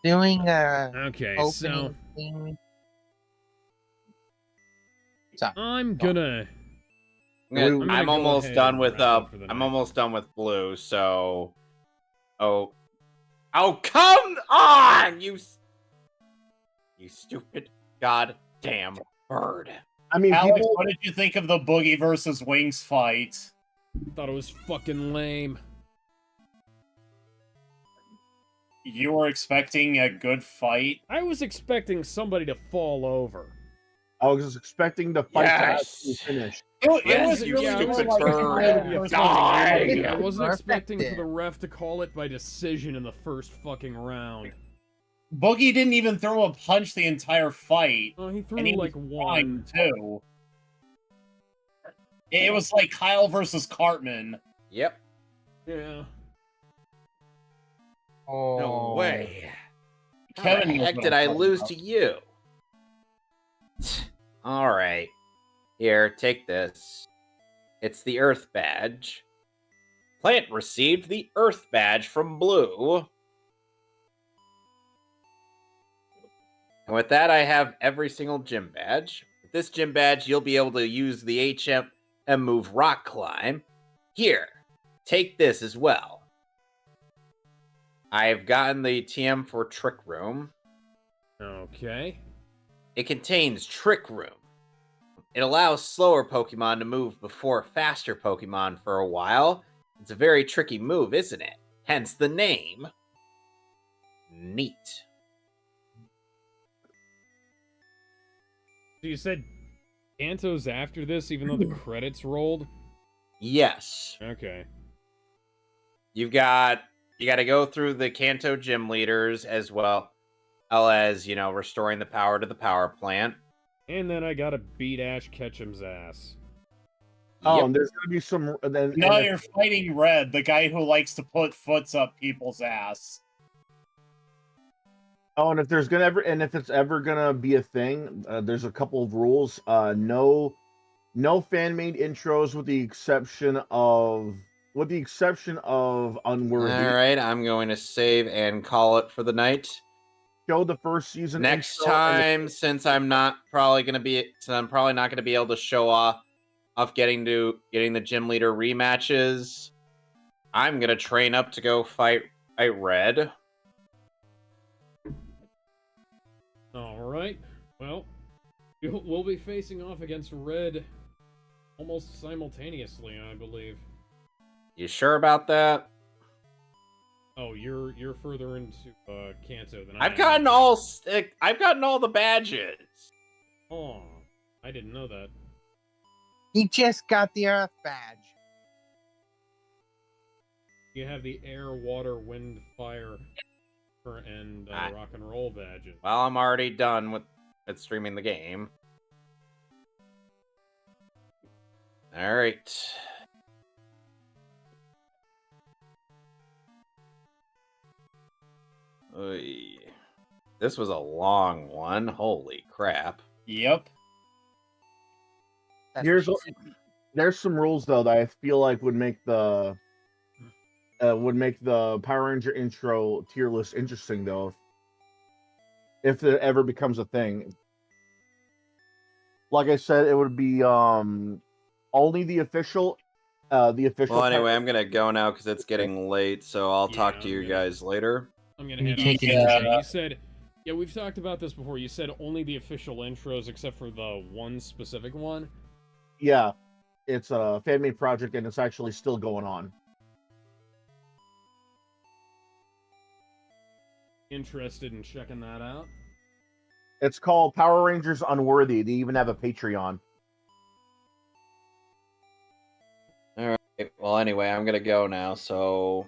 Doing okay, so thing. I'm gonna. I'm almost done with Blue. So, oh, come on, you stupid goddamn bird. I mean, Alex, what did you think of the Boogie versus Wings fight? Thought it was fucking lame. You were expecting a good fight? I was expecting somebody to fall over. I was expecting the fight to actually finish. It was you really stupid like bird. I wasn't expecting for the ref to call it by decision in the first fucking round. Boogie didn't even throw a punch the entire fight. Oh, he threw and he like was one. fine, too. It was like Kyle versus Cartman. Yep. Yeah. Oh. No way. Kevin, how the heck did I lose to you? All right. Here, take this. It's the Earth Badge. Plant received the Earth Badge from Blue. And with that, I have every single gym badge. With this gym badge, you'll be able to use the HM move Rock Climb. Here, take this as well. I've gotten the TM for Trick Room. Okay. It contains Trick Room. It allows slower Pokemon to move before faster Pokemon for a while. It's a very tricky move, isn't it? Hence the name. Neat. So you said Kanto's after this, even though the credits rolled? Yes. Okay. You got to go through the Kanto gym leaders as well as, restoring the power to the power plant. And then I gotta beat Ash Ketchum's ass. Oh, and there's gonna be some. No, you're fighting Red, the guy who likes to put foots up people's ass. Oh, and if it's ever gonna be a thing, there's a couple of rules. No fan-made intros with the exception of Unworthy. All right, I'm going to save and call it for the night. Show the first season. Next time, since I'm probably not going to be able to show off getting the gym leader rematches, I'm going to train up to go fight Red. All right. Well, we'll be facing off against Red almost simultaneously, I believe. You sure about that? Oh, you're further into Kanto than I've gotten all the badges. Oh, I didn't know that. He just got the Earth Badge. You have the air, water, wind, fire, and rock and roll badges. Well, I'm already done with streaming the game. All right. Oy. This was a long one. Holy crap. Yep. There's some rules though that I feel like would make the Power Ranger intro tier list interesting though. If it ever becomes a thing. Like I said, it would be only the official Well, anyway, I'm gonna go now because it's getting late, so I'll talk to you guys later. I'm gonna head off. You said, yeah, we've talked about this before. You said only the official intros, except for the one specific one. Yeah, it's a fan-made project, and it's actually still going on. Interested in checking that out? It's called Power Rangers Unworthy. They even have a Patreon. All right. Well, anyway, I'm gonna go now. So